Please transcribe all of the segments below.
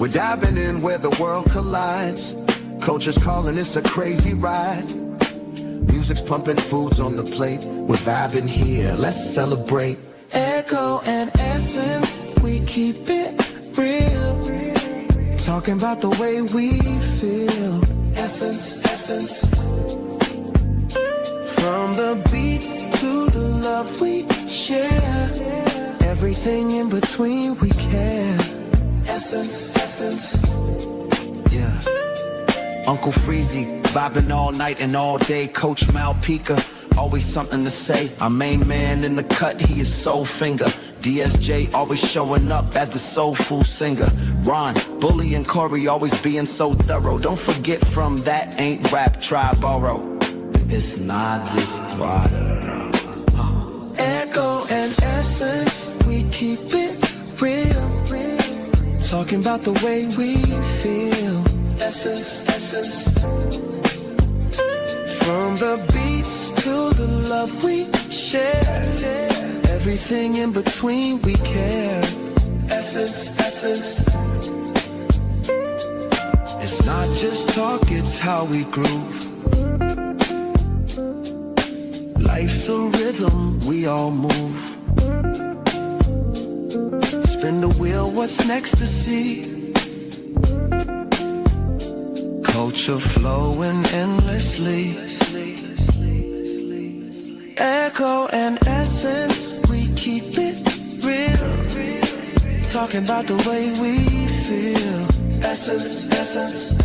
We're diving in where the world collides. Culture's calling, it's a crazy ride. Music's pumping, food's on the plate. We're vibing here, let's celebrate. Echo and essence, we keep it real. Talking about the way we feel. Essence, essence. From the beats to the love we share. Everything in between we care. Essence, essence. Yeah. Uncle Freezy, vibing all night and all day. Coach Malpica, always something to say. Our main man in the cut, he is Soul Finger. DSJ always showing up as the soulful singer. Ron, Bully and Corey always being so thorough. Don't forget from that ain't rap, try borrow. It's not just water. Echo and essence, we keep it real. Talking about the way we feel. Essence, essence. From the beats to the love we share. Everything in between we care. Essence, essence. It's not just talk, it's how we groove. Life's a rhythm, we all move. Spin the wheel, what's next to see? Culture flowing endlessly. Echo and essence, we keep it real. Talking about the way we feel. Essence, essence.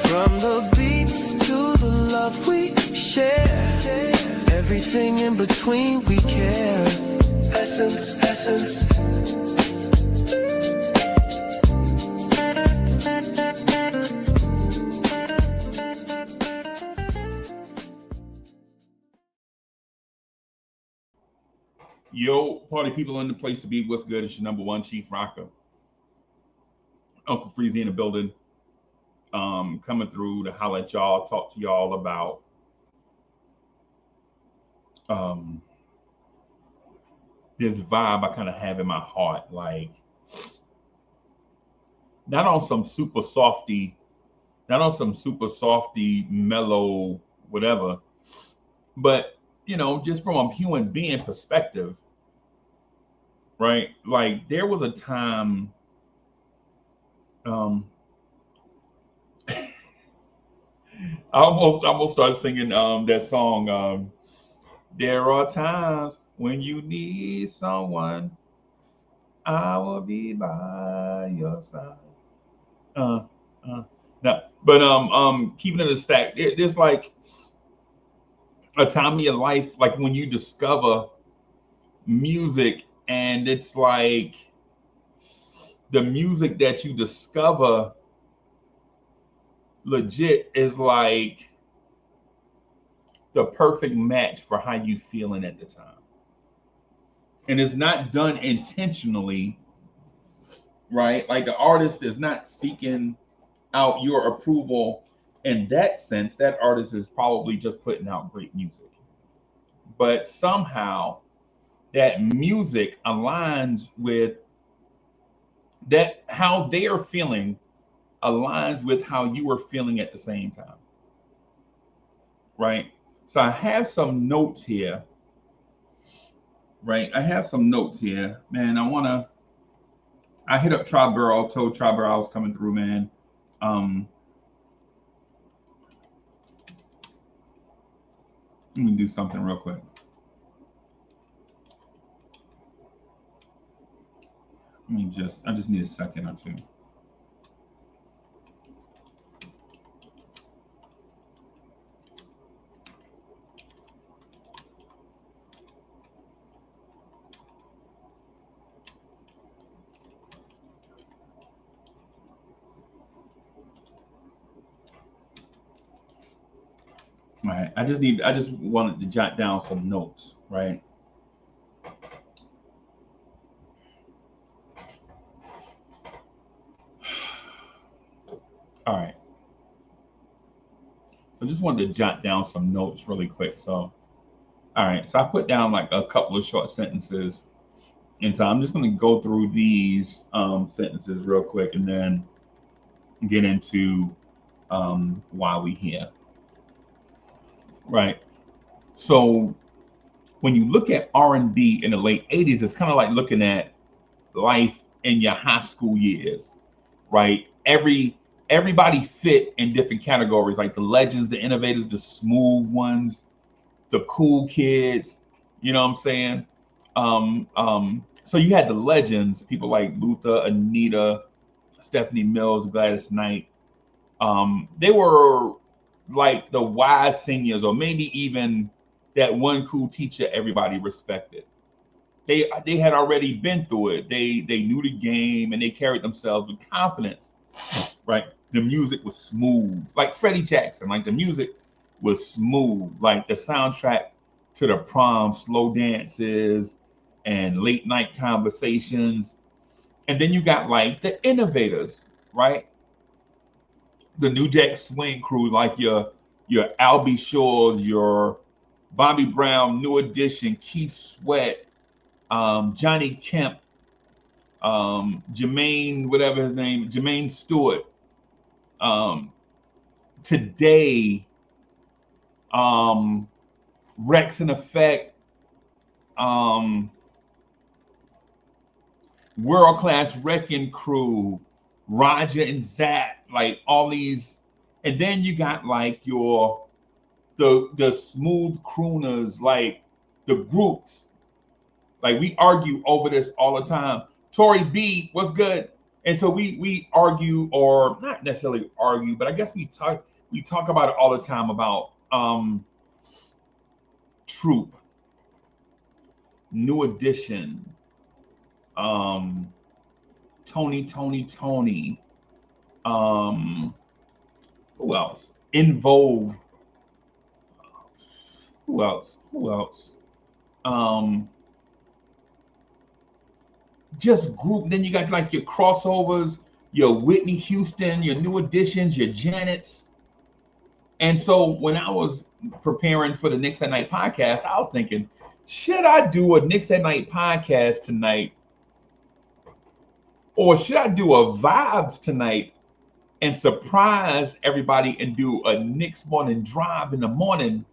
From the beats to the love we share. Everything in between we care. Essence, essence. Yo, party people in the place to be. What's good? It's your number one chief rocker, Uncle Freezy in the building. Coming through to holler at y'all, talk to y'all about this vibe I kind of have in my heart, like not on some super softy, mellow, whatever, but you know, just from a human being perspective, right? Like there was a time, I almost started singing that song. There are times when you need someone, I will be by your side. No, but keeping it a stack. There's like a time in your life, like when you discover music, and it's like the music that you discover legit is like the perfect match for how you feeling at the time. And it's not done intentionally, right? Like the artist is not seeking out your approval in that sense. That artist is probably just putting out great music. But somehow that music aligns with that, how they are feeling aligns with how you are feeling at the same time, right? So I have some notes here, right? Man. I hit up Triborough, told Triborough I was coming through, man. Let me do something real quick. I just need a second or two. All right, I just wanted to jot down some notes, right? All right. So I just wanted to jot down some notes really quick. So, all right. So I put down like a couple of short sentences And so I'm just going to go through these sentences real quick and then get into why we here. Right. So when you look at R&B in the late 80s, it's kind of like looking at life in your high school years, right? Everybody fit in different categories, like the legends, the innovators, the smooth ones, the cool kids, you know what I'm saying? So you had the legends, people like Luther, Anita, Stephanie Mills, Gladys Knight. They were like the wise seniors, or maybe even that one cool teacher everybody respected. They had already been through it. They knew the game and they carried themselves with confidence. Right? The music was smooth, like Freddie Jackson. Like the music was smooth, like the soundtrack to the prom, slow dances, and late night conversations. And then you got like the innovators, right? The New Jack Swing crew, like your Albie Shores, your Bobby Brown, New Edition, Keith Sweat, Johnny Kemp, Jermaine, whatever his name, Jermaine Stewart. Today, Rex and Effect, World Class Wrecking Crew, Roger and Zach, like all these, and then you got like the smooth crooners, like the groups. Like we argue over this all the time. Tory B, what's good? And so we argue, or not necessarily argue, but I guess we talk about it all the time about Troop, New Edition, Tony. Who else? In Vogue. Who else? Just group. Then you got like your crossovers, your Whitney Houston, your New Editions, your Janets. And so when I was preparing for the Knicks at Night podcast, I was thinking, should I do a Knicks at Night podcast tonight? Or should I do a Vibes tonight and surprise everybody and do a Knicks morning drive in the morning?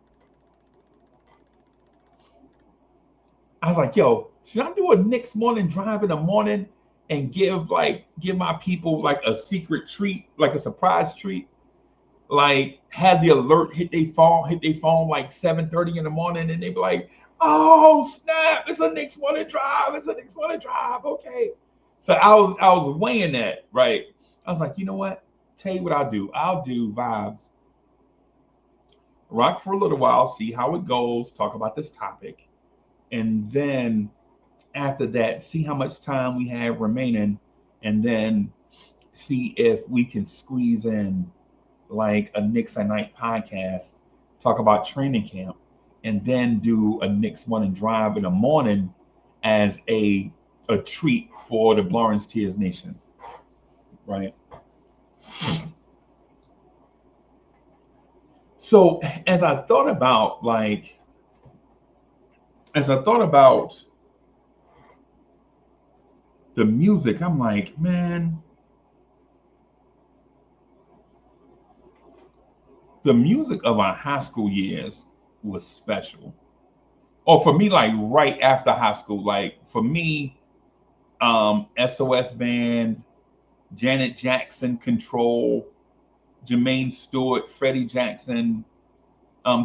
I was like, yo, should I do a Knicks morning drive in the morning and give my people like a secret treat, like a surprise treat? Like have the alert hit their phone like 7:30 in the morning, and they be like, oh snap, it's a Knicks morning drive, okay. So I was weighing that, right? I was like, you know what? Tell you what I'll do. I'll do Vibes, rock for a little while, see how it goes, talk about this topic. And then after that, see how much time we have remaining, and then see if we can squeeze in like a Knicks at Night podcast, talk about training camp, and then do a Knicks morning drive in the morning as a treat for the Lawrence Tears Nation, right? So as I thought about the music, I'm like, man, the music of our high school years was special. Or for me, like right after high school, like for me, SOS Band, Janet Jackson, Control, Jermaine Stewart, Freddie Jackson,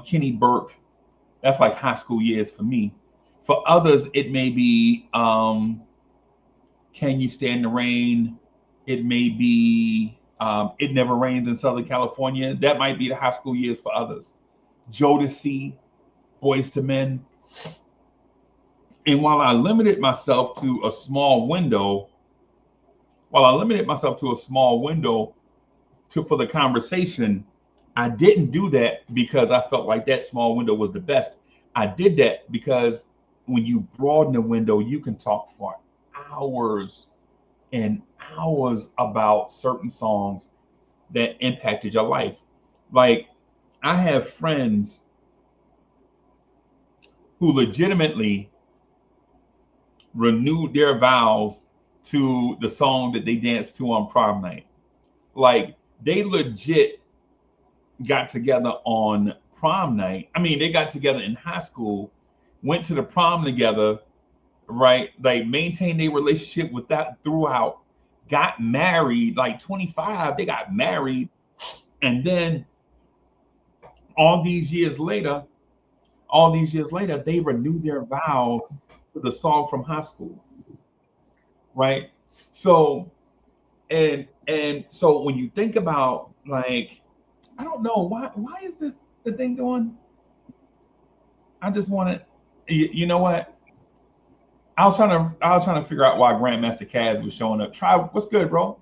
Kenny Burke. That's like high school years for me. For others, it may be Can You Stand the Rain? It may be It Never Rains in Southern California. That might be the high school years for others. Jodeci, Boys to Men. And while I limited myself to a small window, for the conversation, I didn't do that because I felt like that small window was the best. I did that because when you broaden the window, you can talk for hours and hours about certain songs that impacted your life. Like I have friends who legitimately renewed their vows to the song that they danced to on prom night. Like they legit got together on prom night. I mean, they got together in high school, went to the prom together, right? Like maintained their relationship with that throughout, got married, like 25, they got married. And then all these years later, they renewed their vows to the song from high school, right? So, and so when you think about like, I don't know why is the thing going? I just wanted, you know what? I was trying to figure out why Grandmaster Caz was showing up. Try what's good, bro?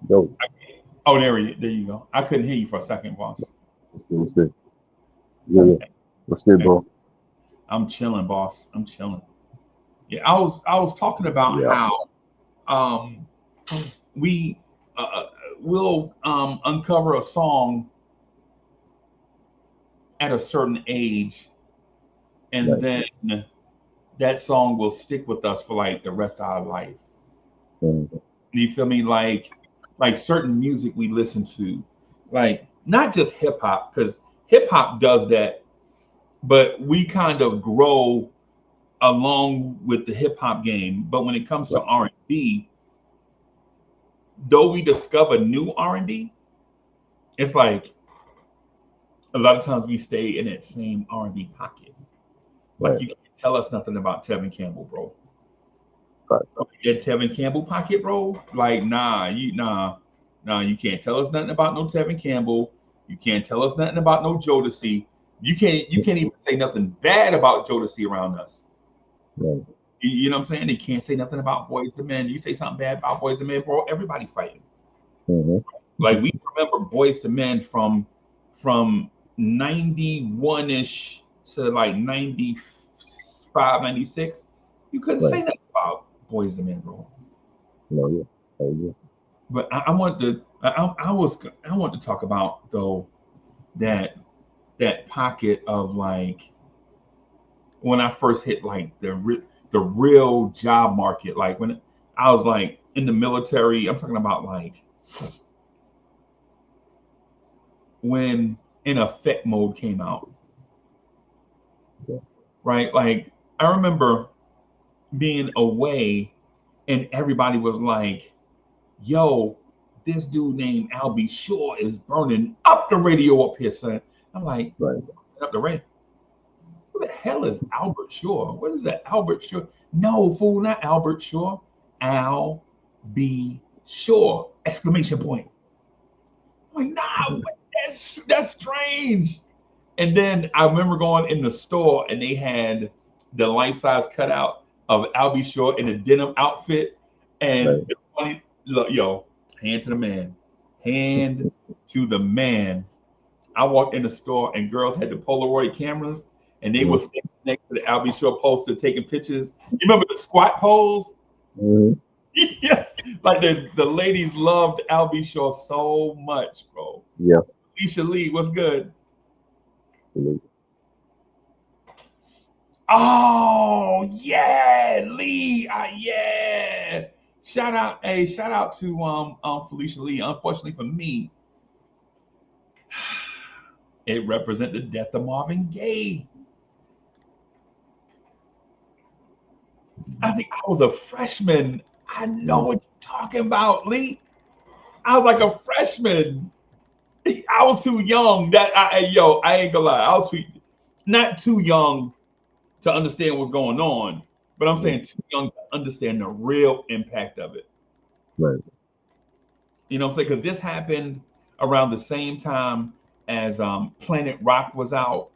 Dope. Oh, there you go. I couldn't hear you for a second, boss. What's good? What's good? Yeah. What's good, Okay. bro? I'm chilling, boss. I'm chilling. Yeah, I was talking about Yeah. how um we will uncover a song at a certain age, and Right. then that song will stick with us for like the rest of our life. Mhm. You feel me? Like certain music we listen to, like not just hip hop, because hip hop does that, but we kind of grow along with the hip hop game. But when it comes to Right. R&B, though we discover new R&B, it's like a lot of times we stay in that same R&B pocket. Like Right. you can't tell us nothing about Tevin Campbell, bro. Right. That Tevin Campbell pocket, bro. Like nah, you can't tell us nothing about no Tevin Campbell. You can't tell us nothing about no Jodeci. You can't even say nothing bad about Jodeci around us. Right. You know what I'm saying? They can't say nothing about Boys to Men. You say something bad about Boys to Men, bro, everybody fighting. Mm-hmm. Like we remember Boys to Men from 91ish to like 95, 96. You couldn't Right. say nothing about Boys to Men, bro. No, yeah. Oh, yeah. But I want to talk about though that that pocket of like when I first hit like the real job market, like when I was like in the military. I'm talking about like when In Effect Mode came out, Yeah. right? Like I remember being away and everybody was like, yo, this dude named Albie Shore is burning up the radio up here, son. I'm like, Right. up the radio. Who the hell is Albert Shore? What is that Albert Shore? No, fool, not Albert Shore. Al B. Shore! Exclamation point. I'm like, nah, Mm-hmm. that's strange. And then I remember going in the store and they had the life size cutout of Albie Shore in a denim outfit. And Right. the funny look, yo, hand to the man. Hand to the man. I walked in the store and girls had the Polaroid cameras and they Mm-hmm. were standing next to the Albie Shore poster taking pictures. You remember the squat pose? Mm-hmm. Yeah. Like the ladies loved Albie Shore so much, bro. Yeah. Alicia Lee, what's good? Absolutely. Oh yeah, Lee. Yeah. Shout out to Felicia Lee. Unfortunately for me, it represented the death of Marvin Gaye. I think I was a freshman. I know Mm-hmm. what you're talking about, Lee. I was like a freshman. I was too young. I ain't gonna lie. I was not too young to understand what's going on, but I'm Mm-hmm. saying too young to understand the real impact of it. Right. You know what I'm saying? Because this happened around the same time as Planet Rock was out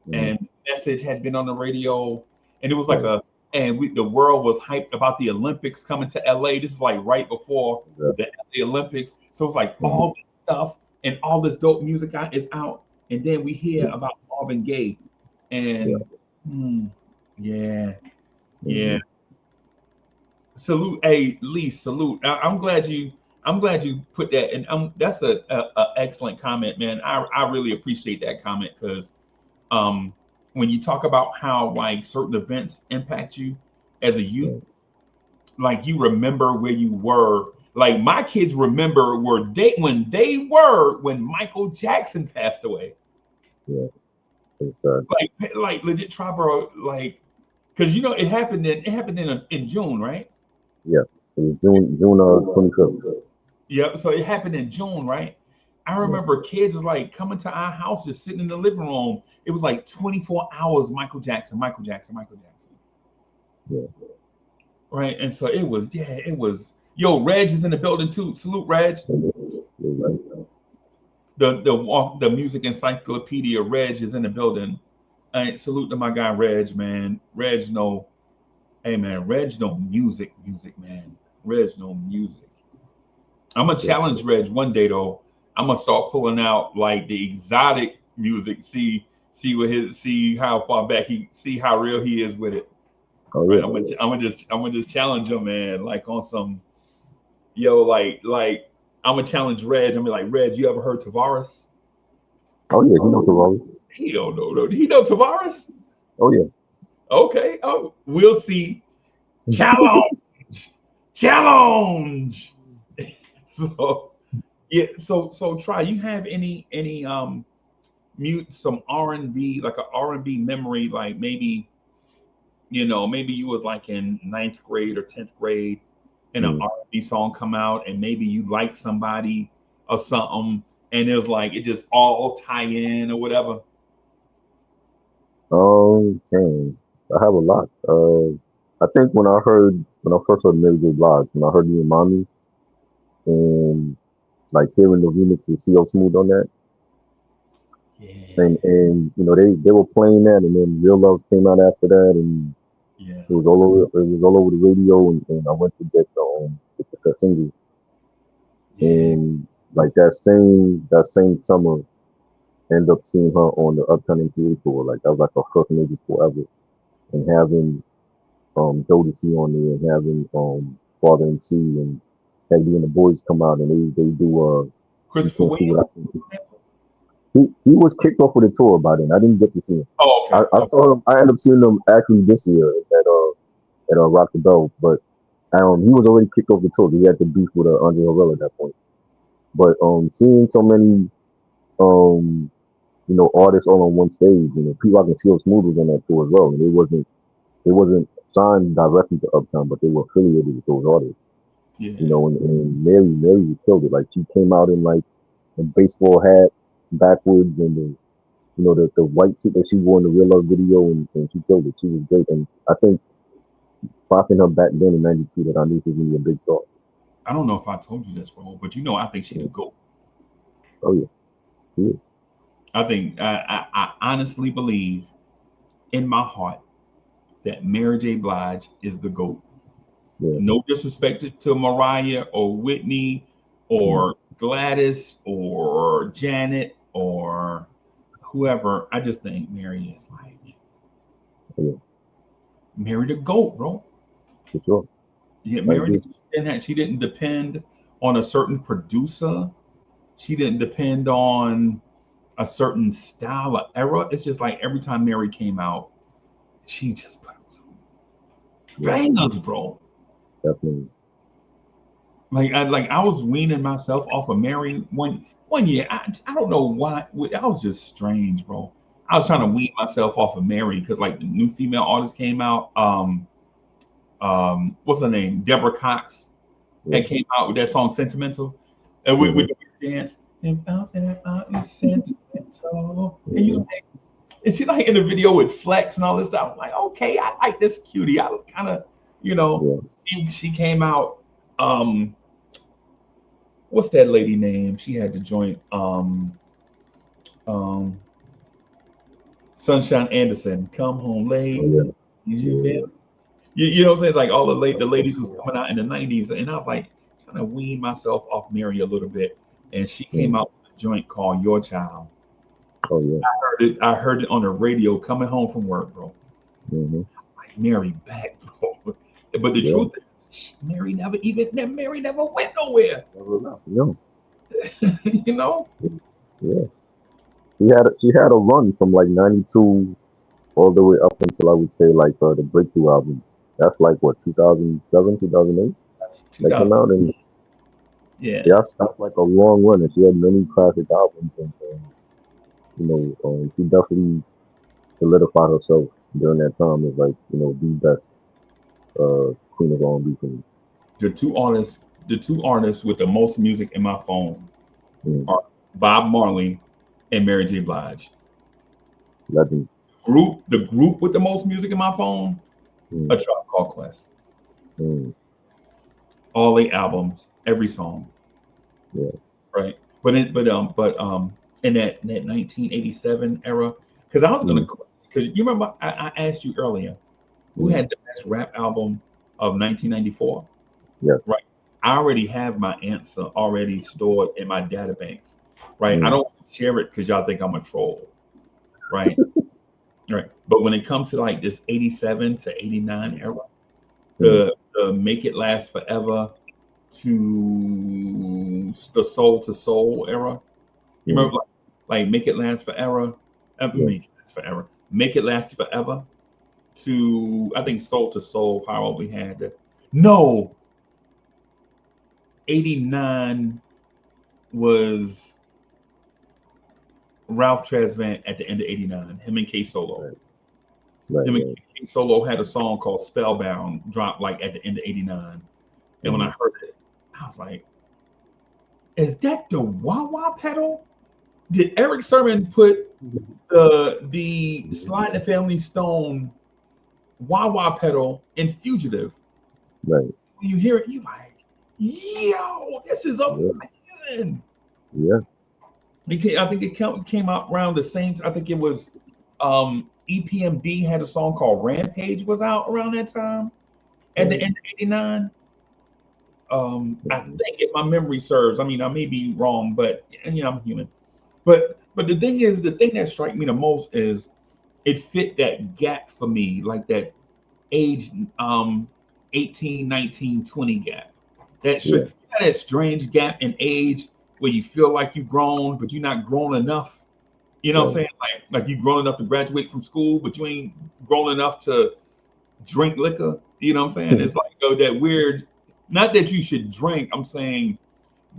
Mm-hmm. and Message had been on the radio, and it was like Right. the world was hyped about the Olympics coming to LA. This is like right before Yeah. the LA Olympics, so it's like Mm-hmm. all this stuff and all this dope music is out, and then we hear Yeah. about Marvin Gaye, Yeah. and yeah, Mm-hmm. yeah. Salute, hey Lee, salute. I'm glad you I'm glad you put that, and that's a excellent comment, man. I really appreciate that comment because um, when you talk about how like certain events impact you as a youth, Yeah, like you remember where you were. Like my kids remember where they were when Michael Jackson passed away. yeah, it's sad. Like legit try, bro. Like because you know it happened in June, right? Yeah, it was June 25th. Yeah, so it happened in June, right? I Yeah, remember kids was like coming to our house, just sitting in the living room. It was like 24 hours, Michael Jackson, Michael Jackson, Michael Jackson, yeah, right? And so it was, yeah, it was. Yo, Reg is in the building too. Salute, Reg. you're right. The music encyclopedia. Reg is in the building. Salute to my guy Reg, man. Reg know, hey man, Reg know music, man. Reg know music. I'm gonna Yeah. challenge Reg one day though. I'm gonna start pulling out like the exotic music, see how far back see how real he is with it. Oh Right? yeah. I'm gonna just challenge him, man. Like on some yo, like I'm gonna challenge Reg. I'm gonna be like, Reg, you ever heard Tavares? Oh yeah. He knows the role. He don't know though. He know Tavares? Oh yeah. Okay. Oh, we'll see. Challenge, challenge. So yeah. So try. You have any mute some R&B, like an R&B memory, like maybe maybe you was like in ninth grade or 10th grade and an Mm. R&B song come out and maybe you like somebody or something and it's like it just all tie in or whatever. Dang. I have a lot. I think when I first heard Mary J. Blige, when I heard Me and Mommy, and like hearing the remix with C.O. Smooth on that, Yeah, and they were playing that, and then Real Love came out after that, and yeah, it was all over the radio, and I went to get the cassette single, yeah. and like that same summer, ended up seeing her on the Uptown MTA tour. Like that was like her first major tour ever, and having Jody C on there, and having Father MC and Heavy and the boys come out, and they do You Christopher Can't See Williams. What I Can See. He was kicked off of the tour by then. I didn't get to see him. Oh, I, okay, I okay. saw him. I ended up seeing him actually this year at Rock the Bell, but he was already kicked off the tour. He had to beef with Andre Harrell at that point. But seeing so many um artists all on one stage, P-Rock and CL Smooth was on that tour as well, and they wasn't signed directly to Uptown, but they were affiliated with those artists. Yeah, And Mary killed it. Like she came out in like a baseball hat backwards, and the white suit that she wore in the Real Love video, and she killed it. She was great, and I think popping her back then in '92 that I knew she was gonna be a big star. I don't know if I told you this, bro, but I think she the Yeah. goat. Oh yeah, she is. I think I honestly believe in my heart that Mary J. Blige is the GOAT. Yeah. No disrespect to Mariah or Whitney Mm. or Gladys or Janet or whoever. I just think Mary is like Yeah, Mary the GOAT, bro. for sure. Yeah, I Mary agree. she didn't depend on a certain producer. She didn't depend on a certain style or era. It's just like every time Mary came out, she just put out some Yeah, bangers, bro. definitely. I was weaning myself off of Mary one year. I don't know why. I was just strange, bro. I was trying to Mm. wean myself off of Mary because like the new female artist came out. What's her name? Deborah Cox Yeah. had came out with that song "Sentimental," and with Hmm. the dance. And out there, out is sentimental. Hmm. And she like in the video with Flex and all this stuff. I'm like, okay, I like this cutie. I kind of, you know, Yeah. she came out. Um, what's that lady name? She had the joint. Um, Sunshine Anderson, come home Oh late. yeah. You Yeah. been, you know what I'm saying? It's like all the ladies who's coming out in the '90s, and I was like trying to wean myself off Mary a little bit, and she came Mm. out with a joint called Your Child. Oh yeah. I heard it on the radio coming home from work, bro. Hmm. Like Mary back, bro. But the Yeah. truth is, Mary never went nowhere. No, You know? yeah. She had a run from like '92 all the way up until I would say like the Breakthrough album. That's like what 2007, 2008. That's That came 2000. out, and Yeah. yeah, that's like a long run, and she had many classic albums, and she definitely solidified herself during that time as like the best queen of R&B for me. The two artists with the most music in my phone Mm, are Bob Marley and Mary J. Blige. legend. The group with the most music in my phone, Mm, A Tribe Called Quest. mm, All 8 albums, every song, yeah. right? But in that 1987 era, because I was gonna, Mm, because you remember I asked you earlier who mm, had the best rap album of 1994, yeah. right? I already have my answer already stored in my databanks, right? I Mm, don't share it because y'all think I'm a troll, right? Right. But when it comes to like this 87 to 89 era, mm, the Make It Last Forever to the Soul to Soul era. You mm, remember like Make It Last Forever, yeah. Make It Last Forever to I think Soul to Soul probably had that. No, 89 was Ralph Tresvant at the end of 89. Him and K Solo. Right. Right. Him and Right. K Solo had a song called Spellbound dropped like at the end of 89. And when I Mm, heard it, I was like, is that the wah wah pedal? Did Eric Sermon put the Sly and the Family Stone wah wah pedal in Fugitive? right. When you hear it, you like, yo, this is Yeah. amazing. Yeah. I think it came out around the same. I think it was EPMD had a song called Rampage was out around that time at the Right. end of '89. I Mm, think if my memory serves, I mean, I may be wrong, but I'm human. But the thing is, the thing that struck me the most is it fit that gap for me, like that age 18, 19, 20 gap. yeah. That strange gap in age where you feel like you've grown, but you're not grown enough. You know what I'm Right. saying? Like you've grown enough to graduate from school, but you ain't grown enough to drink liquor. You know what I'm saying? It's like that weird. Not that you should drink. I'm saying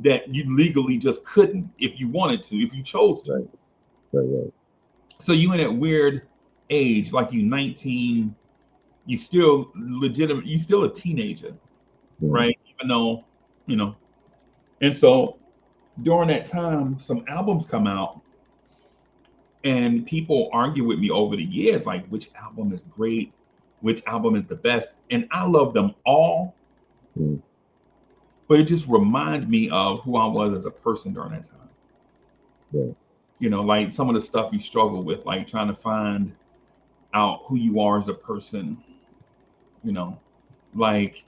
that you legally just couldn't if you wanted to, if you chose to. Right. Right. Right. So you in that weird age, like you 19, you still legitimate, you still a teenager, Mm, right? Even though, you know. And so during that time, some albums come out, and people argue with me over the years, like which album is great, which album is the best, and I love them all, mm, but it just reminded me of who I was as a person during that time. yeah. Like some of the stuff you struggle with, like trying to find out who you are as a person, you know, like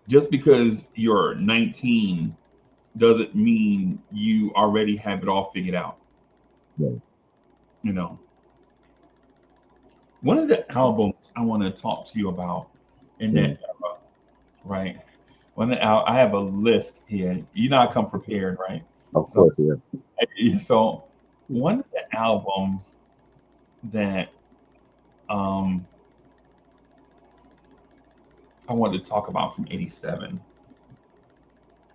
just because you're 19 doesn't mean you already have it all figured out. Right. You know, one of the albums I want to talk to you about in that Mm, era, right? I have a list here. I come prepared, right? of So, course. Yeah. so one of the albums that um, I wanted to talk about from '87,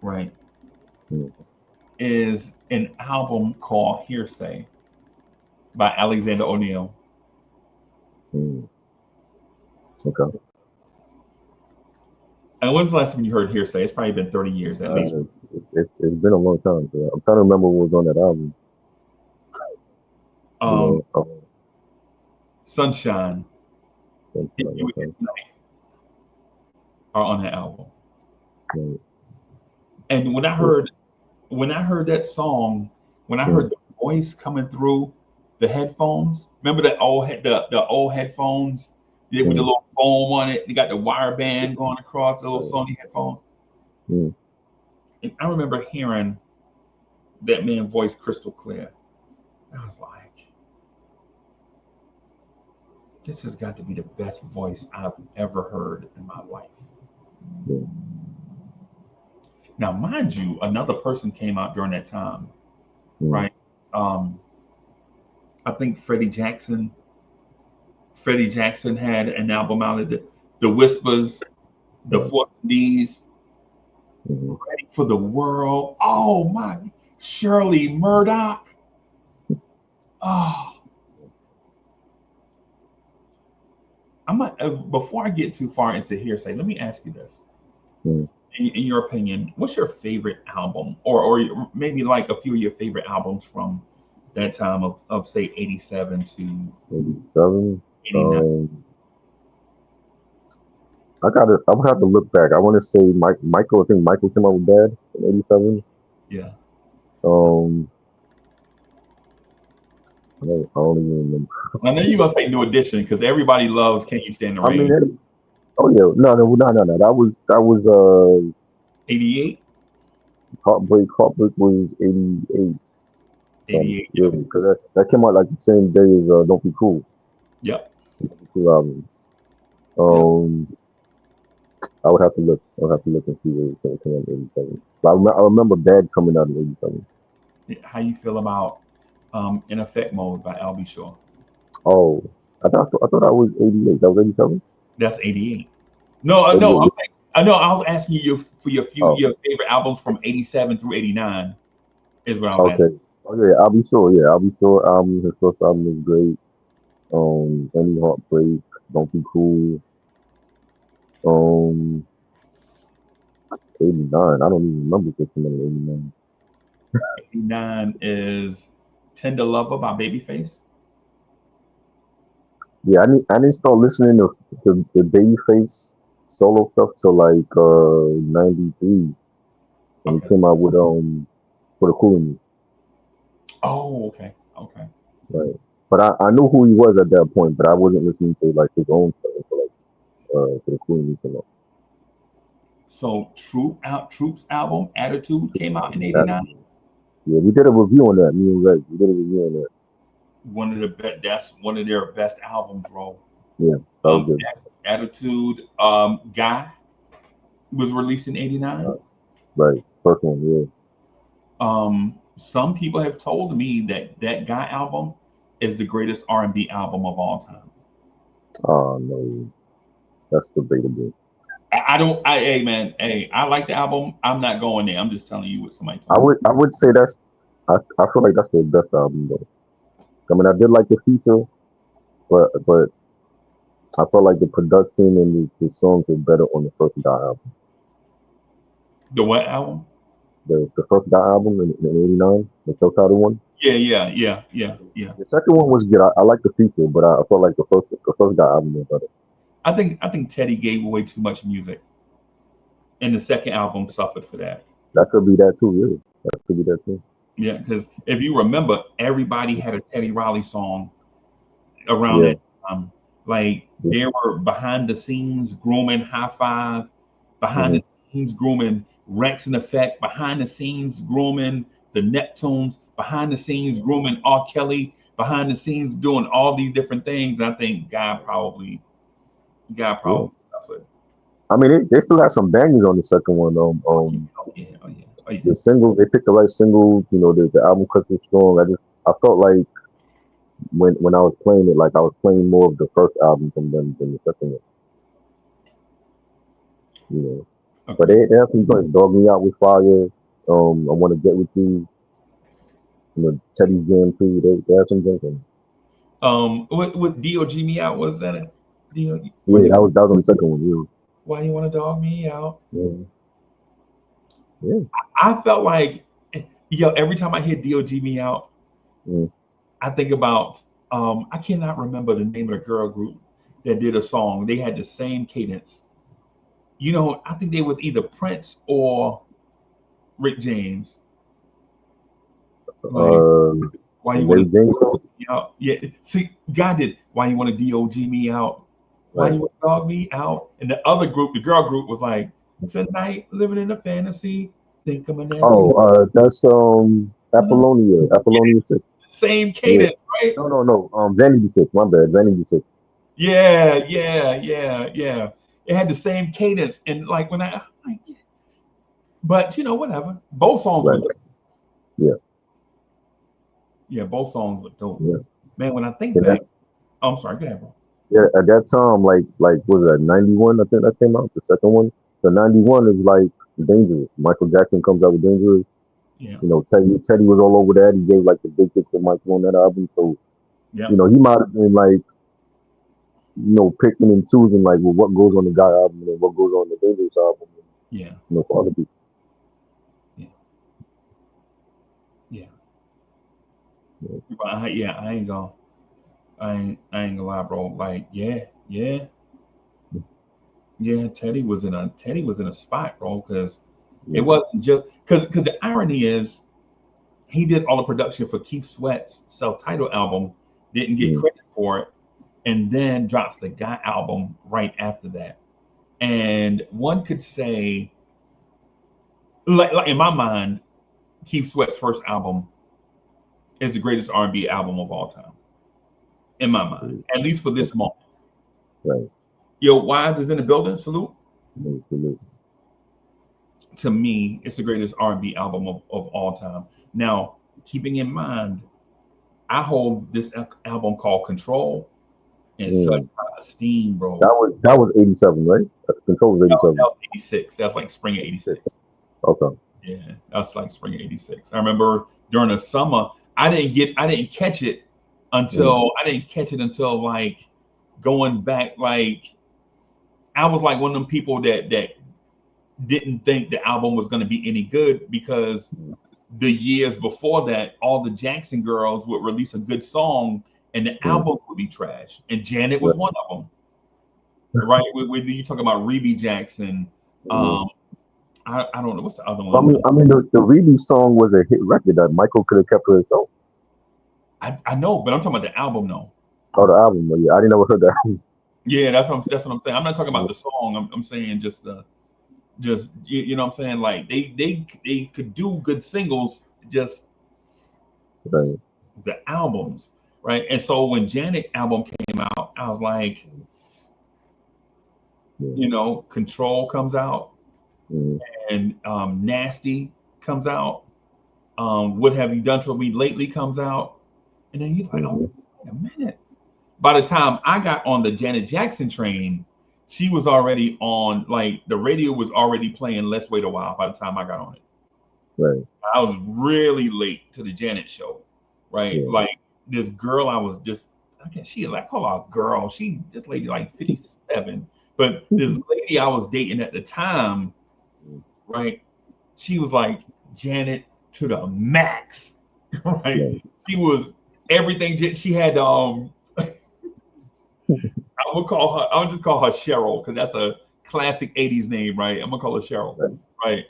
right, Mm, is an album called Hearsay by Alexander O'Neill. mm, okay. And when's the last time you heard Hearsay? It's probably been 30 years at least. It's been a long time. So I'm trying to remember what was on that album. You Um, know. Sunshine, Hit You With Okay. This Night are on that album. Right. And Yeah. when I heard that song, when I Mm, heard the voice coming through the headphones, remember the old headphones with the mm, little foam on it? They got the wire band going across the little right. Sony headphones. Mm, And I remember hearing that man voice crystal clear. I was like, this has got to be the best voice I've ever heard in my life. yeah. Now, mind you, another person came out during that time, Mm. right? I think Freddie Jackson had an album out of the Whispers, the Right. 4Ds, Mhm. Ready for the World. Oh my, Shirley Murdoch. Oh, before I get too far into hearsay, let me ask you this. Mm. In your opinion, what's your favorite album, or maybe like a few of your favorite albums from that time of say 87 to 87. 89? I would have to look back. I want to say Michael. I think Michael came out with Bad in '87. Yeah. Um, I don't even remember. I know you're gonna say New Edition because everybody loves Can You Stand the I mean, Rain? oh yeah, no. That was 88? Heartbreak. Heartbreak was '88. 88, Yeah, yep. because that came out like the same day as Don't Be Cool. Yep. Don't Be Cool album. Yep. Um, I would have to look. I would have to look and see where it came out in '87. But I remember Bad coming out in '87. How you feel about In Effect Mode by Albie Shaw? Oh, I thought that was '88. That was '87. That's 88. No, no, I'm '88. saying I know I was asking you for Oh, your favorite albums from 87 through 89 is what I was asking. okay. Oh yeah, I'll be sure. Yeah, I'll be sure. His first album was great. Any Heartbreak, Don't Be Cool. Um, '89. I don't even remember this one in '89. 89 is Tender Lover by Babyface. Yeah, I didn't start listening to the Babyface solo stuff till like '93 when he Okay. came out with for the Cool. Oh, okay. Okay. Right. But I knew who he was at that point, but I wasn't listening to like his own stuff until like to the Queen came out. So Troops album Attitude came out in That, 89. yeah, we did a review on that. Me and Red, we did a review on that. That's one of their best albums, bro. Yeah, that was good. Attitude Guy was released in 89. Uh, right, first one, yeah. Some people have told me that that Guy album is the greatest R&B album of all time. Oh no, that's debatable. I don't. Hey man, hey, I like the album. I'm not going there. I'm just telling you what somebody I told me. would I would say I feel like that's their best album though. I mean, I did like the feature, but I felt like the production and the songs were better on the first Guy album. The what album? The first Guy album in '89, the self titled one. Yeah, yeah, yeah, yeah, yeah. The second one was good. I like the feature, but I felt like the first Guy album was better. I think Teddy gave away too much music, and the second album suffered for that. That could be that too, yeah. That could be that too. Yeah, because if you remember, everybody had a Teddy Riley song around Yeah. that time. Like they were behind the scenes grooming High Five, behind Mm-hmm. the scenes grooming Rex and Effect, behind the scenes grooming the Neptunes, behind the scenes grooming R. Kelly, behind the scenes doing all these different things. I think God Yeah. probably suffered. I mean, they still have some bangers on the second one. Oh yeah, oh yeah, oh yeah, oh yeah. The singles, they picked the right singles. The album cuts were strong. I felt like when I was playing it, like I was playing more of the first album from them than the second one. You know, but Agreed. they have some joints. Dog Me Out with Fire. I Want to Get With You. Teddy Jam too. They have some joints on What Dog Me Out was that it? Dog, it. Yeah, that was on the second one. why you want to dog me out? Yeah, yeah, I felt like, every time I hear Dog Me Out, yeah. I think about I cannot remember the name of the girl group that did a song. They had the same cadence. I think they was either Prince or Rick James. Like, Um, why you Ray want to J. dog me out? Yeah, see, God did. Why you want to dog me out? Why Right. you want to dog me out? And the other group, the girl group, was like, tonight living in a fantasy. Think I'm a nasty. Oh, that's Apollonia 6. Same Yeah. cadence, right? No. Vanity 6. My bad. Vanity 6. Yeah, yeah, yeah, yeah. It had the same cadence, and like when I, I'm like, But you know, whatever. Both songs Right. were dope. Yeah. Yeah, both songs were dope. Yeah. Man, when I think And that, back, oh, I'm sorry, go ahead, bro. yeah, at that time, like what was that, 91? I think that came out, the second one. The 91 is like Dangerous. Michael Jackson comes out with Dangerous. Yeah, You know, Teddy was all over that. He gave like the big hits to Michael on that album. So, yeah, you know, he might have been like, you know, picking and choosing like, well, what goes on the Guy album and what goes on the Dangerous album, and, yeah, you know, for other people. yeah, yeah. Yeah. But yeah, I ain't gonna lie, bro. Like, yeah. Yeah, Teddy was in a spot, bro, because it Yeah. wasn't just because the irony is he did all the production for Keith Sweat's self-titled album, didn't get Mm. credit for it, and then drops the Guy album right after that. And one could say, like in my mind, Keith Sweat's first album is the greatest R&B album of all time, in my mind, Mm. at least for this Okay. moment. Right. Yo, Wise is in the building. Salute. Mm. To me, it's the greatest R&B album of all time. Now, keeping in mind, I hold this album called Control in such Mm. high esteem, bro. That was 87, right? Control was That 87. was 86. That's like spring of 86. Okay. Yeah, that's like spring of 86. I remember during the summer, I didn't catch it Mm. until like going back, like I was like one of them people that didn't think the album was going to be any good because the years before that, all the Jackson girls would release a good song and the Mm. albums would be trash. And Janet was Right. one of them, right? When you talk about Reby Jackson, Mm. um, I don't know what's the other I one. mean, the Reedy song was a hit record that Michael could have kept for himself. I know, but I'm talking about the album, though. Oh, the album. But yeah, I didn't ever heard that. Yeah, that's what I'm saying. I'm not talking about the song. I'm saying just you know what I'm saying. Like they could do good singles, just Right. the albums, right? And so when Janet album came out, I was like, Yeah. you know, Control comes out Mm. and Nasty comes out. What have you done for me lately comes out, and then you're like, oh, Mm. wait a minute. By the time I got on the Janet Jackson train, she was already on, like the radio was already playing Let's Wait a While by the time I got on it. Right. I was really late to the Janet show, right? Yeah. Like this girl, I was just, I guess I call her a girl. This lady like 57, but this lady I was dating at the time, right? She was like Janet to the max, right? Right. She was everything. She had I'm just call her Cheryl because that's a classic 80s name, right? I'm gonna call her Cheryl, Right. right?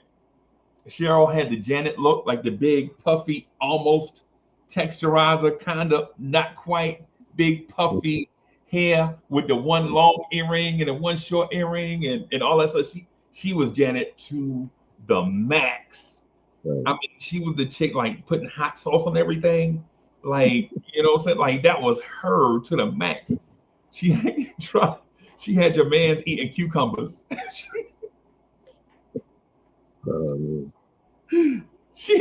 Cheryl had the Janet look, like the big, puffy, almost texturizer, kind of not quite big, puffy hair with the one long earring and the one short earring and all that stuff. She was Janet to the max. Right. I mean, she was the chick like putting hot sauce on everything. Like, you know what I'm saying? Like that was her to the max. She had she had your man's eating cucumbers. Um, She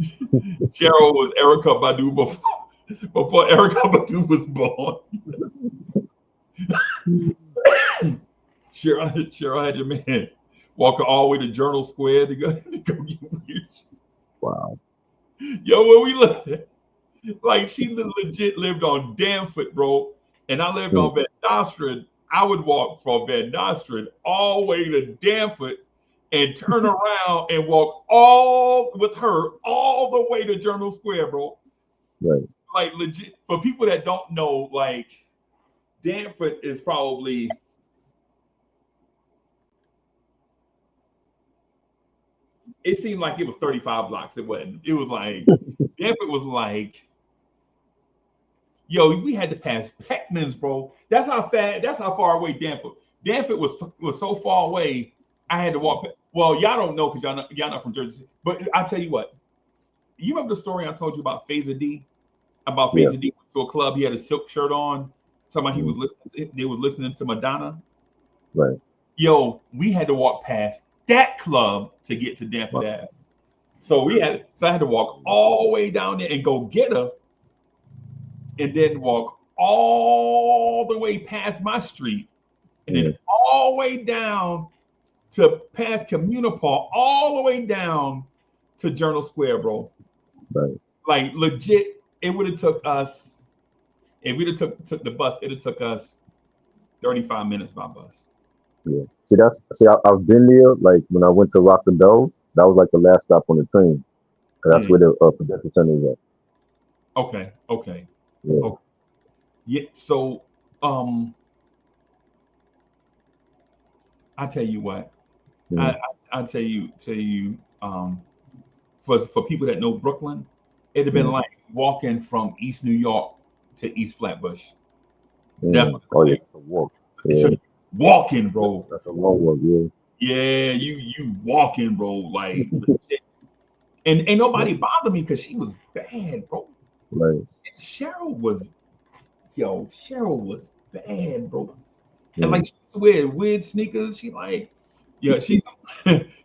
Cheryl was Erica Badu before Erica Badu was born. Cheryl had your man walking all the way to Journal Square to go get weird. wow. Yo, where we lived at? Like she legit lived on Danforth, bro. And I lived Mm. on Van Nostrand. I would walk from Van Nostrand all the way to Danforth and turn around and walk with her all the way to Journal Square, bro. Right. Like legit, for people that don't know, like Danforth is probably it seemed like it was 35 blocks. It wasn't. It was like Danforth was like, yo, we had to pass Peckman's, bro. That's how far away Danforth. Danforth was so far away. I had to walk. Well, y'all don't know because y'all not from Jersey. But I tell you what, you remember the story I told you about Phaser D? About Yeah. Phaser D went to a club. He had a silk shirt on. Talking about Mm. they was listening to Madonna. Right. Yo, we had to walk past that club to get to Danford Ave. So I had to walk all the way down there and go get her, and then walk all the way past my street, and then all the way down to past Communal Park, all the way down to Journal Square, bro. Right. Like legit, it would have took us. If we'd have took the bus, it'd have took us 35 minutes by bus. Yeah. I've been there. Like when I went to Rock the Bells, that was like the last stop on the train. 'Cause that's where the Prudential Center is at. Okay. Yeah. Okay. Yeah. So, I tell you what, Mhm. I tell you, for people that know Brooklyn, it'd have been Mhm. like walking from East New York to East Flatbush. That's what it's Oh yeah, like. it's a walk. So Yeah, walking, bro. that's a long walk. Yeah. Yeah, you walking, bro. Like legit. And ain't nobody bothered me because she was bad, bro. Right. Cheryl was, Cheryl was bad, bro. And like Mm. she used to wear weird sneakers. She like, yeah, she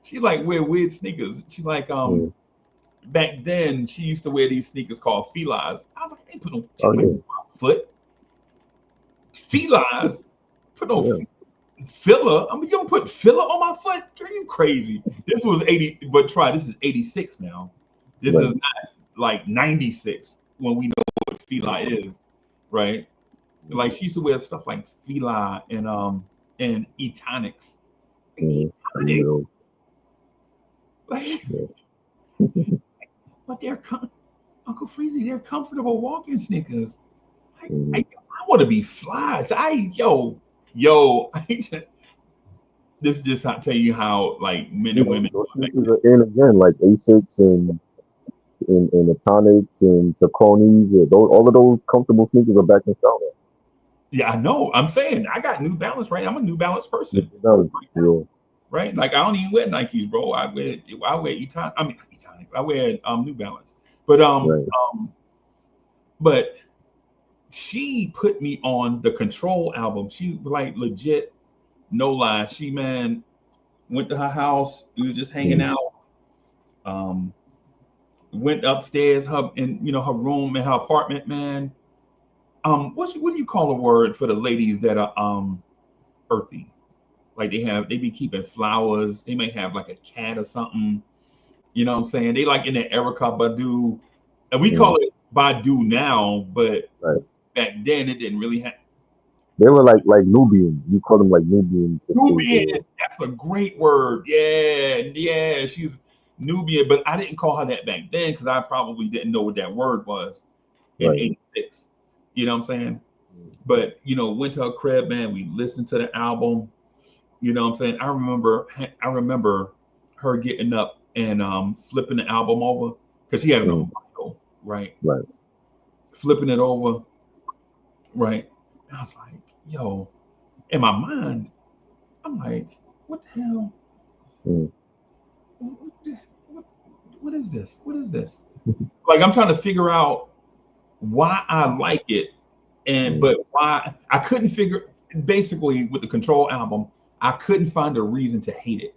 she like wear weird sneakers. She like Mm. back then she used to wear these sneakers called felines. I was like, I ain't put no Oh shit like yeah. on my foot. Felines, put no Yeah. filler. I mean, you don't put filler on my foot? Are you crazy? This was 80, but try this is 86 now. This is Right. not like 96 when we know what fila is, right? Like she used to wear stuff like fila and Etonics. Like Mm. You Etonics, know. like, Yeah. but Uncle Freezy, they're comfortable walking sneakers. Mm. I want to be fly. So yo, this is just to tell you how like men See, and those, women those are back sneakers are in again, like Asics and the Tonics and Sauconys. Yeah, all of those comfortable sneakers are back in style now. Yeah, I know. I'm saying I got New Balance, right? I'm a New Balance Yeah. person right now, Yeah. right? Like I don't even wear Nikes, bro. I wear Eton. I mean Etonic. I wear New Balance, but Right. but she put me on the Control album. She like legit, no lie. She man went to her house. We was just hanging Mm. out. Um, went upstairs, her room in her apartment, man. What do you call a word for the ladies that are earthy? Like they be keeping flowers. They may have like a cat or something. You know what I'm saying? They like in the Erica Badu, and we call Mm. it Badu now, but Right. back then it didn't really have They were like Nubian. You call them like Nubian sisters. Nubian. That's a great word. Yeah, she's Nubian, but I didn't call her that back then because I probably didn't know what that word was in Right. '86. You know what I'm saying? Mm. But went to her crib, man. We listened to the album. You know what I'm saying? I remember her getting up and flipping the album over because she had it Mm. on vinyl, right? Right. Flipping it over, right? And I was like, yo, in my mind, I'm like, what the hell? Mm. What, what, what is this? What is this? Like I'm trying to figure out why I like it, and Mm. but why I couldn't figure. Basically, with the Control album, I couldn't find a reason to hate it.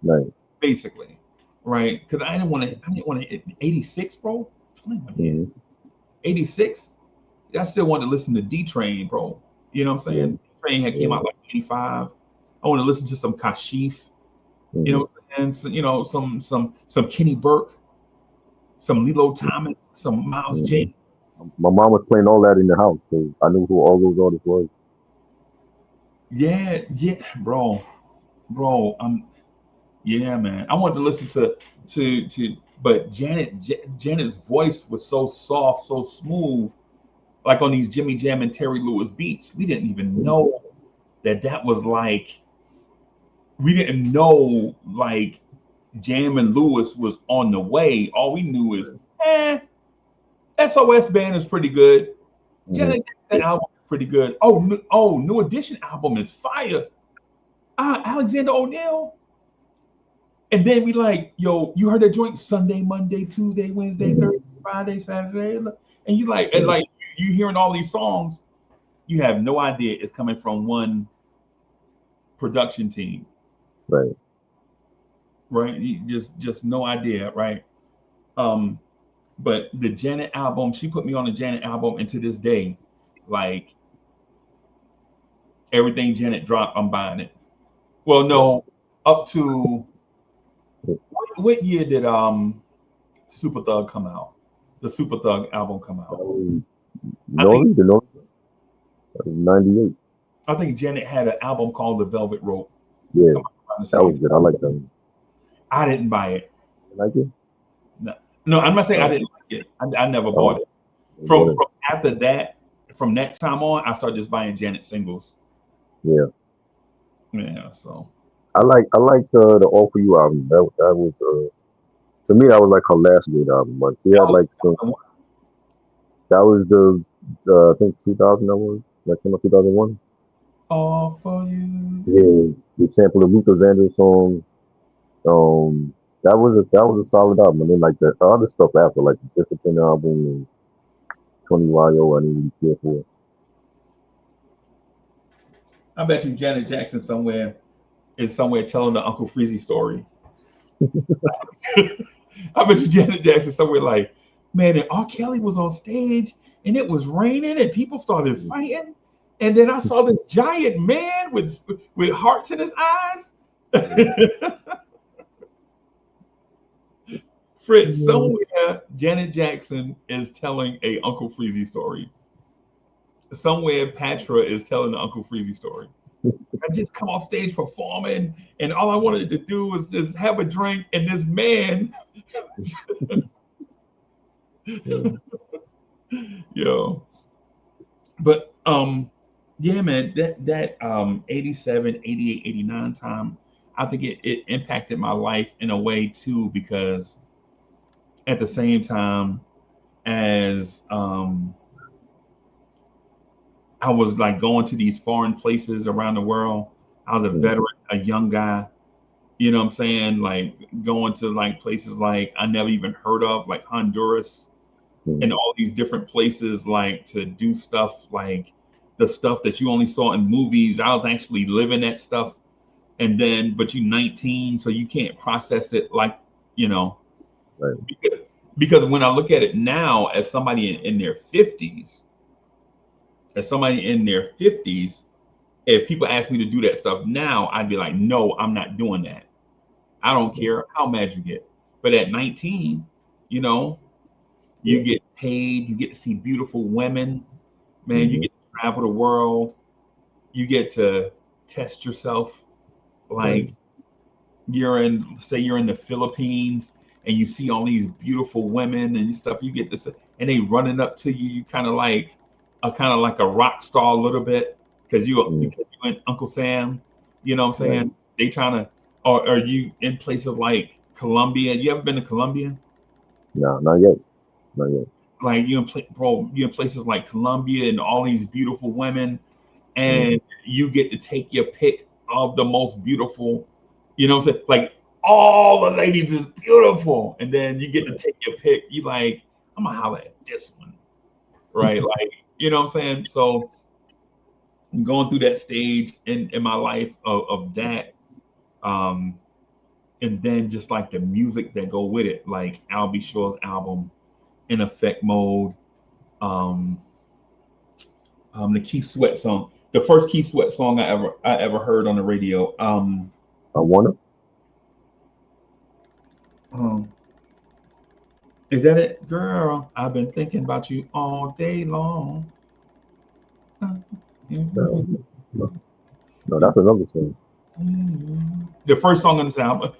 Right. Basically, right? Because I didn't want to. 86, bro. I didn't want to hear Mm. 86. I still wanted to listen to D Train, bro. You know what I'm Yeah. saying? D Train had came Yeah. out like 85. I want to listen to some Kashif. You know Mm. what I'm saying? So, some Kenny Burke, some Lilo Thomas, some Miles Mm. J. My mom was playing all that in the house, so I knew who all those artists was. Yeah, bro. Yeah, man. I wanted to listen but Janet's voice was so soft, so smooth, like on these Jimmy Jam and Terry Lewis beats. We didn't even Mm. know that was like. We didn't know like Jam and Lewis was on the way. All we knew is, SOS Band is pretty good. Mm. Janet Jackson album is pretty good. Oh, New Edition album is fire. Alexander O'Neal. And then we like, yo, you heard that joint Sunday, Monday, Tuesday, Wednesday, Mm. Thursday, Friday, Saturday, and you like, and Yeah. like you hearing all these songs, you have no idea it's coming from one production team. Right. right? Just no idea, right? Um, but the Janet album, she put me on the Janet album, and to this day, like everything Janet dropped, I'm buying it. Well, no, up to what year did Super Thug come out? The Super Thug album come out. I think The Nori, 98. I think Janet had an album called The Velvet Rope Yeah, come out around the that same was time. good. I like that one. I didn't buy it. You like it? No, no, I'm not saying I Oh, didn't like it. I never bought oh, it. yeah, From after that, from that time on, I started just buying Janet singles. yeah. Yeah, so I liked the All For You album. That was to me that was like her last good album. But she that had was like some. That was the I think 2000 that was that came out 2001. all for you. Yeah, the sample of Luther Vandross song. Um, that was a solid album. And then like the other stuff after, like the Discipline album and 20 YO, I didn't really care for. I bet you Janet Jackson somewhere is somewhere telling the Uncle Freezy story. I bet you Janet Jackson somewhere like, man, and R. Kelly was on stage and it was raining and people started fighting. And then I saw this giant man with hearts in his eyes. Fritz, Yeah. somewhere Janet Jackson is telling a Uncle Freezy story. Somewhere Patra is telling the Uncle Freezy story. I just come off stage performing, and all I wanted to do was just have a drink, and this man, Yeah. yo. But yeah, man, that 87, 88, 89 time, I think it impacted my life in a way too, because at the same time as I was like going to these foreign places around the world. I was a Mm, veteran, a young guy. You know what I'm saying? Like going to like places like I never even heard of, like Honduras mm, and all these different places, like to do stuff like the stuff that you only saw in movies. I was actually living that stuff. And then, but you 19, so you can't process it like, you know, right. because, because when I look at it now as somebody in their 50s, as somebody in their 50s, if people ask me to do that stuff now, I'd be like, no, I'm not doing that. I don't care how mad you get. But at 19, you know, you Yeah. get paid, you get to see beautiful women, man, you Hmm. get to travel the world, you get to test yourself. Right. Like you're in, say you're in the Philippines and you see all these beautiful women and stuff, you get this, and they running up to you, you kind of like a rock star a little bit Mm, because you and Uncle Sam, you know what I'm right. saying? They trying to, or are you in places like Colombia? You ever been to Colombia? No, not yet. Not yet. Like bro, you in places like Colombia and all these beautiful women, Mm, and you get to take your pick of the most beautiful, you know what I'm saying? Like all the ladies is beautiful. And then you get to right. take your pick. You like, I'm gonna holler at this one, right? Like, you know what I'm saying? So I'm going through that stage in my life of that. Um, and then just like the music that go with it, like Albie Shore's album, In Effect Mode, um, the Keith Sweat song, the first Keith Sweat song I ever heard on the radio. I wanna. Um, is that it, girl? I've been thinking about you all day long. No, no, no, that's another song. The first song on this album,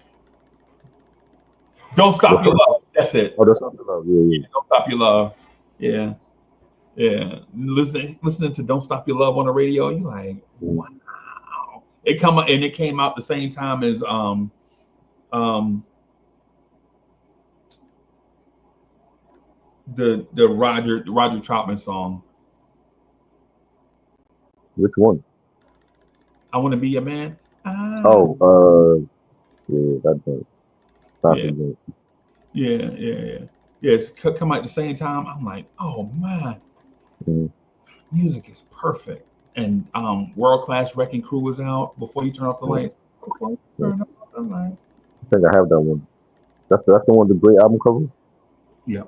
"Don't The Stop Your first Love." song. That's it. Oh, that's not the love. Yeah, Yeah, yeah. "Don't Stop Your Love." Yeah, yeah. Listening to "Don't Stop Your Love" on the radio, you're like, Mm, wow. It come out, and it came out the same time as um the Roger Troutman song, which one? "I Want to Be Your Man." Ah, Oh, yeah, that joint. yeah, Classic joint. yeah. Yeah, it's come out at the same time. I'm like, oh man, Mm, music is perfect. And World Class Wrecking Crew was out before you turn off the yeah, lights. Before you yeah. turn off the lights. think I have that one. That's the one with the great album cover. Yeah,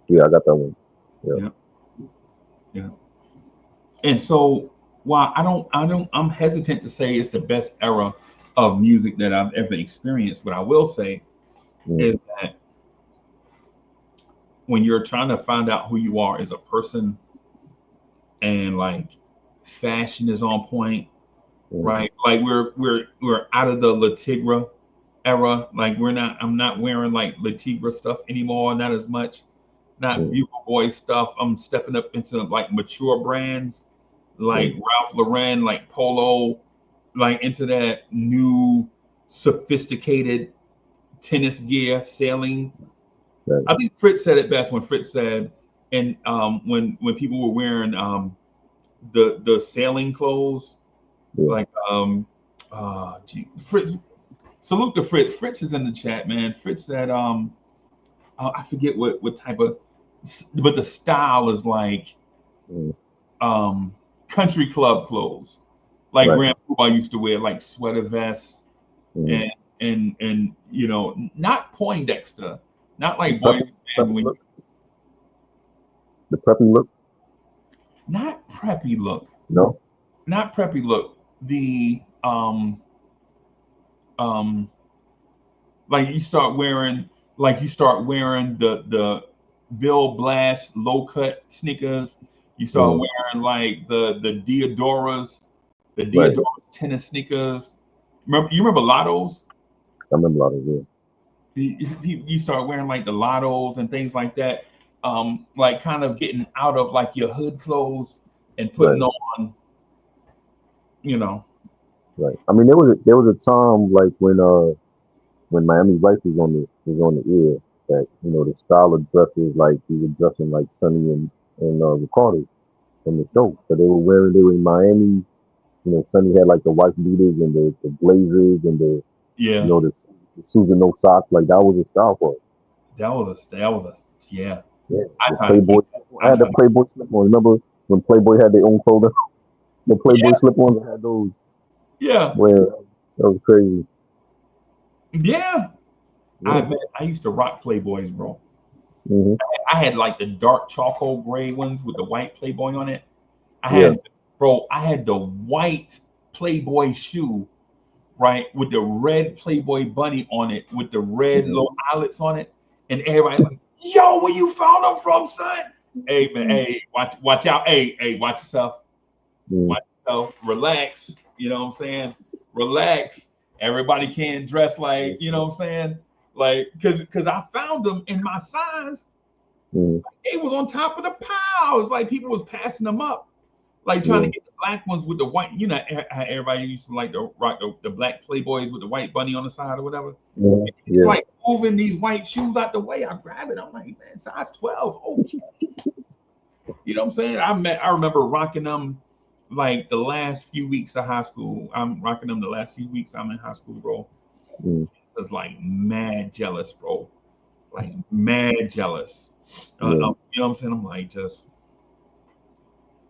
Yeah, I got that one. Yeah. yeah, yeah. And so while I'm hesitant to say it's the best era of music that I've ever experienced. What I will say Mm, is that when you're trying to find out who you are as a person, and like fashion is on point, mm, right? Like we're out of the Latigra era. Like I'm not wearing like Latigra stuff anymore, not as much. Not mm, Bugle Boy stuff. I'm stepping up into like mature brands like mm, Ralph Lauren, like Polo, like into that new sophisticated tennis gear, sailing. right. I think Fritz said it best when Fritz said, and when people were wearing the sailing clothes, Yeah. like Fritz, salute to Fritz. Fritz is in the chat, man. Fritz said I forget what type of, but the style is like Mm, um country club clothes, like right. Grandpa used to wear, like sweater vests Mm. and not Poindexter, not The like boys and preppy when look. The preppy look. not preppy look, No. not preppy look. The um like you start wearing the Bill Blast low cut sneakers. You start Mm, wearing like the Diodoras, the right. Diodora tennis sneakers. You remember Lottos? I remember a lot of it. You start wearing like the Lottos and things like that. Like kind of getting out of like your hood clothes and putting Right. on, you know, Right. I mean, there was a time like when Miami Vice was on the air that the style of dresses like we were dressing like Sonny and Ricardo from the show. So they were in Miami. Sonny had like the white beaters and the blazers and yeah, the shoes and no socks. Like that was a style for us. that was a yeah. Yeah, I the try to Playboy. keep that. I I had the try to Playboy slip on. Remember when Playboy had their own clothing? The Playboy yeah, slip ons. I had those. yeah, Where that was crazy. yeah. I Yeah. man, I used to rock Playboys, bro. Hmm. I had like the dark charcoal gray ones with the white Playboy on it. I Yeah. had, bro, I had the white Playboy shoe, right, with the red Playboy bunny on it, with the red Hmm. little eyelets on it, and everybody like, yo, where you found them from, son? Hey man, hey, watch out, hey, watch yourself, Hmm. watch yourself, relax. You know what I'm saying? Relax. Everybody can't dress like, you know what I'm saying? Like, cause I found them in my size. Hmm. It was on top of the pile. It's like people was passing them up, like trying to Yeah. get the black ones with the white. You know how everybody used to like to rock the black Playboys with the white bunny on the side or whatever. Yeah. It's Yeah. like moving these white shoes out the way. I grab it. I'm like, man, size 12. Okay. You know what I'm saying? I remember rocking them like the last few weeks of high school. I'm rocking them the last few weeks I'm in high school, bro. Hmm. It's like mad jealous, bro. Like mad jealous. Yeah. You know what I'm saying? I'm like, just,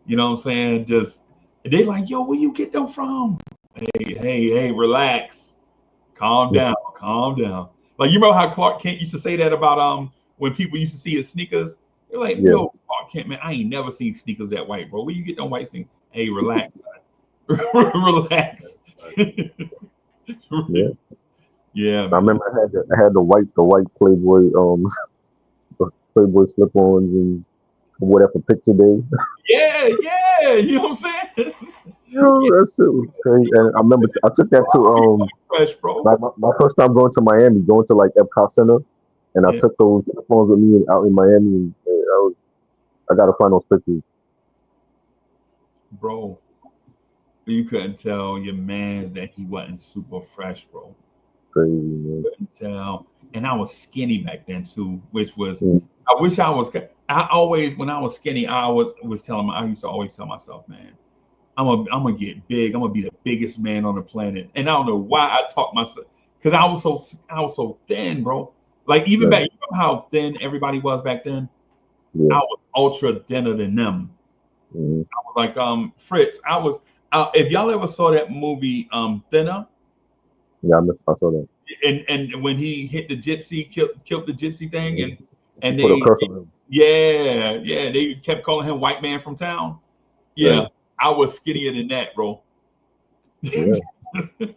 you know what I'm saying? Just, they like, yo, where you get them from? Hey, relax. Calm down, calm down. Like, you remember how Clark Kent used to say that about when people used to see his sneakers? They're like, Yeah. yo, Clark Kent, man, I ain't never seen sneakers that white, bro. Where you get them white sneakers? Hey, relax, relax. Yeah. Yeah, I man. remember I had the white Playboy Playboy slip ons and wore that for picture day. Yeah. You know what I'm saying? Yo, Yeah, that shit was crazy. And I remember I took that to fresh, bro. my first time going to Miami, going to like Epcot Center, and I Yeah, took those slip ons with me out in Miami. And I gotta find those pictures. bro. You couldn't tell your man's that he wasn't super fresh, bro. Crazy, man. Couldn't tell. And I was skinny back then too, which was, Mm, I wish I was. I always, when I was skinny, I used to always tell myself, man, I'm gonna get big. I'm gonna be the biggest man on the planet. And I don't know why I talked myself, because I was so thin, bro. Like even right. back, you know how thin everybody was back then. I Yeah. was ultra thinner than them. Hmm. I was like Fritz. I was. If y'all ever saw that movie Thinner, Yeah. I saw that. and when he hit the gypsy, killed the gypsy thing, He and put a they, curse on him. yeah, they kept calling him white man from town. Yeah, Right. I was skinnier than that, bro. Yeah.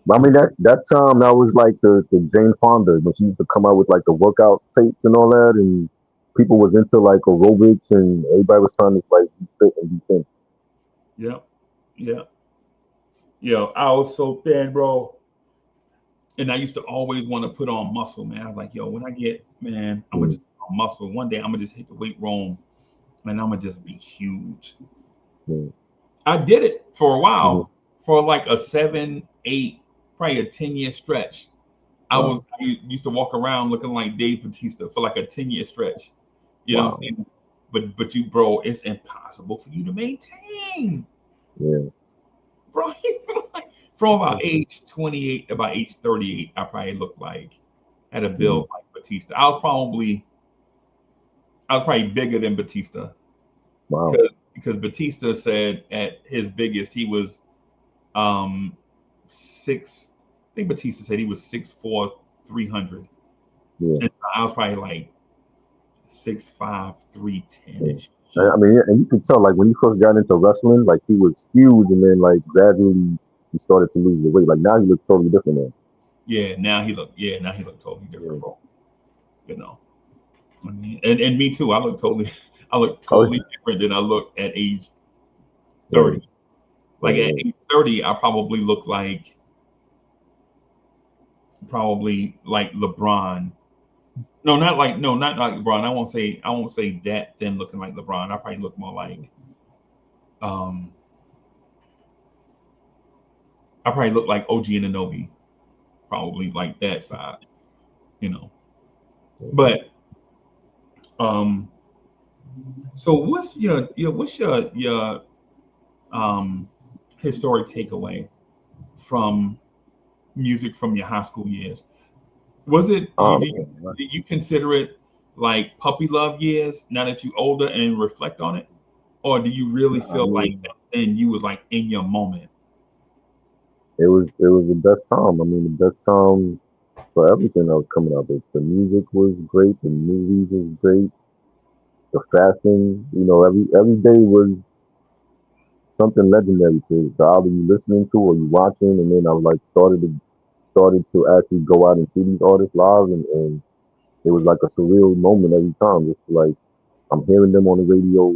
But I mean that time that was like the Jane Fonda when she used to come out with like the workout tapes and all that, and people was into like aerobics and everybody was trying to like be fit and be thin. Yeah, yeah, yeah. I was so thin, bro. And I used to always want to put on muscle, man. I was like, yo, when I get, man, I'm gonna Mm, just put on muscle. One day I'm gonna just hit the weight room and I'm gonna just be huge. mm, I did it for a mhm. while, for like a 7, 8, probably a 10-year stretch. Wow, I used to walk around looking like Dave Bautista for like a 10-year stretch. You know what wow, I'm saying? But you, bro, it's impossible for you to maintain, yeah, bro. From about yeah, age 28 to about age 38, I probably looked like had a mhm. build like Batista. I was probably bigger than Batista Wow, because Batista said at his biggest he was um six. I think Batista said he was 6'4", 300, yeah, and so I was probably like 6'5", 310 yeah. ish. I mean, yeah, and you could tell like when he first got into wrestling, like he was huge, and then like gradually he started to lose the weight. Like now he looks totally different now. Now he looked totally different, Yeah. bro. You know, I mean, and me too. I look Oh, totally different than I look at age right, 30. Like at right, age 30, I probably look like LeBron. No, not like LeBron. I won't say that thin looking like LeBron. I probably look more like um I probably look like OG Ananobi, probably like that side, you know. right. But um so what's your um historic takeaway from music from your high school years? Was it you Oh man, did you consider it like puppy love years now that you older and reflect on it? Or do you really I feel like mean, back then you was like in your moment? it was the best time. I mean, the best time for everything that was coming out. The music was great. The movies was great. The fashion, every day was something legendary to either you listening to or you watching. And then I was like started to actually go out and see these artists live, and it was like a surreal moment every time. Just like I'm hearing them on the radio,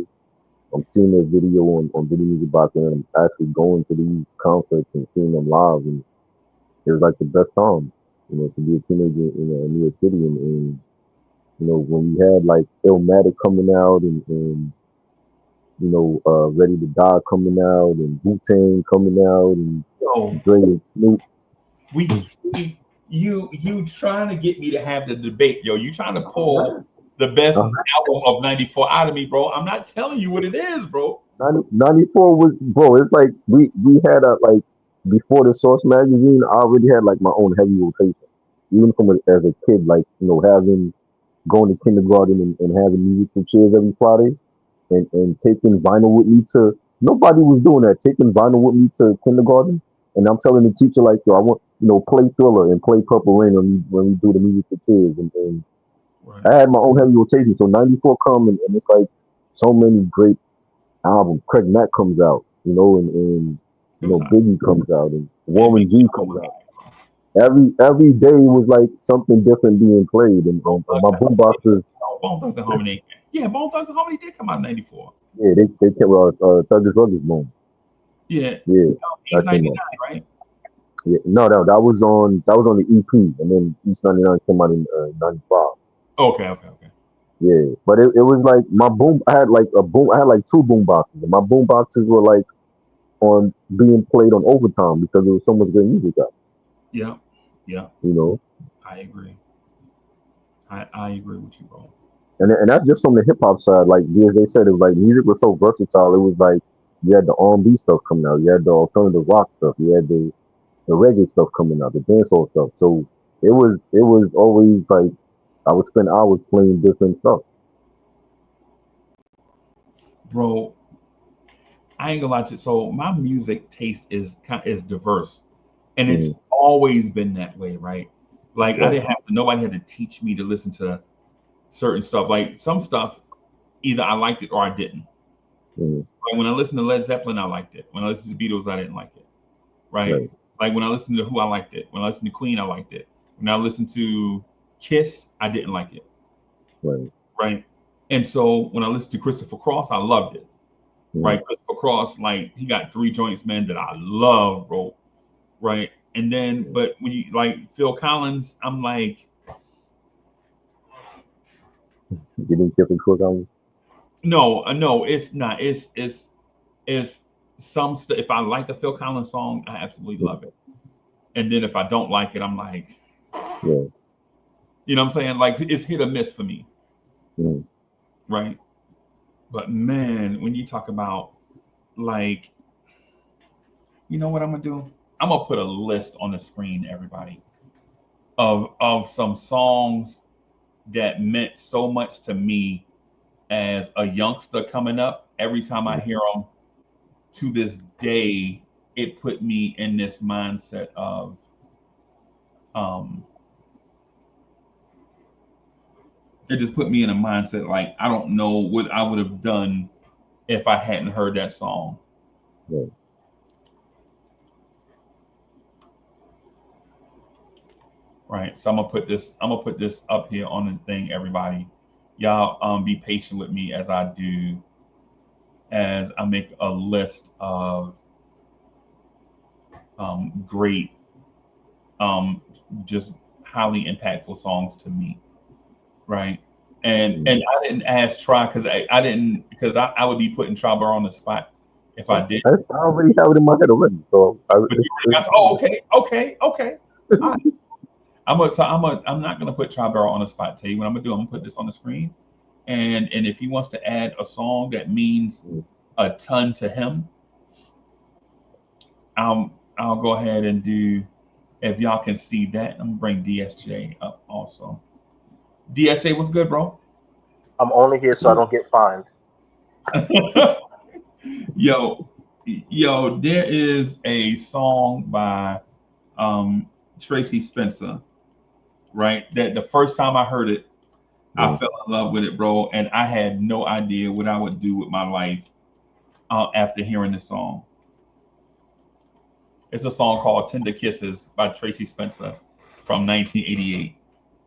I'm seeing their video on Video Music Box, and I'm actually going to these concerts and seeing them live, and it was like the best time, to be a teenager in New York City, and when we had like Illmatic coming out, and Ready to Die coming out, and Wu Tang coming out, and Yo, Dre and Snoop. we you trying to get me to have the debate, yo. You trying to pull the best Uh, album of '94 out of me, bro. I'm not telling you what it is, bro. 94 was, bro. It's like we had a like before the Source magazine. I already had like my own heavy rotation, even as a kid, like having going to kindergarten and having musical chairs every Friday, and taking vinyl with me to. Nobody was doing that. Taking vinyl with me to kindergarten, and I'm telling the teacher like, yo, I want play Thriller and play Purple Rain when we do the musical chairs, and Right. I had my own heavy rotation. So 94 come, and it's like so many great albums. Craig Mack comes out, and It was hot. Biggie comes out, and Yeah, Warren Big G Album comes was out. hot. Every day was like something different being played, Bone and my Thugs and Harmony. boomboxes, Oh, Bone Thugs and Harmony. Yeah, Bone Thugs and Harmony did come out in '94. yeah, they kept Thuggish Ruggish Bone, Yeah, yeah, that East came out. 99, right? Yeah, no, that was on the EP, and then East 99 came out in '95. Okay, okay, okay. Yeah, but it was like my boom. I had like a boom. I had like two boom boxes, and my boom boxes were like on being played on overtime because there was so much good music out. Yeah, yeah, You know, I agree. I agree with you, bro. and that's just from the hip hop side. Like as they said, it was like music was so versatile. It was like you had the R&B stuff coming out, you had the alternative rock stuff, you had the reggae stuff coming out, the dancehall stuff. So it was always like I would spend hours playing different stuff. Bro, I ain't gonna lie to you. So my music taste is diverse, and it's Hmm. always been that way, right? Like I didn't have to. Nobody had to teach me to listen to certain stuff. Like some stuff, either I liked it or I didn't. Like when I listened to Led Zeppelin, I liked it. When I listened to the Beatles, I didn't like it. Right? Like when I listened to Who, I liked it. When I listened to Queen, I liked it. When I listened to Kiss, I didn't like it. Right? And so when I listened to Christopher Cross, I loved it. Right? Christopher Cross, like he got 3 joints, man, that I love, bro. Right? And then, but when you like Phil Collins, I'm like, you didn't get the Phil Collins? No, it's not. It's some stuff. If I like a Phil Collins song, I absolutely love it. And then if I don't like it, I'm like, you know what I'm saying? Like it's hit or miss for me. Right? But man, when you talk about like, you know what I'm gonna do? I'm gonna put a list on the screen, everybody, of some songs that meant so much to me as a youngster coming up. Every time I hear them, to this day, it put me in this mindset of it just put me in a mindset like I don't know what I would have done if I hadn't heard that song. Right. So I'm gonna put this up here on the thing, everybody. Y'all be patient with me as I make a list of great just highly impactful songs to me. Right. And I didn't ask Try because I would be putting Try Bar on the spot if I did. I already have it in my head already. So okay. All right. I'm not gonna put Try Bar on the spot. Tell you what I'm gonna do. I'm gonna put this on the screen, and if he wants to add a song that means a ton to him, I'll go ahead and do. If y'all can see that, I'm gonna bring DSJ up also. DSJ, what's good, bro? I'm only here so I don't get fined. yo, there is a song by Tracy Spencer, right? That the first time I heard it, I fell in love with it, bro, and I had no idea what I would do with my life after hearing this song. It's a song called "Tender Kisses" by Tracy Spencer from 1988,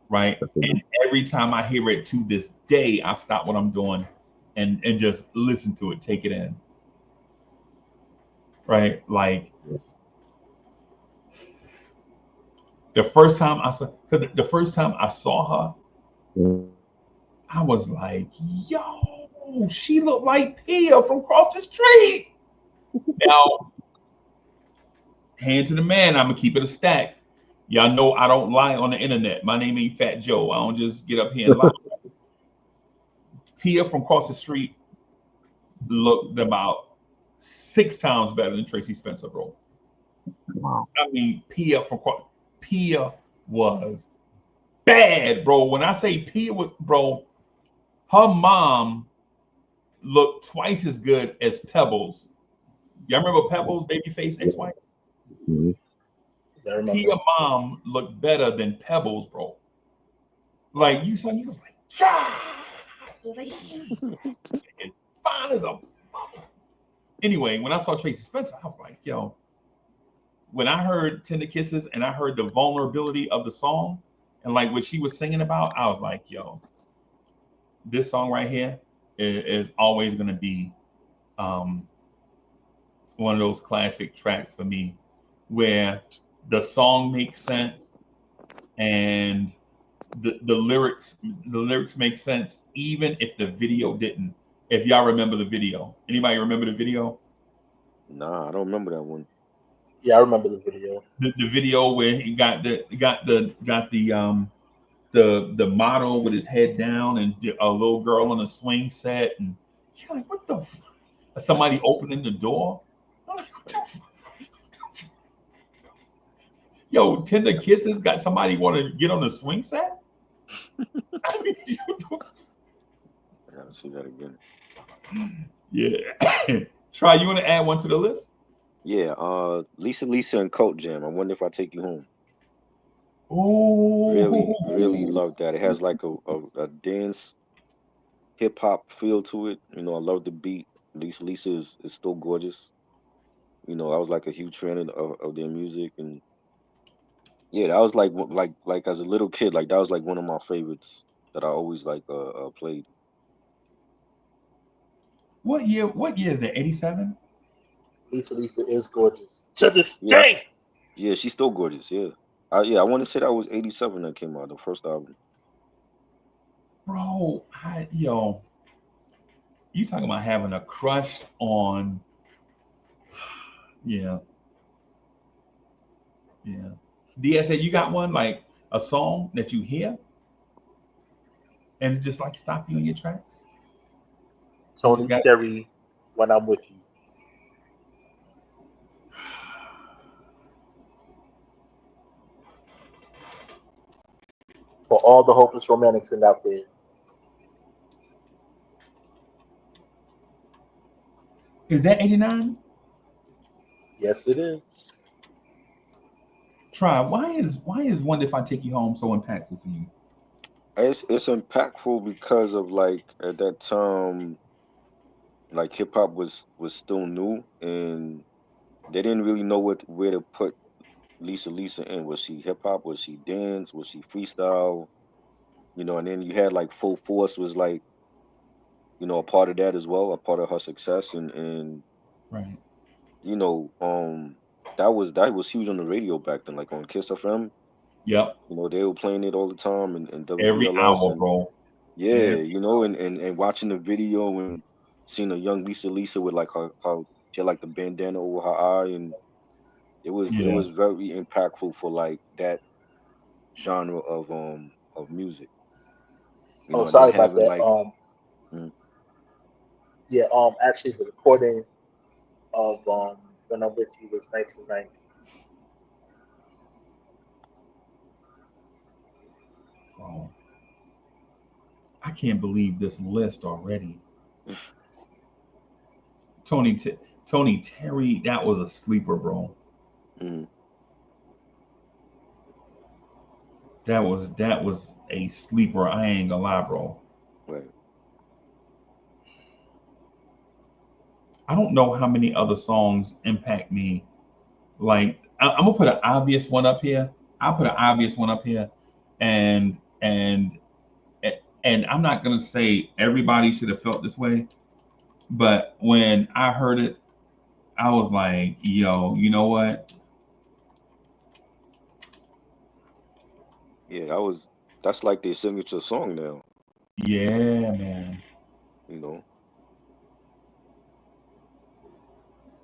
right? And every time I hear it to this day, I stop what I'm doing and just listen to it, take it in. Right? Like the first time I saw her, I was like, yo, she looked like Pia from across the street. Now, hand to the man, I'm gonna keep it a stack. Y'all know I don't lie on the internet. My name ain't Fat Joe. I don't just get up here and lie. Pia from across the street looked about 6 times better than Tracy Spencer, bro. Wow. I mean, Pia was bad, bro. When I say Pia was, bro, her mom looked twice as good as Pebbles. Y'all remember Pebbles, babyface ex-wife? Pia mom looked better than Pebbles, bro. Like you saw, he was like, it's fine as a. Anyway, when I saw Tracy Spencer, I was like, yo. When I heard "Tender Kisses" and I heard the vulnerability of the song and like what she was singing about, I was like, yo, this song right here is always gonna be one of those classic tracks for me, where the song makes sense and the lyrics make sense even if the video didn't. If y'all remember the video, anybody remember the video? Nah, I don't remember that one. Yeah, I remember the video. The video where he got the model with his head down and a little girl on a swing set, and you're like, what the? Somebody opening the door. I'm like, what the? Yo, Tender Kisses got somebody want to get on the swing set? I mean, I gotta see that again. Yeah. Try, you want to add one to the list? Yeah, Lisa and Coat Jam. I wonder if I take you home. Really Oh, love that. It has like a dance hip hop feel to it. You know, I love the beat. Lisa is still gorgeous. You know, I was like a huge fan of their music, and yeah, that was like like as a little kid, like that was like one of my favorites that I always like played. what year? What year is it? 87. Lisa is gorgeous to this Yeah, day. yeah, she's still gorgeous. Yeah, I want to say that was '87 that came out, the first album. Bro, yo, you talking about having a crush on? Yeah, yeah. DSA, you got one like a song that you hear and it just like stop you in your tracks. You just Tony got. Terry, when I'm with you. For all the hopeless romantics in out there. Is that 89? Yes, it is. Try. Why is One If I Take You Home so impactful for you? It's impactful because of like at that time, like hip hop was still new, and they didn't really know where to put Lisa in. Was she hip hop? Was she dance? Was she freestyle? You know, and then you had like Full Force was like, you know, a part of that as well, a part of her success, and Right. you know, that was huge on the radio back then, like on Kiss FM. Yep. You know, they were playing it all the time, and Every WBLS, hour, and bro. yeah, Every you know, hour. and watching the video and seeing a young Lisa with like her she had like the bandana over her eye, and it Yeah. was very impactful for like that genre of music, you Oh, know, and then sorry about having that. like mm, Yeah. Actually, the recording of when I'm with you was 1990. Bro, I can't believe this list already. Tony T- Tony Terry, that was a sleeper, bro. mm, That was a sleeper. I ain't gonna lie, bro. right, I don't know how many other songs impact me. Like I'm gonna put an obvious one up here. I'll put an obvious one up here, and and I'm not gonna say everybody should have felt this way, but when I heard it, I was like, yo, you know what? yeah, that's like their signature song now, Yeah, man. you know,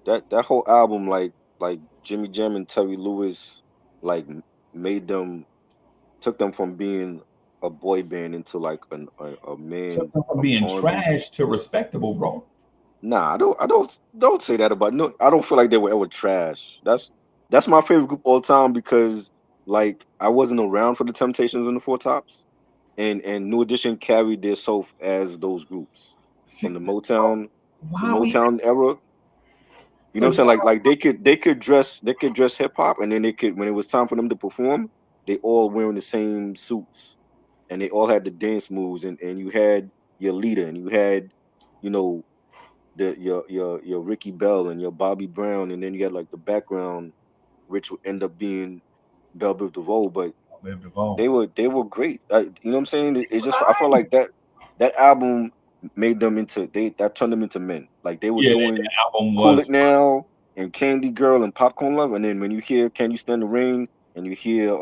that whole album like Jimmy Jam and Terry Lewis like made them took them from being a boy band into like a Took man them from of being R&B. trash to respectable, bro. Nah, I don't say that about no. I don't feel like they were ever trash. That's my favorite group all time because like I wasn't around for the Temptations and the Four Tops, and New Edition carried their self as those groups from See, bro, The why we Motown era. You know what I'm like saying? why Like they could dress hip hop, and then they could when it was time for them to perform, they all wearing the same suits, and they all had the dance moves, and you had your leader, and you had, you know, your Ricky Bell and your Bobby Brown, and then you had like the background, which would end up being Belle Biv DeVoe, but Live Devon? they were great. You know what I'm saying? They It was just I felt alright. like that album made them into that turned them into men. Like they were Yeah, that doing album Cool It was Now and Candy Girl and Popcorn Love, and then when you hear Can You Stand the Rain and you hear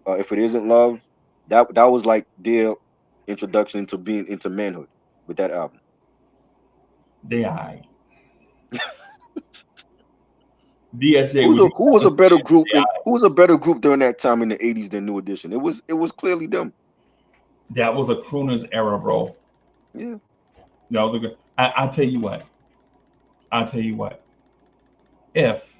If It Isn't Love, that was like their introduction into being into manhood with that album. they alright. DSJ, would you Who was ever a say better group they and alright? who was a better group during that time in the '80s than New Edition? It was clearly them. That was a crooner's era, bro. Yeah. That was a good. I tell you what. I tell you what. If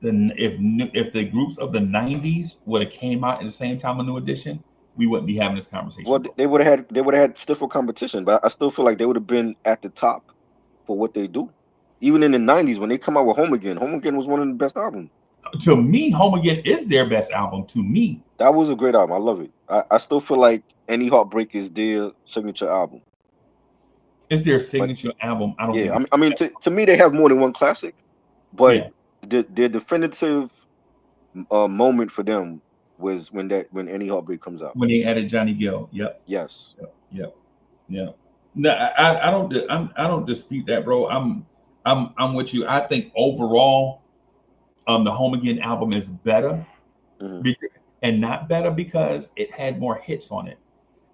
if the groups of the '90s would have came out at the same time of New Edition, we wouldn't be having this conversation, Well, bro. they would have had stiffer competition, but I still feel like they would have been at the top for what they do. Even in the '90s when they come out with Home Again was one of the best albums. to me, Home Again is their best album. To me, That was a great album. I love it. I still feel like Any Heartbreak is their signature album. it's their But signature album. I don't yeah, think it's I mean, to me, they have more than one classic. But yeah. the definitive moment for them was when Any Heartbreak comes out. When they added Johnny Gill, yep, Yes. yep, yep, yep. No, I don't I don't dispute that, bro. I'm with you. I think overall, the Home Again album is better, Hmm. because, and not better because it had more hits on it.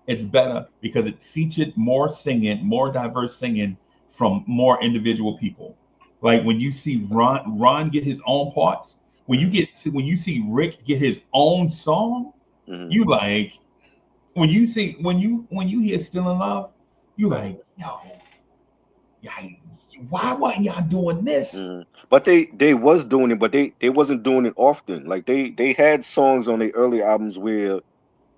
It's better because it featured more singing, more diverse singing from more individual people. Like when you see Ron get his own parts, Hmm. when you see Rick get his own song, Hmm. you like when you hear Still in Love, you Right. like, yo, yeah, why weren't y'all doing this? Hmm. But they was doing it, but they wasn't doing it often. Like they had songs on their early albums where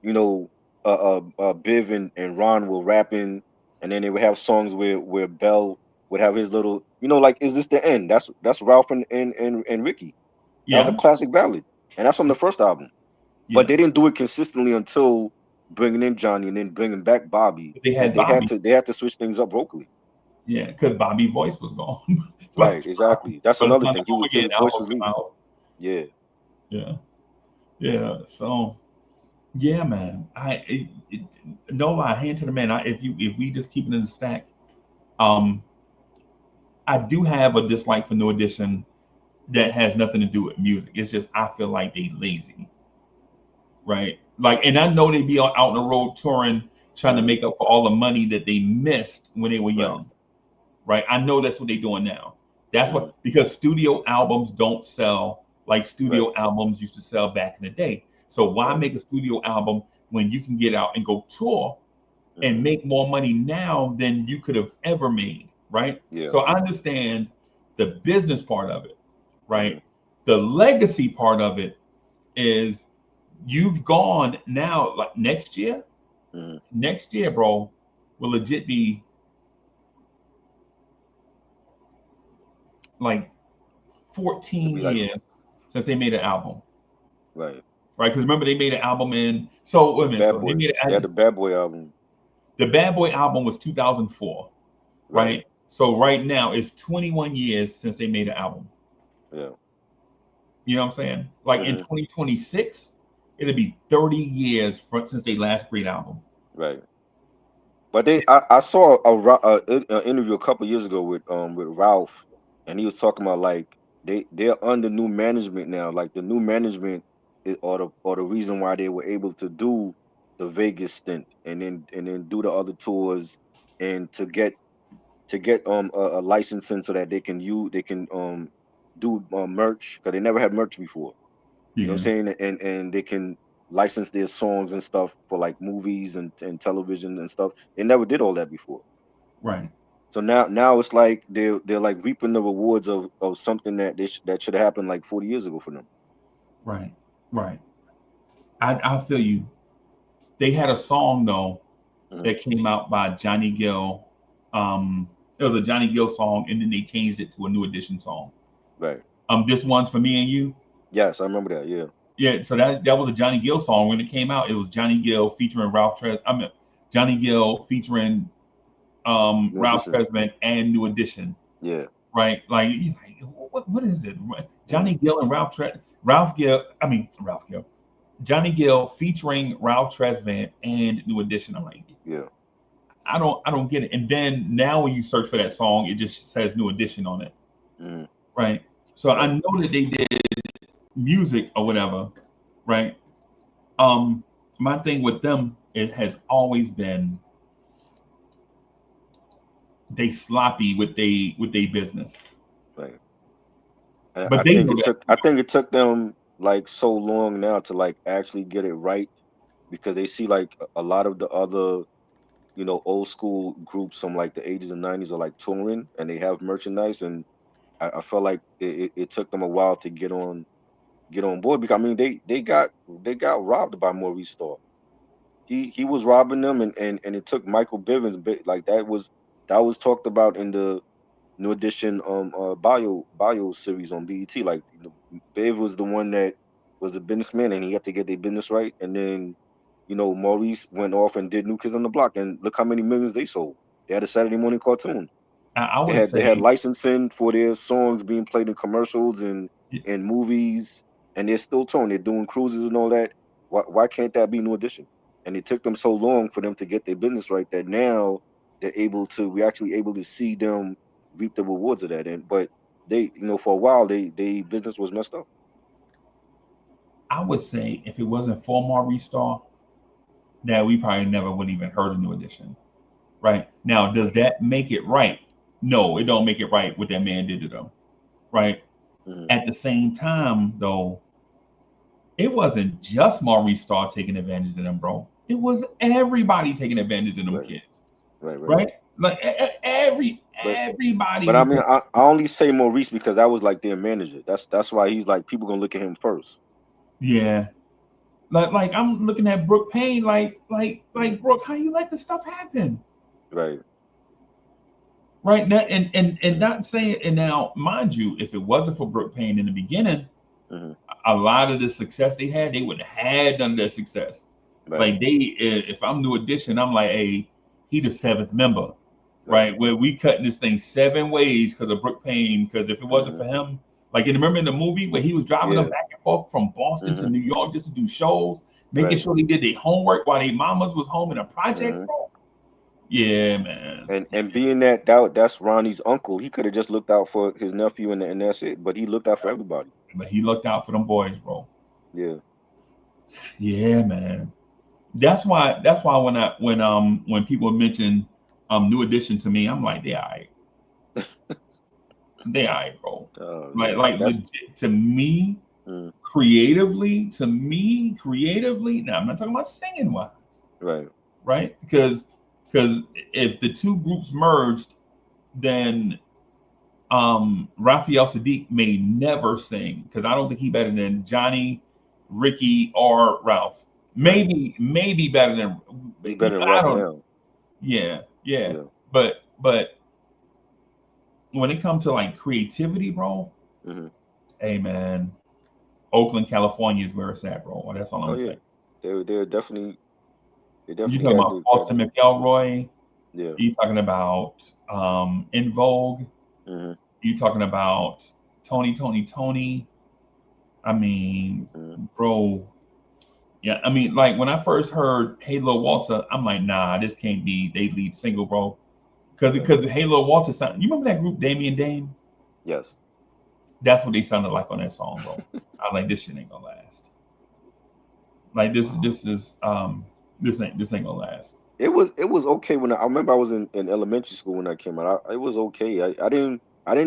you know, Biv and Ron were rapping, and then they would have songs where Bell would have his little, like "Is This the End?" That's Ralph and Ricky. That was a Yeah, classic ballad, and that's from the first album. But yeah. they didn't do it consistently until bringing in Johnny and then bringing back Bobby. They That had Bobby, they had to switch things up vocally. yeah, because Bobby's voice was gone. Right, but exactly. That's by the another time thing. the Home His Again voice album was came losing. out, Yeah. yeah, yeah. So yeah, man. No lie, hand to the man. If we just keep it in the stack, um, I do have a dislike for New Edition that has nothing to do with music. It's just I feel like they lazy, right? Like, and I know they be out on the road touring, trying to Hmm. make up for all the money that they missed when they were Right. young, right? I know that's what they're doing now. That's Hmm. what because studio albums don't sell like Right. studio albums used to sell back in the day. So why Right. make a studio album when you can get out and go tour and Hmm. make more money now than you could have ever made, right? Yeah. So I understand the business part of it, Hmm. right? The legacy part of it is you've gone now, like Hmm. next year, bro, will legit be like It'd 14 be like years since they made an album, right. right? Because remember they made an album in, so wait a minute, Bad so they Boy. made They had it, the Bad Boy album. the Bad Boy album was 2004, Right. right? So right now it's 21 years since they made an album. Yeah. You know what I'm saying? Like in Hmm. 2026, it'll be 30 years since they last great album. Right. But I saw a interview a couple years ago with Ralph, and he was talking about like they're under new management now. Like the new management or the reason why they were able to do the Vegas stint and then do the other tours and to get a licensing so that they can do merch because they never had merch before. You know what Yeah, I'm saying? And they can license their songs and stuff for like movies and television and stuff. They never did all that before. right, So now it's like they're like reaping the rewards of something that that should have happened like 40 years ago for them. right, right. I feel you. They had a song though Hmm. that came out by Johnny Gill. It was a Johnny Gill song, and then they changed it to a New Edition song. Right. This one's for me and you. Yes, I remember that. Yeah. Yeah, so that was a Johnny Gill song when it came out. It was Johnny Gill featuring Johnny Gill featuring New Ralph Edition. Tresvant and New Edition, Yeah. right? Like, what is it? Hmm. Johnny Gill and Ralph Gill. I mean Ralph Gill, Johnny Gill featuring Ralph Tresvant and New Edition. I'm like, Yeah. I don't get it. And then now when you search for that song, it just says New Edition on it, Hmm. right? So I Right. know that they did music or whatever, right? My thing with them it has always been they sloppy with they business, Right. And but they know that. I think it took them like so long now to like actually get it right because they see like a lot of the other old school groups from like the 80s and 90s are like touring and they have merchandise and I felt like it took them a while to get on board because I mean they got robbed by Maurice Starr. He was robbing them and it took Michael Bivins like that was talked about New Edition bio series on BET. Like, Bev was the one that was the businessman, and he had to get their business right. And then, Maurice went off and did New Kids on the Block, and look how many millions they sold. They had a Saturday morning cartoon. I They would had say, licensing for their songs being played in commercials and movies, and they're still touring. They're doing cruises and all that. Why can't that be New Edition? And it took them so long for them to get their business right that now we're actually able to see them reap the rewards of that. And but they, for a while they business was messed up. I would say if it wasn't for Maurice Starr, that we probably never would even heard of New Edition. Right now, does that make it right? No, it don't make it right what that man did to them. Right. Mm-hmm. At the same time, though, it wasn't just Maurice Starr taking advantage of them, bro. It was everybody taking advantage of them Right, kids. right. Right? Like But everybody but I was mean, taking. I only say Maurice because I was like their manager. That's why he's like, people gonna look at him first. Yeah. Like I'm looking at Brooke Payne, Mm-hmm. Brooke, how you let this stuff happen? Right. Right now, and not saying, and now mind you, if it wasn't for Brooke Payne in the beginning, Mm-hmm. a lot of the success they had, they wouldn't have had none of that success. Right. Like if I'm New Edition, I'm like, hey, he the seventh member, Right. right? Where we cutting this thing 7 ways because of Brooke Payne. Because if it wasn't Mm-hmm. for him, like, and remember in the movie where he was driving them Yeah. back and forth from Boston to Mm-hmm. New York just to do shows, making Right. sure they did their homework while their mamas was home in the projects, Mm-hmm. bro. Yeah, man. And being that's Ronnie's uncle, he could have just looked out for his nephew and that's it. But he looked out for everybody. But he looked out for them boys, bro. Yeah. Yeah, man. That's why when people mention New Edition to me, I'm like, they all right, bro. Oh man, Like that's legit to me, mm, creatively. Now I'm not talking about singing wise, right. right? Because if the two groups merged, then Raphael Sadiq may never sing because I don't think he better than Johnny, Ricky, or Ralph. Right. Maybe better than He's better than I Ruff don't. now. Yeah. Yeah. But when it comes to like creativity, bro, Mm-hmm. hey man, Oakland, California is where it's at, bro. That's all I'm Oh gonna yeah. say. They're definitely You talking about got Foster the McElroy? yeah. You talking about In Vogue? Mm-hmm. You talking about Tony? I mean, Mm-hmm. bro, yeah. I mean, like when I first heard Halo Walter, I'm like, nah, this can't be they lead single, bro. Because Right. because Halo Walter sound. You remember that group Damien Dame? Yes. That's what they sounded like on that song, bro. I was like, this shit ain't gonna last. Like this ain't gonna last. It was okay when I remember I was in elementary school when that came out. It was okay. I didn't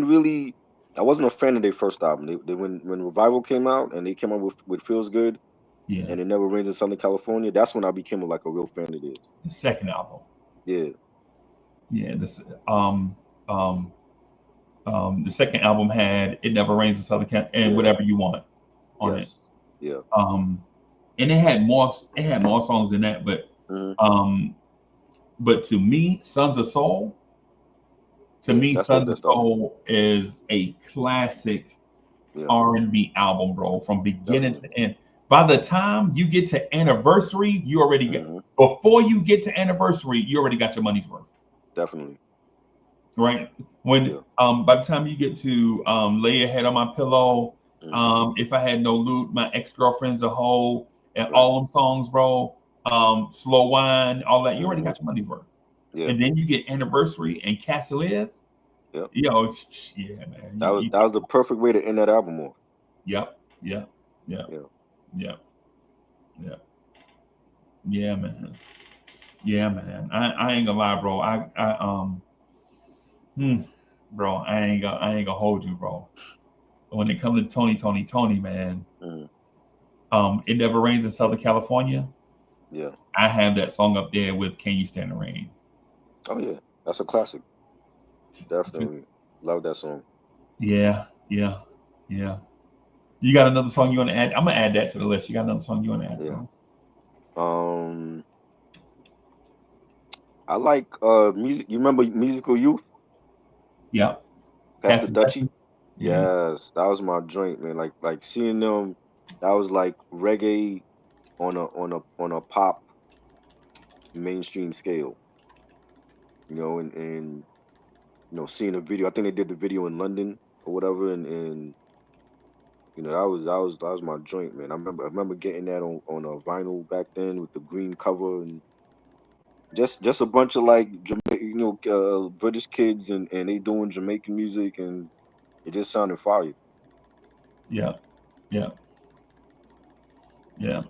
really I wasn't a fan of their first album. They when Revival came out and they came out with Feels Good Yeah. and It Never Rains in Southern California. That's when I became like a real fan of theirs. The second album. Yeah. Yeah. Um the second album had It Never Rains in Southern Cal and Yeah. Whatever You Want on it. Yes. Yeah. Um and it had more songs than that, Hmm. um but to me, Yeah. That's their Sons of best album. Soul is a classic Yeah. R&B album, bro, from beginning Definitely. to end. By the time you get to Anniversary, you already got Hmm. before you get to Anniversary, you already got your money's worth, Definitely. right? When Yeah. by the time you get to Lay Your Head on My Pillow, Hmm. If I Had No Loot, My Ex-Girlfriend's a Hoe, and Right. all them songs, bro, Slow Wine, all that, you already Hmm. got your money's worth. Yeah. And then you get Anniversary and Castiliers, Yep. yeah, man. That was the perfect way to end that album off. Yep, yep, yep, Yeah. yep, yep. Yeah, man. Yeah, man. I ain't gonna lie, bro. Hmm, bro. I ain't gonna hold you, bro. When it comes to Tony, man. Hmm. It Never Rains in Southern California. Yeah. I have that song up there with Can You Stand the Rain? Oh yeah. That's a classic. So, Definitely. Love that song. yeah, yeah, yeah. You got another song you want to add? I'm gonna add that to the list. You got another song you want to add to the Yeah. list? Um, I like music. You remember Musical Youth? Yeah. Pastor Pastor Dutchy. Dutchie. Yeah. Yes, that was my joint, man. Like seeing them, that was like reggae on a pop mainstream scale, and seeing a video. I think they did the video in London or whatever, and that was my joint, man. I remember getting that on a vinyl back then with the green cover and just a bunch of like British kids and they doing Jamaican music and it just sounded fire. Yeah. Yeah. Yeah.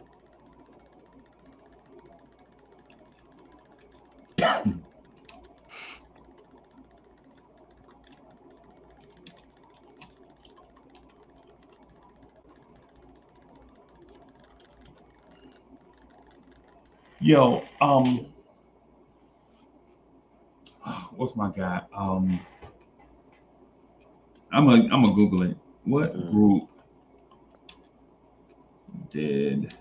Yo, what's my guy? I'm gonna Google it. What Mm. group did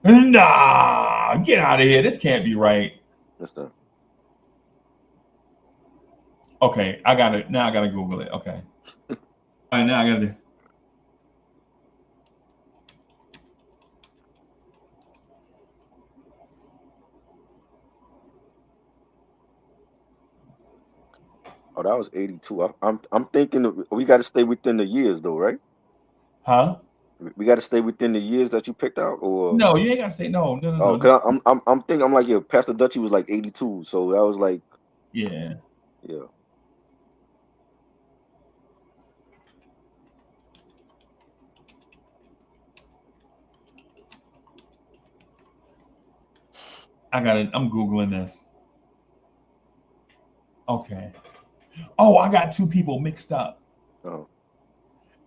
Nah, get out of here. This can't be right. That's the Okay, I got it. Now I gotta Google it. Okay. All right, now I gotta. Oh, that was 82. I'm thinking we got to stay within the years though, right? Huh? We got to stay within the years that you picked out, or No, you ain't gotta say no. No, no, oh, no, no. cause I'm thinking I'm like, yeah, Pastor Dutchy was like 82, so that was like, Yeah. yeah. I got it. I'm Googling this. Okay. Oh, I got two people mixed up. Oh,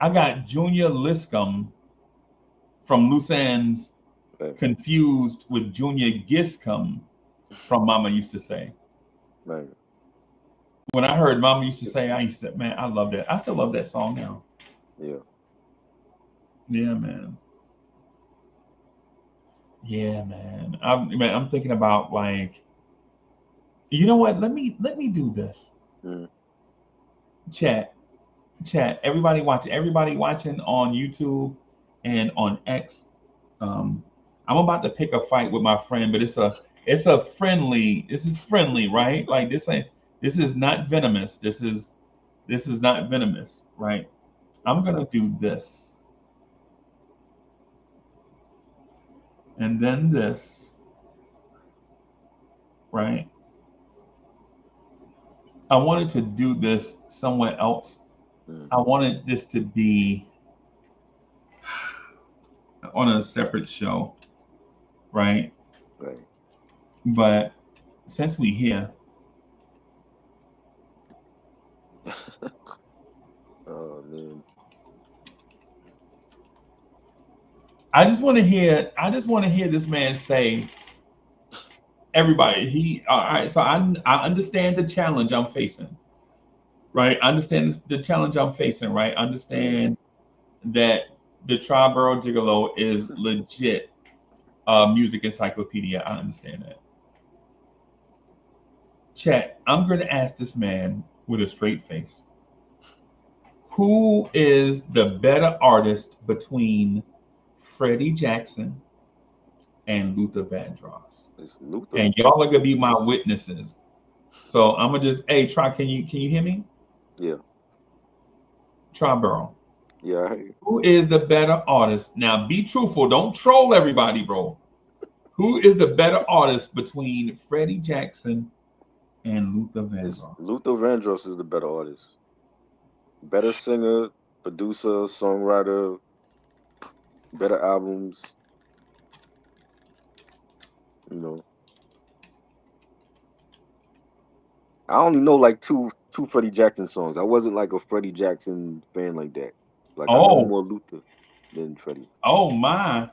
I got Junior Liscombe from Loose Ends okay, confused with Junior Giscombe from Mama Used to Say. man. When I heard Mama Used to Say, I used to, man, I love that. I still love that song now. Yeah. Yeah, man. Yeah, man. I'm thinking about like, you know what? Let me do this. Mm. Chat, chat. Everybody watching on YouTube and on X. Um, I'm about to pick a fight with my friend, but it's a friendly. This is friendly, right? Like this is not venomous. This is not venomous, right? I'm gonna do this, and then this, right? I wanted to do this somewhere else. Mm. I wanted this to be on a separate show, right? Right. But since we here, Oh man. I just want to hear this man say, everybody, all right, so I understand the challenge I'm facing, right? I understand the challenge I'm facing, right? I Mm. understand that the Triborough Gigolo is legit music encyclopedia. I understand that. Chat, I'm going to ask this man with a straight face. Who is the better artist between Freddie Jackson and Luther Vandross? It's Luther. And y'all are gonna be my witnesses. So I'm gonna just, hey, try. Can you hear me? Yeah. Try Burrow. Yeah. I hear you. Who is the better artist? Now be truthful. Don't troll everybody, bro. Who is the better artist between Freddie Jackson and Luther It's Vandross? Luther Vandross is the better artist, better singer, producer, songwriter, better albums. You know, I only know like two Freddie Jackson songs. I wasn't like a Freddie Jackson fan like that. Like I know Oh, more Luther than Freddie. oh my.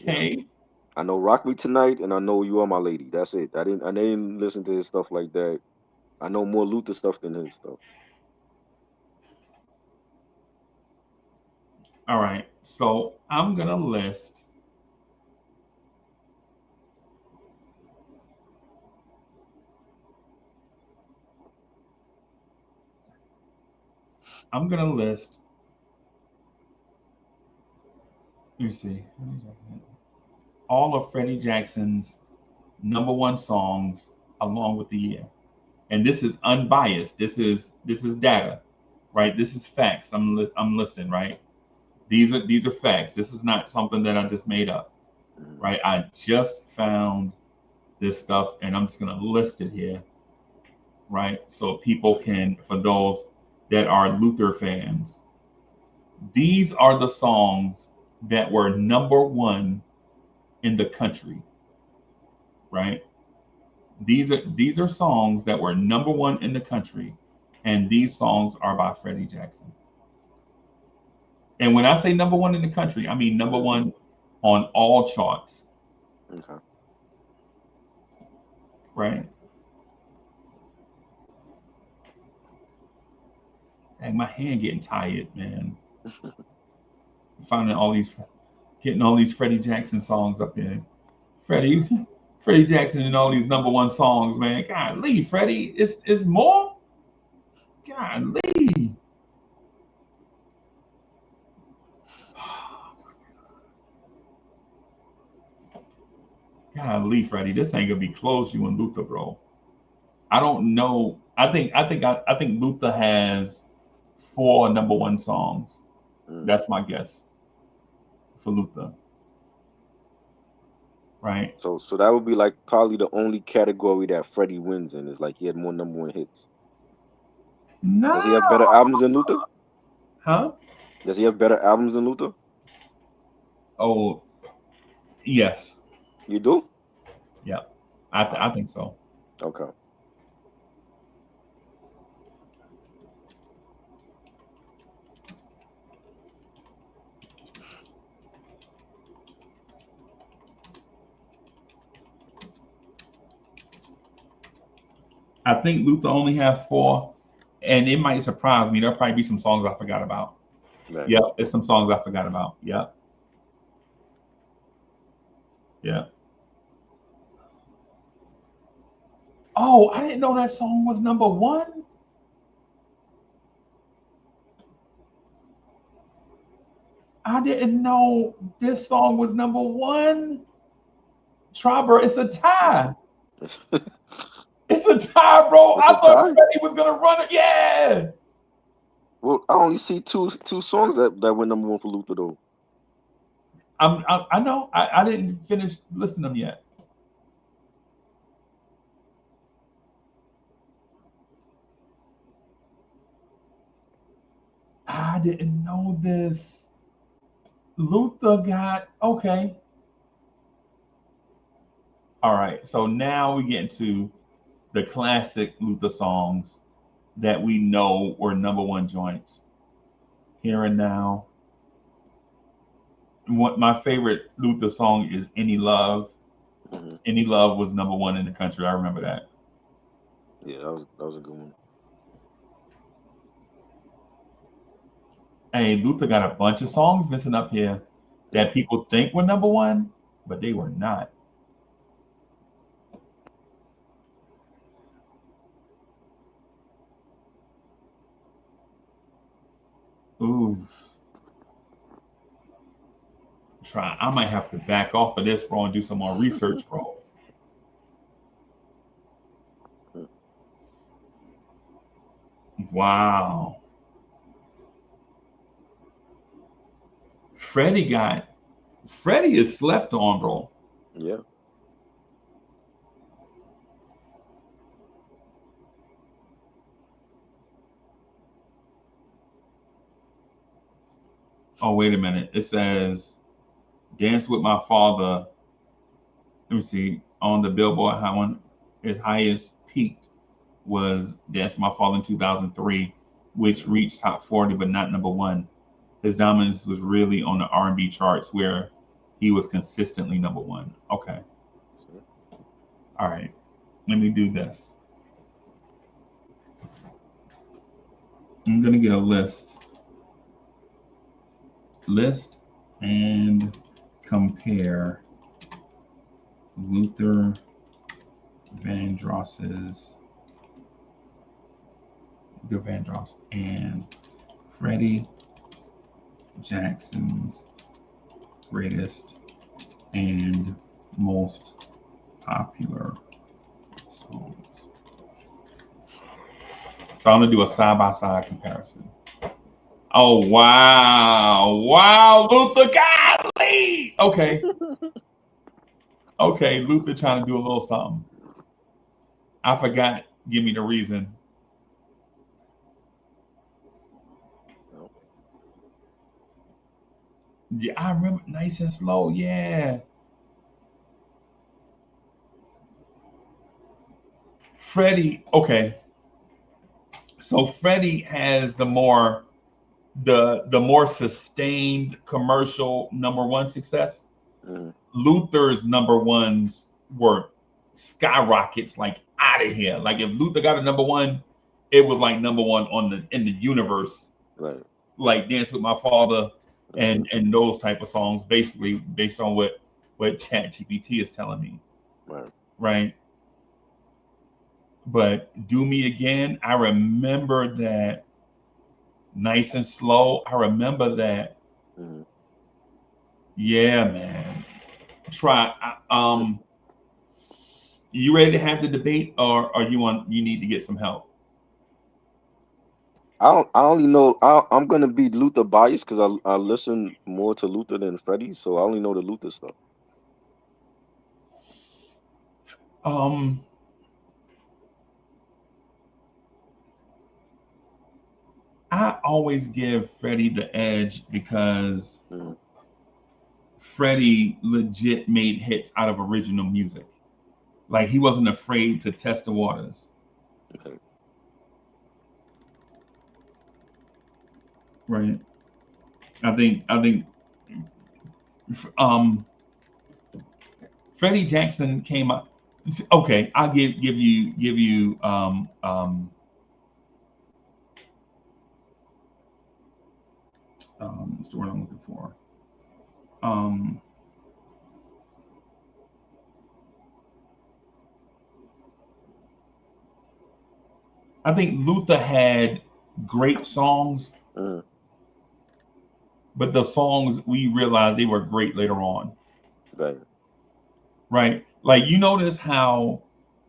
Yeah. Okay. I know Rock Me Tonight and I know You Are My Lady. That's it. I didn't listen to his stuff like that. I know more Luther stuff than his stuff. All right. So I'm gonna list. I'm gonna list. Let me see. All of Freddie Jackson's #1 songs along with the year. And this is unbiased. This is data, right? This is facts. I'm listing, right? These are facts. This is not something that I just made up, right? I just found this stuff and I'm just gonna list it here, right? So people can, for those that are Luther fans, these are the songs that were #1 in the country, right? These are songs that were #1 in the country, and these songs are by Freddie Jackson. And when I say #1 in the country, I mean #1 on all charts, Okay. right? And my hand getting tired, man. Finding getting all these Freddie Jackson songs up there. Freddie, Freddie Jackson and all these #1 songs, man. Golly, Freddie, it's more. Golly. Golly, Freddie, this ain't gonna be close, you and Luther, bro. I don't know. I think Luther has 4 #1 songs. That's my guess for Luther. Right? So that would be like probably the only category that Freddie wins in is like he had more #1 hits. Does he have better No. albums than Luther? Huh? Does he have better albums than Luther? Oh, yes. You do? Yeah. I think so. Okay. I think Luther only has 4, and it might surprise me. There'll probably be some songs I forgot about. Right. Yep, it's some songs I forgot about. Yep. Yeah. Oh, I didn't know that song was #1. I didn't know this song was #1. Tribber, it's a tie. It's a tie, bro. It's I a thought tie? Freddie was gonna run it. Yeah. Well, I only see two songs that went #1 for Luther though. I know. I didn't finish listening to them yet. I didn't know this. Luther got okay. All right. So now we get into the classic Luther songs that we know were #1 joints. Here and Now. What my favorite Luther song is Any Love. Any Love was #1 in the country. I remember that. Yeah, that was a good one. Hey, Luther got a bunch of songs missing up here that people think were #1, but they were not. Ooh. I might have to back off of this, bro, and do some more research, bro. Wow. Freddie is slept on, bro. Yeah. Oh, wait a minute. It says Dance with My Father. Let me see. On the Billboard, how one his highest peaked was Dance with My Father in 2003, which reached top 40, but not #1. His dominance was really on the R&B charts where he was consistently #1. Okay. All right. Let me do this. I'm gonna get a list and compare Luther Vandross's Vandross and Freddie Jackson's greatest and most popular songs. So I'm gonna do a side-by-side comparison. Oh wow, Luther Godley. Okay, Luther trying to do a little something. I forgot. Give me the reason. Yeah, I remember Nice and Slow. Yeah. Freddie. Okay. So Freddie has the more sustained commercial number one success. Mm. Luther's number ones were skyrockets, like out of here. Like if Luther got a number one, it was like number one in the universe. Right. Like Dance with My Father and those type of songs, basically based on what ChatGPT is telling me. Right. Right. But Do Me Again, I remember that. Nice and Slow, I remember that. Mm. Yeah, man. Try. You ready to have the debate, or are you on? You need to get some help. I only know I'm gonna be Luther biased because I listen more to Luther than Freddie, so I only know the Luther stuff. I always give Freddie the edge because Freddie legit made hits out of original music. Like he wasn't afraid to test the waters. Okay. Right. I think Freddie Jackson came up. Okay, I'll give you what's the word I'm looking for? I think Luther had great songs, but the songs we realized they were great later on. Right. Right. Like you notice how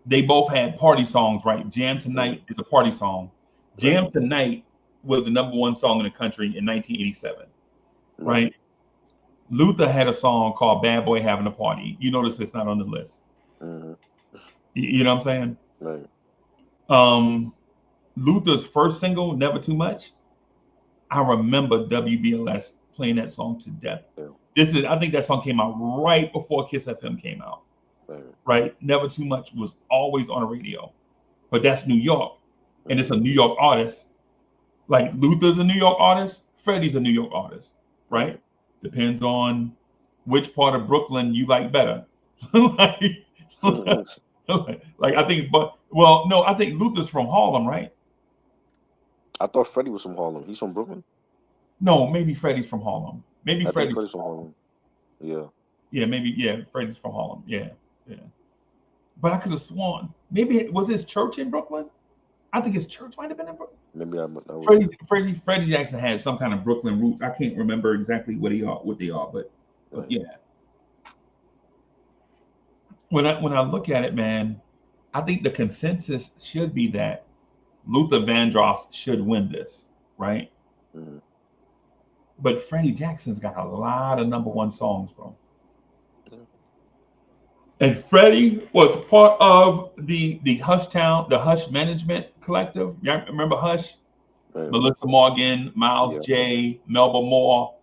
they both had party songs, right? Jam Tonight is a party song. Jam Right. Tonight was the number one song in the country in 1987. Right. Luther had a song called Bad Boy Having a Party. You notice it's not on the list. You know what I'm saying? Right. Luther's first single, Never Too Much, I remember WBLS playing that song to death. Yeah. I think that song came out right before Kiss FM came out. Right? Never Too Much was always on the radio. But that's New York. And it's a New York artist. Like Luther's a New York artist, Freddie's a New York artist, right? Depends on which part of Brooklyn you like better. like I think, I think Luther's from Harlem, right? I thought Freddie was from Harlem. He's from Brooklyn? No, maybe Freddie's from Harlem. Maybe I Freddie's think Freddie's from Harlem. Yeah. Yeah, maybe, Freddie's from Harlem. Yeah. But I could have sworn. Maybe was his church in Brooklyn? I think his church might have been in Brooklyn. Maybe Freddie Jackson had some kind of Brooklyn roots. I can't remember exactly what they are, but yeah. When I look at it, man, I think the consensus should be that Luther Vandross should win this, right? But Freddie Jackson's got a lot of number one songs, bro. And Freddie was part of the Hush Management Collective. Y'all remember Hush? Right. Melissa Morgan, Miles J, Melba Moore,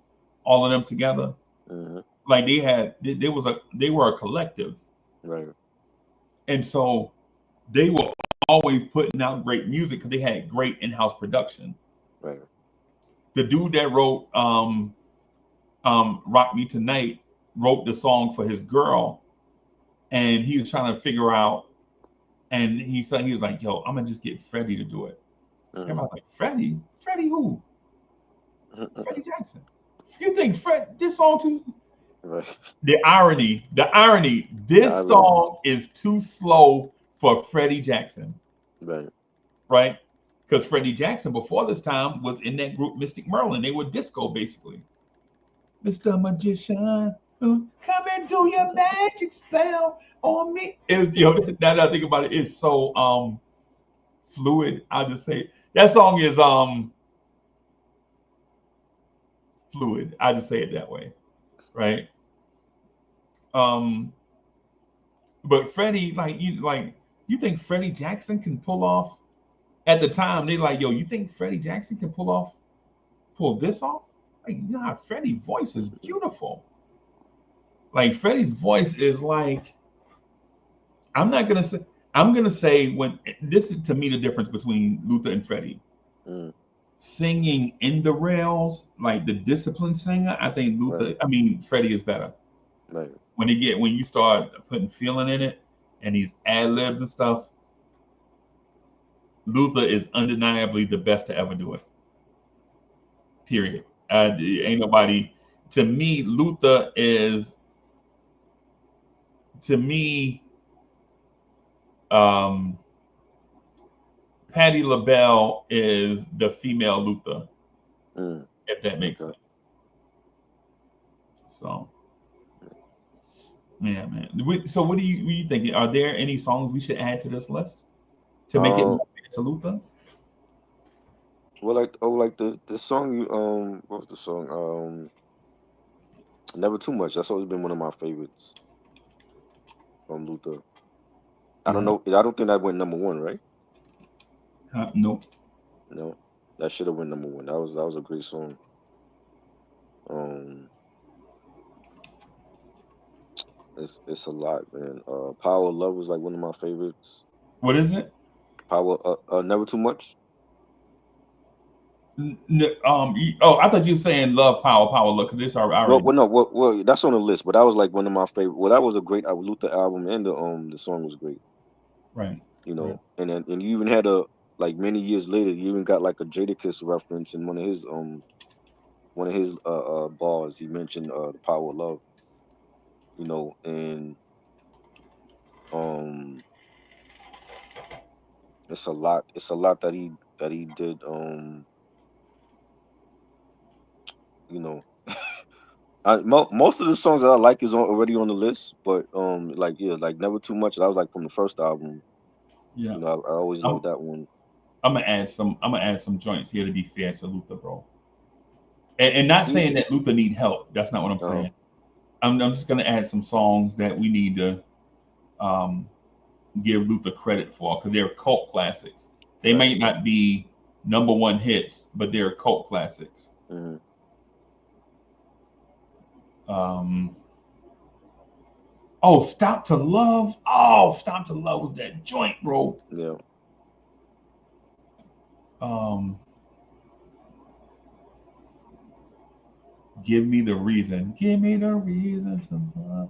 all of them together. Like they were a collective. Right. And so they were always putting out great music because they had great in-house production. Right. The dude that wrote Rock Me Tonight wrote the song for his girl. And he was trying to figure out, and he was like, "Yo, I'm gonna just get Freddie to do it." Everybody's like, Freddie? Freddie who? Mm-hmm. Freddie Jackson. You think this song too? Right. The irony, this song is too slow for Freddie Jackson, Right. right? Because Freddie Jackson before this time was in that group Mystic Merlin. They were disco basically. Mr. Magician, come and do your magic spell on me. Now that I think about it, it's so fluid. I'll just say that song is fluid. I just say it that way, right? Um, but Freddie, you think Freddie Jackson can pull off? At the time, they like, yo, you think Freddie Jackson can pull this off? Like, you know how Freddie's voice is beautiful. Like Freddie's voice is like, I'm not gonna say. I'm gonna say when this is to me the difference between Luther and Freddie. Mm. Singing in the rails, like the disciplined singer, I think Freddie is better. Right. When you start putting feeling in it and these ad libs and stuff, Luther is undeniably the best to ever do it. Period. Ain't nobody. To me, Luther is. To me, um, Patti LaBelle is the female Luther, if that makes sense. So, yeah, man. So, what are you thinking? Are there any songs we should add to this list to make it more fair to Luther? Well, like the song you what was the song? Never Too Much. That's always been one of my favorites from Luther. I don't know. I don't think that went number one, right? Nope. No, that should have went number one. That was a great song. Um, it's a lot, man. Power of Love was like one of my favorites. What is it? Power, Never Too Much. I thought you were saying Love, Power, Love, because this already. Well, that's on the list, but that was like one of my favorite. Well, that was a great Luther album, and the song was great. Right. Right. And you even had like many years later, you even got like a Jadakiss reference in one of his bars. He mentioned the power of love, and um, it's a lot. It's a lot that he did. You know, most of the songs that I like is already on the list, but like Never Too Much. That was like from the first album. Yeah. I always loved that one. I'm gonna add some joints here to be fair to Luther, bro. And not saying that Luther need help. That's not what I'm saying. I'm just gonna add some songs that we need to um, give Luther credit for because they're cult classics. They may not be number one hits, but they're cult classics. Mm-hmm. Stop to Love. Oh, Stop to Love was that joint, bro. Yeah. Give me the reason. Give me the reason to love.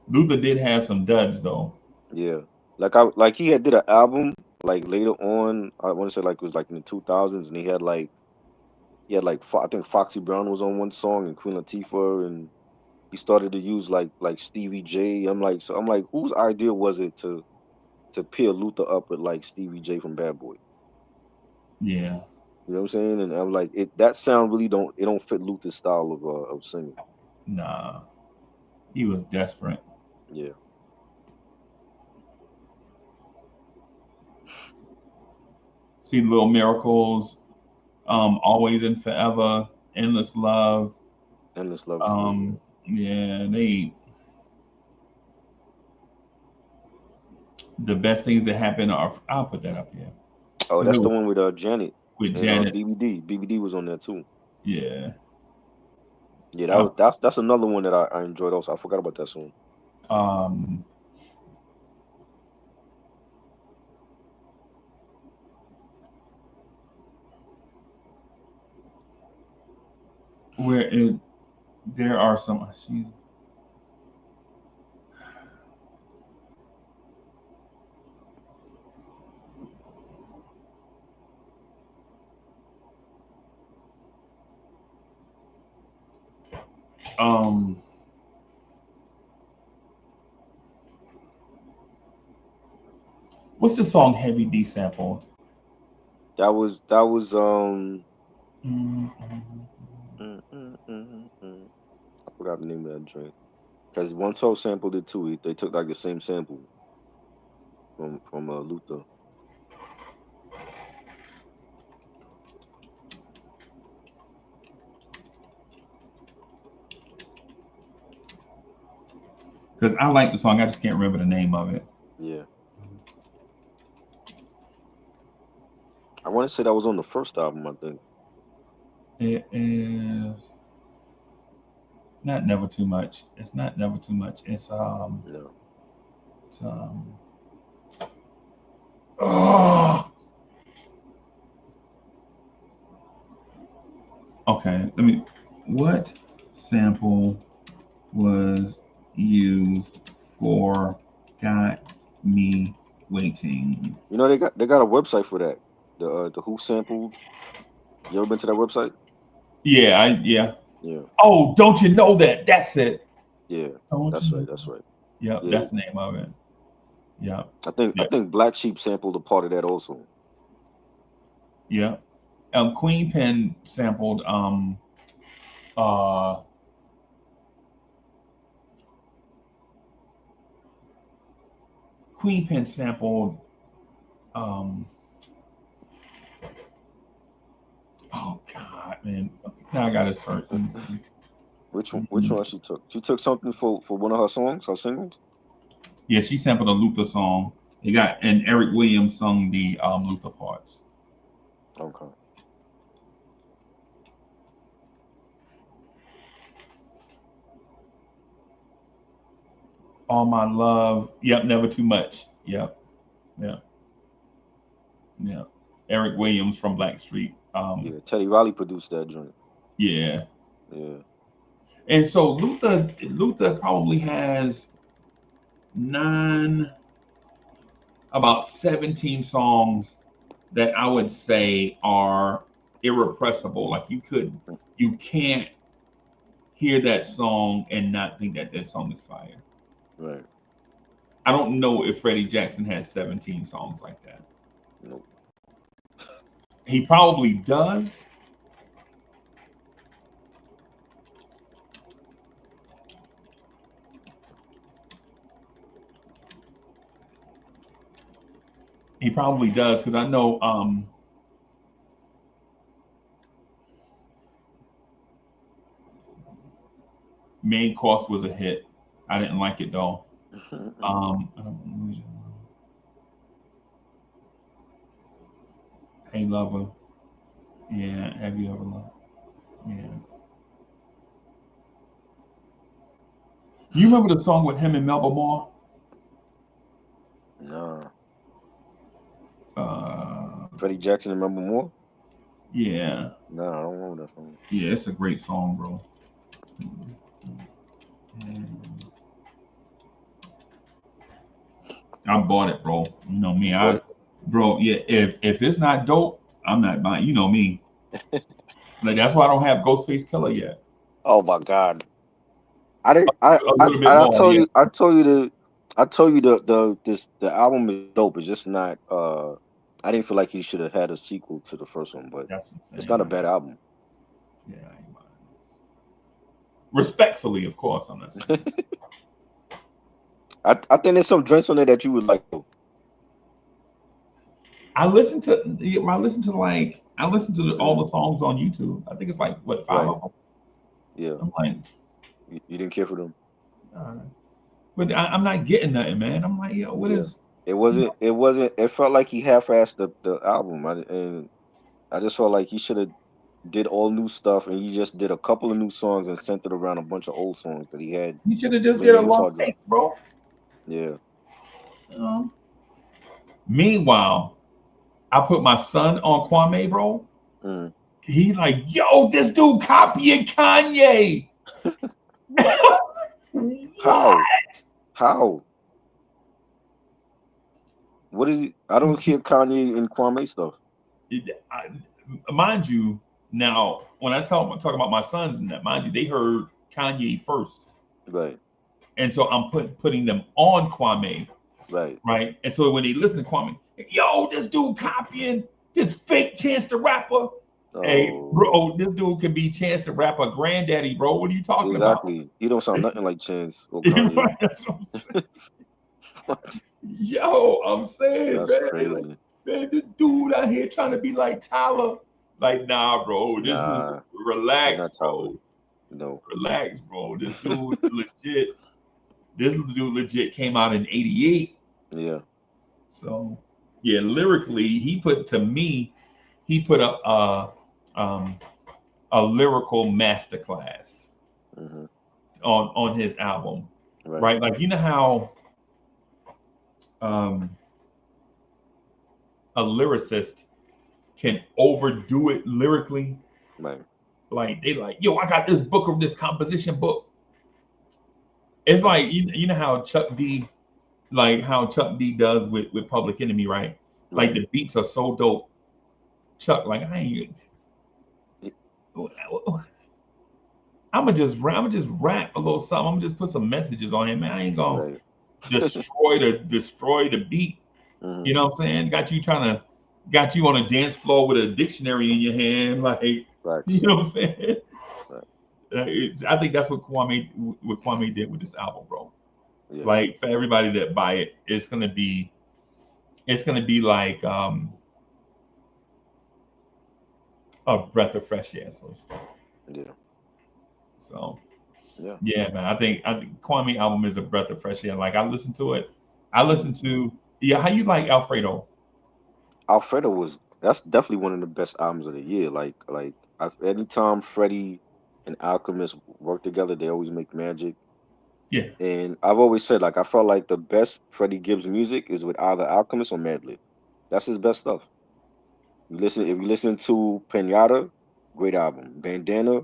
Luther did have some duds though. Yeah. Like he did an album like later on. I want to say like it was like in the 2000s, and he had like I think Foxy Brown was on one song and Queen Latifah, and he started to use like Stevie J. I'm like whose idea was it to pair Luther up with like Stevie J from Bad Boy? Yeah. You know what I'm saying? And I'm like, that sound really don't fit Luther's style of singing. Nah. He was desperate. Yeah. See Little Miracles, Always and Forever, Endless Love. Endless Love is great. Yeah, the best things that happen are. I'll put that up here. Oh, that's the one with Janet. With And Janet. BBD was on there too. Yeah. Yeah, that's another one that I enjoyed also. I forgot about that song. There are some. What's the song Heavy D sampled? That was Mm-hmm. I forgot the name of that joint. Because 112 sampled it too. They took like the same sample from Luther. Because I like the song, I just can't remember the name of it. Yeah. I want to say that was on the first album, I think. It is not Never Too Much. It's not Never Too Much. It's No. It's, oh, okay. What sample was used for Got Me Waiting? You know they got a website for that. The Who sampled. You ever been to that website? Yeah, Yeah. Oh, don't you know that? That's it. Yeah. Don't That's you right. know? That's right. Yep, Yeah. that's the name of it. Yeah. I think Black Sheep sampled a part of that also. Yeah. Queen Pen sampled uh Queen Pen sampled um oh god, man. Now I gotta search. Which one she took? She took something for one of her songs, her singles? Yeah, she sampled a Luther song. And Eric Williams sung the Luther parts. Okay. All My Love. Yep, Never Too Much. Yep. Yeah. Yeah. Eric Williams from Blackstreet. Yeah, Teddy Riley produced that joint. Yeah. Yeah. And so Luther probably has about 17 songs that I would say are irrepressible. Like you can't hear that song and not think that song is fire. Right. I don't know if Freddie Jackson has 17 songs like that. Nope. He probably does. He probably does because I know Main Course was a hit. I didn't like it though. Hey Lover. Yeah, Have You Ever Loved? Yeah. You remember the song with him and Melba Moore? No. Uh, Freddie Jackson, remember more? yeah. No, I don't remember that song. Yeah, it's a great song, bro. I bought it, bro. You know me. Bought it? Bro, yeah. If it's not dope, I'm not buying. You know me. Like that's why I don't have Ghostface Killer yet. Oh my God. I didn't. A little bit more. told Yeah. you. I told you the album is dope. It's just not. I didn't feel like he should have had a sequel to the first one, but That's what I'm saying. it's not a bad album. Yeah, I ain't buying it. Respectfully, of course, I'm not saying. I think there's some joints on there that you would like. I listened to all the songs on YouTube. I think it's like what 5 of them. Yeah. I'm like, you didn't care for them. But I'm not getting nothing, man. I'm like, yo, what is? It wasn't. It felt like he half-assed the album, and I just felt like he should have did all new stuff, and he just did a couple of new songs and centered around a bunch of old songs that he had. You should have just did a long take, bro. Yeah. Meanwhile, I put my son on Kwame, bro. He like, yo, this dude copying Kanye. How? What is he? I don't hear Kanye and Kwame stuff. Mind you, now when I talk about my sons and that, mind you, they heard Kanye first, Right. and so I'm putting them on Kwame, Right. right? And so when they listen to Kwame, yo, this dude copying this fake Chance the Rapper. Hey, Oh, bro, this dude can be Chance the Rapper granddaddy, bro. What are you talking about? exactly. He don't sound nothing like Chance or Kanye. Right, that's what I'm saying. What? Yo, I'm saying, That's man, like, crazy. man, this dude out here trying to be like Tyler. Like, nah, bro, this is Nah, he's relax, not Tyler. bro. No. Relax, bro. This dude legit. This dude legit came out in '88. Yeah. So, yeah, lyrically, he put up a lyrical masterclass Hmm. on his album, Right. right? Like, you know how um, a lyricist can overdo it lyrically. Right. Like they like, yo, I got this book of this composition book. It's like Facts. you know how Chuck D does with Public Enemy, right? Like Right. the beats are so dope. Chuck, like I ain't. Y- I'ma just rap a little something. I'm gonna just put some messages on him, man. I ain't gonna Right. destroy the beat. Hmm. You know what I'm saying? Got you on a dance floor with a dictionary in your hand, like you Facts. know what I'm saying? Right. I think that's what Kwame did with this album, bro. Yeah. Like for everybody that buy it, it's gonna be like a breath of fresh air. Yeah. So Yeah. yeah, man. I think Kwame album is a breath of fresh air. Like I listen to it. I listen to yeah. How you like Alfredo? Alfredo that's definitely one of the best albums of the year. Anytime Freddie and Alchemist work together, they always make magic. Yeah, And I've always said, like, I felt like the best Freddie Gibbs music is with either Alchemist or Madlib. That's his best stuff. If you listen to Pinata, great album. Bandana,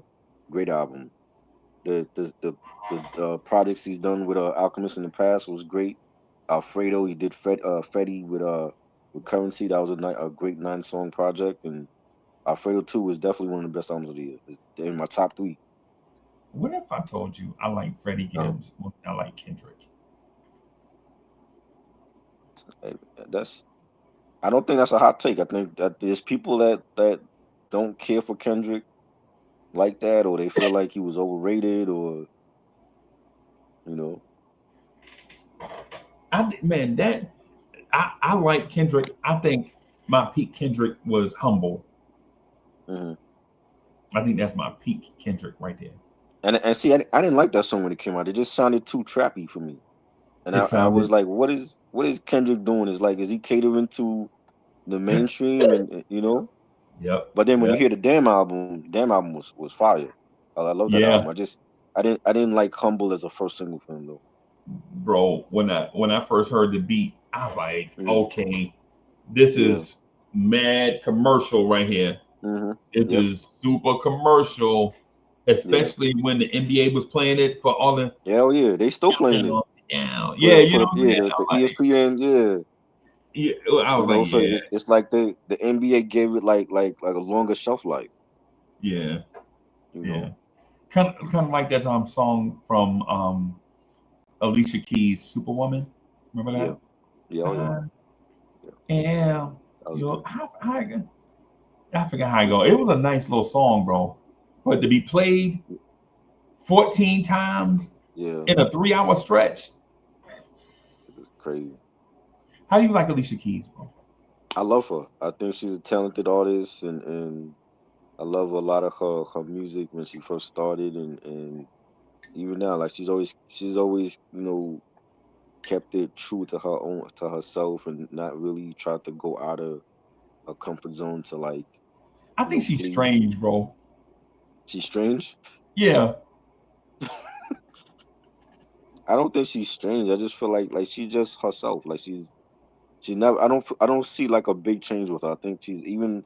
great album. The projects he's done with Alchemist in the past was great. Alfredo, he did Freddie with Currency. That was a great 9-song project. And Alfredo 2 was definitely one of the best albums of the year. It's in my top 3. what if I told you I like Freddie Um, Gibbs more than I like Kendrick? eh, that's I don't think that's a hot take. I think that there's people that don't care for Kendrick like that, or they feel like he was overrated, or you know, Man, that I like Kendrick. I think my peak Kendrick was Humble. hmm I think that's my peak Kendrick right there. and see, I didn't like that song when it came out. It just sounded too trappy for me, and It I was sounded like, what is Kendrick doing? Is he catering to the mainstream, and you know? yep, But then when you yep, hear the Damn album was fire. I love that yeah, album. I didn't like Humble as a first single for him though. bro. When I first heard the beat, I was like, Mm, okay, this yeah. is mad commercial right here. Hmm. It Yep. is super commercial, Yeah. especially when the NBA was playing it for all the Hell yeah. They still playing it. countdown. Yeah, For yeah, the you for know the what I'm yeah saying? the, I the was like, ESPN, yeah, yeah, I was like, so yeah, it's like the NBA gave it like a longer shelf life, yeah, you yeah. know. Kind of like that song from Alicia Keys, Superwoman. Remember Yeah. that? Yeah. Oh yeah. I Yeah. am That was your. good. I forgot how I go. It was a nice little song, bro. But to be played 14 times Yeah. in a 3 hour stretch, It was crazy. how do you like Alicia Keys, bro? I love her. I think she's a talented artist, and I love a lot of her music when she first started, and even now, like she's always kept it true to herself, and not really tried to go out of her comfort zone to like I think she's please. strange, bro. She's strange. Yeah, I don't think she's strange. I just feel like she's just herself. Like she's never. I don't see like a big change with her. I think she's even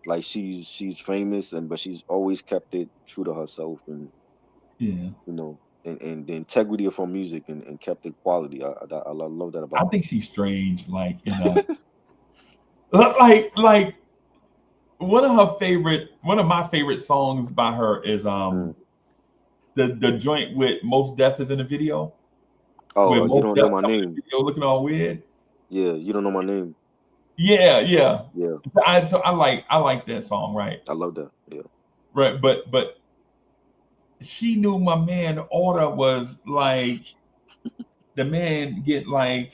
like she's famous, but she's always kept it true to herself, and yeah. and the integrity of her music, and kept it quality. I love that I about think she's strange, like in a like one of my favorite songs by her is her. Mm, the joint with Most Def is in the video. Oh, With you Most don't Def know my coming in the name. video looking all weird. Yeah, you don't know my name. Yeah. Yeah, So I like that song, right? I love that. Yeah. Right, but she knew my man order was like the man get like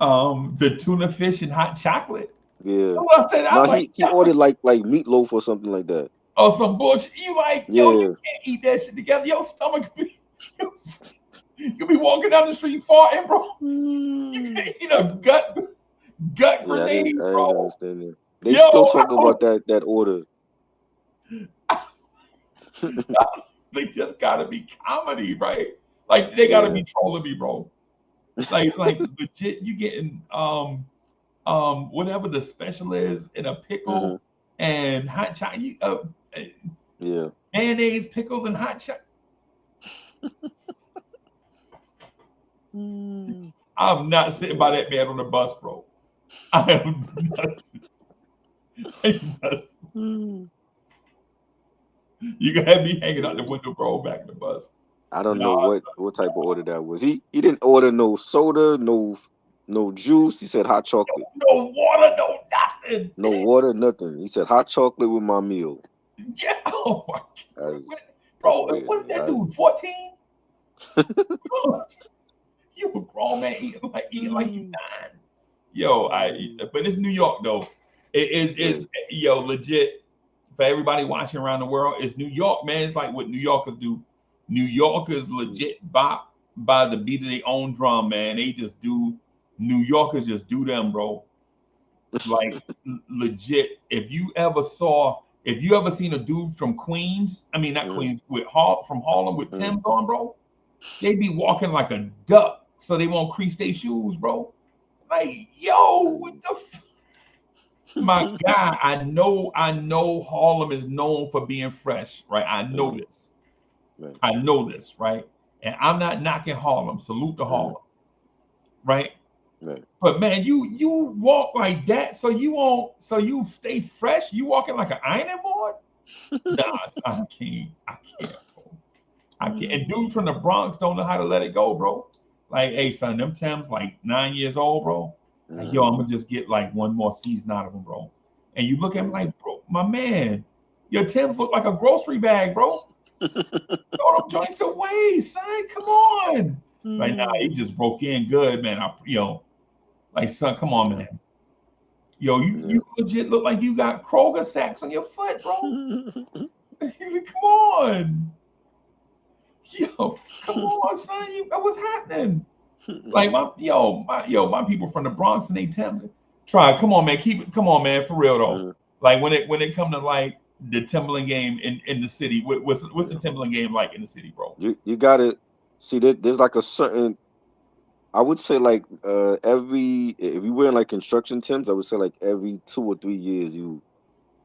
the tuna fish and hot chocolate. Yeah. So I said, No, I'm like, he ordered like meatloaf or something like that. oh, some bullshit. You like, yo, you Yeah. can't eat that shit together. Your stomach could be you be walking down the street farting, bro. You know, gut Yeah, I grenade, didn't bro. understand that. They Yo, still talk about that order. they just gotta be comedy, right? Like they gotta Yeah. be trolling me, bro. Like legit, you getting whatever the special is in a pickle and hot chocolate, Yeah. mayonnaise, pickles, and hot chocolate. I'm not sitting by that man on the bus, bro. I am not. I'm not. You can have me hanging out the window, bro, back in the bus. I don't No, know what type of order that was. He didn't order no soda, no juice. He said hot chocolate. no water, no nothing. No water, nothing. He said hot chocolate with my meal. Yeah, oh my God. That's Bro, weird. what's that dude, 14? You a grown man eating like you 9. Yo, but it's New York though. It's yo, legit for everybody watching around the world. It's New York, man. It's like what New Yorkers do. New Yorkers legit bop by the beat of their own drum, man. They just do. New Yorkers just do them, bro. Like legit. If you ever seen a dude from Queens, I mean not Queens, from Harlem with Tim's on, bro, they be walking like a duck so they won't crease their shoes, bro. Like, yo, what the my guy, I know Harlem is known for being fresh, right? I know this. Right. I know this, right? And I'm not knocking Harlem. Salute to Harlem, right? Right. But man, you walk like that, so you stay fresh. You walking like an ironing board? Nah, I can't. Bro. I can't. And dudes from the Bronx don't know how to let it go, bro. Like, hey, son, them Tims like 9 years old, bro. Like, yo, I'm gonna just get like one more season out of them, bro. And you look at him like, bro, my man, your Tims look like a grocery bag, bro. Throw them joints away, son. Come on. Like, nah, he just broke in good, man. Like, son, come on, man. Yo, you legit look like you got Kroger sacks on your foot, bro. Come on. Yo, come on, son. What's happening? Like my people from the Bronx and they Tim try. Come on, man. Come on, man. For real though. Like when it come to like the Timberland game in the city, what's the Timberland game like in the city, bro? You gotta see that there's like a certain, I would say like if you wear like construction Tims, I would say like every 2 or 3 years you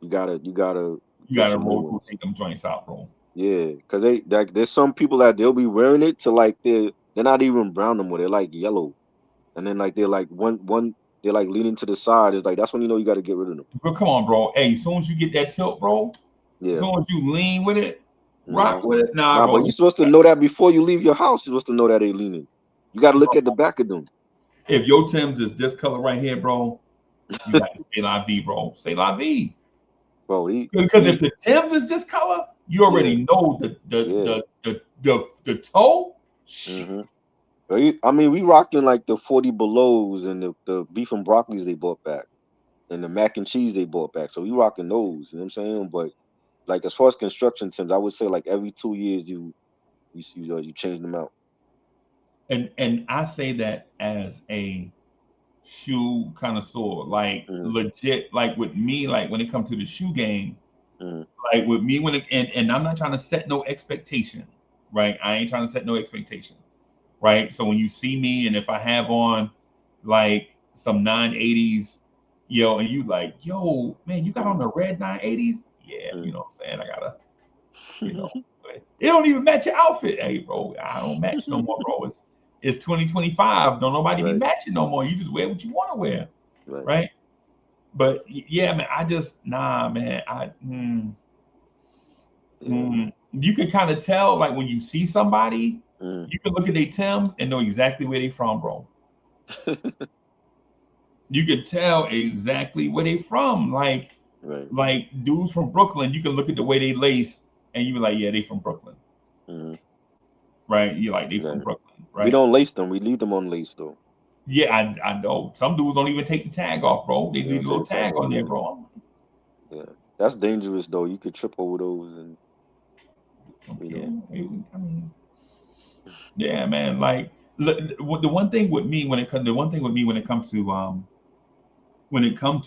gotta roll take them joints out, bro. Yeah, because there's some people that they'll be wearing it to like they're not even brown no more, they're like yellow, and then like they're like one they're like leaning to the side. It's like that's when you know you got to get rid of them. But come on, bro. Hey, as soon as you get that tilt, bro. Yeah. As soon as you lean with it, rock with it. Nah, bro. But you're supposed to know that before you leave your house. You're supposed to know that they leaning. You got to look at the back of them. If your Timbs is this color right here, bro, you got to say la vie, bro. Say la vie. Bro, because if the Timbs is this color, you already know the toe. I mean, we rocking like the 40 belows and the beef and broccolis they bought back, and the mac and cheese they bought back. So we rocking those. You know what I'm saying? But like as far as construction Timbs, I would say like every 2 years you change them out. And I say that as a shoe connoisseur, like legit, like with me, like when it comes to the shoe game, like with me and I'm not trying to set no expectation, right? I ain't trying to set no expectation, right? So when you see me and if I have on like some 980s, and you like, yo, man, you got on the red 980s? Yeah, you know what I'm saying? I gotta, it don't even match your outfit. Hey, bro, I don't match no more, bro. It's 2025. Don't nobody be matching no more. You just wear what you want to wear, right? But yeah, man, I just man. you can kind of tell, like when you see somebody, Mm. you can look at their Timbs and know exactly where they from, bro. You can tell exactly where they from. Right. Like dudes from Brooklyn, you can look at the way they lace, and you be like, yeah, they from Brooklyn, Mm. right? You like they from Right. Brooklyn, We right? don't lace them. We leave them unlaced though. Yeah, I know. Some dudes don't even take the tag off, bro. They They leave don't a take little the tag tag off. on there, Yeah. bro. Yeah. That's dangerous though. You could trip over those, and you Okay. know. I mean, yeah, man. Like the one thing with me when it comes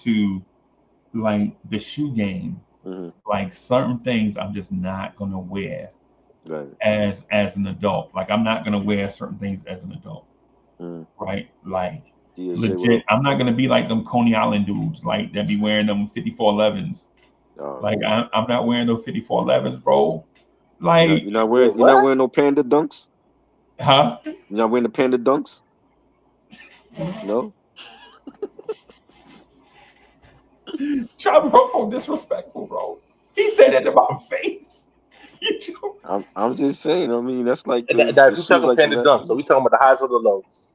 to like the shoe game, Hmm. like certain things I'm just not gonna wear Right. as an adult. Like I'm not gonna wear certain things as an adult, Mm. right? Like DSJ, what legit, up? I'm not gonna be like them Coney Island dudes, like that be wearing them 5411s. Like Okay. I'm not wearing those 5411s, bro. Like, You're not Wait, wearing what? no panda dunks. huh? You're not wearing the panda dunks. No. Try bro so disrespectful, bro. He said it to my face. You joke. I'm just saying. I mean, that's like And the that, the if we shoes talking like the panda rest dunks, of so them. we talking about the highs or the lows?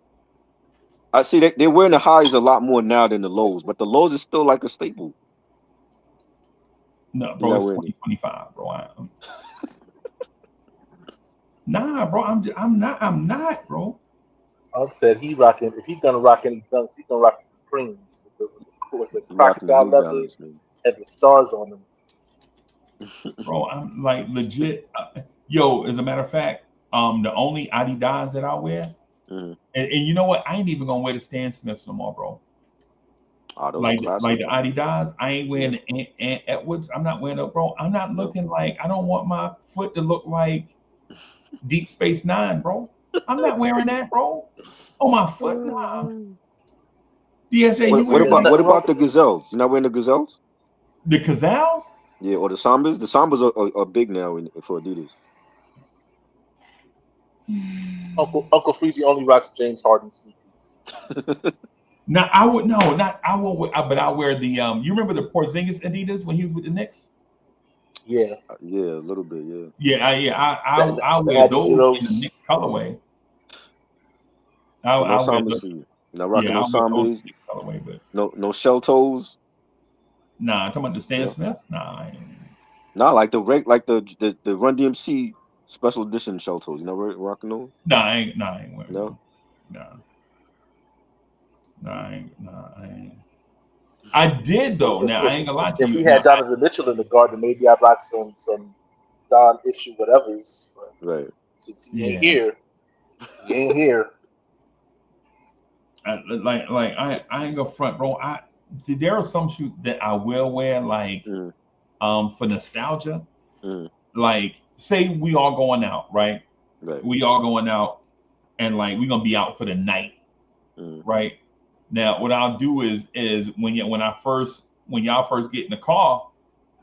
I see they're wearing the highs a lot more now than the lows, but the lows is still like a staple. No, You're bro, not it's wearing it. 2025, bro. Nah, bro, I'm not, bro. I said he rocking. If he's gonna rock any dunks, he's gonna rock the Supremes with the You're rocking the crocodile New leather Balance, man. and the stars on them. Bro, I'm like legit. Yo, as a matter of fact, the only Adidas that I wear, Hmm. and you know what? I ain't even gonna wear the Stan Smiths no more, bro. Oh, those are Like classic. the Adidas, I ain't wearing Yeah. the Ant Edwards. I'm not wearing those, bro. I'm not No. looking like I don't want my foot to look like Deep Space Nine, bro. I'm not wearing that, bro. On my foot, nah. DSJ, you What wear There's like about nothing wrong with the it. gazelles? You're not wearing the gazelles? the Kazals? Yeah, or the Sambas. The Sambas are big now for Adidas. Uncle Freezy only rocks James Harden sneakers. Now I would no, not I won't. But I wear the. You remember the Porzingis Adidas when he was with the Knicks? Yeah, Yeah, a little bit. Yeah. I the wear Adi those in the Zeros. Knicks colorway. So no I wear Sambas the for you. You're not rocking yeah, no I wear those in Sambas. the Knicks colorway. But No shell toes. nah, I'm talking about the Stan No. Smith. Nah, I ain't. Nah, like like the Run DMC special edition shell toes. You know, rocking those? Nah, I ain't wearing No. those. Nah, nah, I ain't. Nah, I ain't. I did though. If Now I if ain't gonna lie to if you. we Now had Donovan Mitchell in the garden, maybe I'd rock some Don issue whatever's. But Right. since he ain't yeah, here, he ain't here. I ain't gonna front, bro. I see there are some shoes that I will wear like Mm, for nostalgia. mm, Like say we all going out, right? right. We all going out and like we're gonna be out for the night, Mm, right? Now what I'll do is when y'all first get in the car,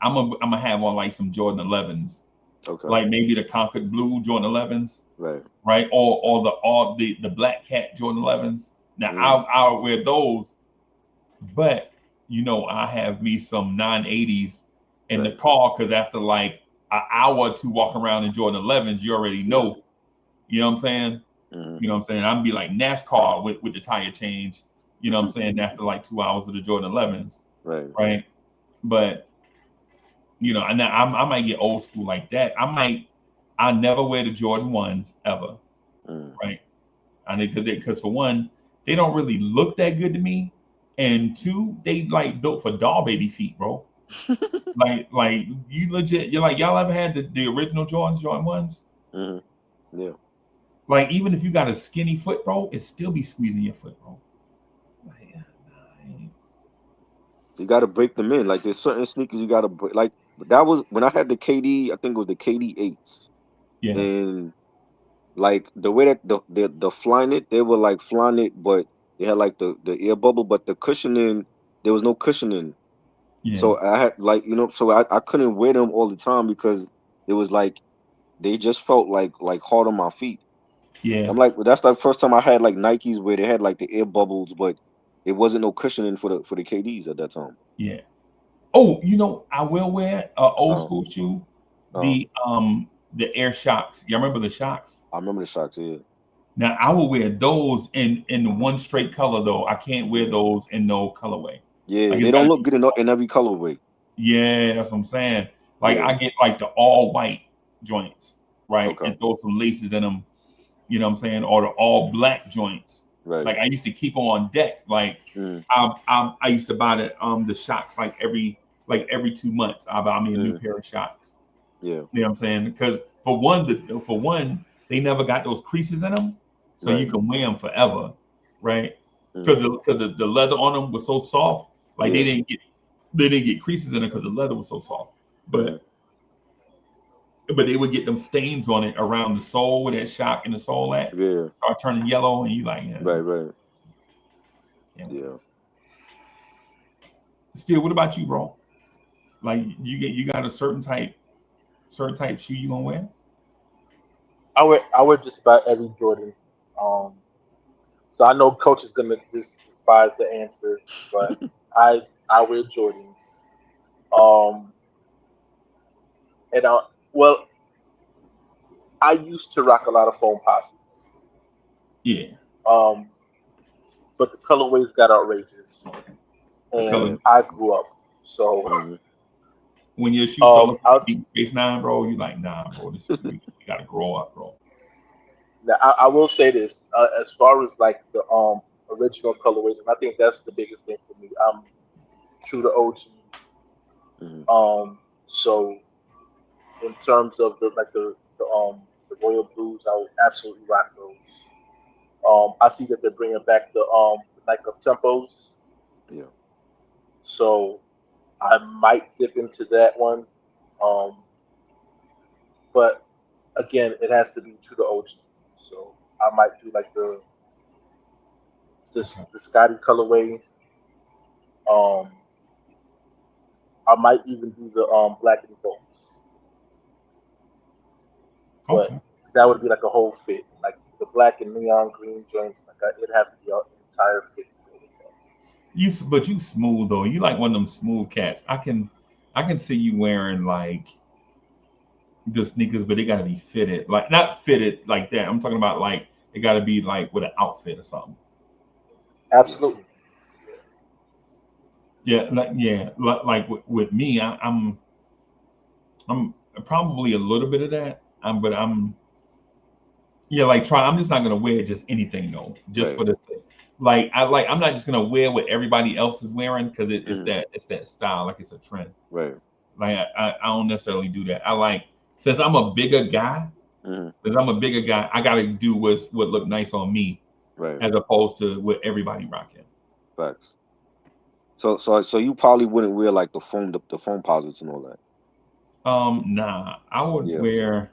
I'm gonna have on like some Jordan 11s, okay. like maybe the Concord Blue Jordan 11s, Right. right? Or the Black Cat Jordan 11s. Now Mm, I'll wear those, but I have me some 980s in the right. car because after like an hour or two walking around in Jordan 11s, you already Yeah. know. You know what I'm saying? Mm, You know what I'm saying? I'm be like NASCAR with the tire change. You know what I'm saying? After like 2 hours of the Jordan 11s, right. right? But and I might get old school like that. I never wear the Jordan ones ever, Mm. right? I mean, because for one, they don't really look that good to me, and two, they like built for doll baby feet, bro. Like you legit, you're like y'all ever had the original Jordans, Jordan ones? Hmm. Yeah. Like even if you got a skinny foot, bro, it still be squeezing your foot, bro. Like, You got to break them in. Like there's certain sneakers you got to break. Like that was when I had the KD. I think it was the KD 8s, yeah, and like the way that the flying it, they were like flying it, but they had like the air bubble, but the cushioning there was no cushioning. yeah, So I had like so I couldn't wear them all the time because it was like they just felt like hard on my feet. yeah, I'm like, well, that's the first time I had like Nikes where they had like the air bubbles, but it wasn't no cushioning for the KDs at that time. yeah. Oh, I will wear a old Uh, school shoe. uh, The the Air Shocks. You remember the Shocks? I remember the Shocks. Yeah. Now I will wear those in the one straight color though. I can't wear those in no colorway. Yeah, Like, they don't look good in every colorway. Yeah, that's what I'm saying. Like Yeah. I get like the all white joints, right? Okay. And throw some laces in them, you know what I'm saying? Or the all black joints. Right. Like I used to keep them on deck. Like I used to buy the Shocks like every 2 months. I buy me a new pair of Shocks. Yeah. You know what I'm saying? Because for one, they never got those creases in them, so you can wear them forever, right? Because the leather on them was so soft, like they didn't get creases in it because the leather was so soft. But they would get them stains on it around the sole where that Shock and the sole at. Yeah. Start turning yellow, and you like, Right. Yeah. Still, what about you, bro? Like you got a certain type shoe you gonna wear? I wear just about every Jordan. So I know Coach is gonna despise the answer, but I wear Jordans. Um, and well, I used to rock a lot of foam posits. Yeah. But the colorways got outrageous, and I grew up. So when your shoes start looking I'll, like Space Nine, bro, you like, nah, bro, this is we gotta grow up, bro. now I will say this, as far as like the original colorways, and I think that's the biggest thing for me. I'm true to OG. So in terms of the royal blues, I would absolutely rock those. I see that they're bringing back the Nike Up Tempos, Yeah. so I might dip into that one. Um, but again, it has to be to the OG. So I might do like the Scotty colorway. Um, I might even do the black and bolts, but Okay. that would be like a whole fit, like the black and neon green joints. It'd have to be an entire fit. But you smooth though. You like one of them smooth cats. I can see you wearing like the sneakers, but they gotta be fitted. Like not fitted like that. I'm talking about like it gotta be like with an outfit or something. Absolutely. Yeah, like with me, I'm probably a little bit of that. But I'm I'm just not gonna wear just anything though, just for the sake. I'm not just gonna wear what everybody else is wearing because it's that style, like it's a trend. Right. Like I don't necessarily do that. I like since I'm a bigger guy, I gotta do what look nice on me, Right. as opposed to what everybody rocking. Facts. So you probably wouldn't wear like the foam posits and all that. Nah, I would wear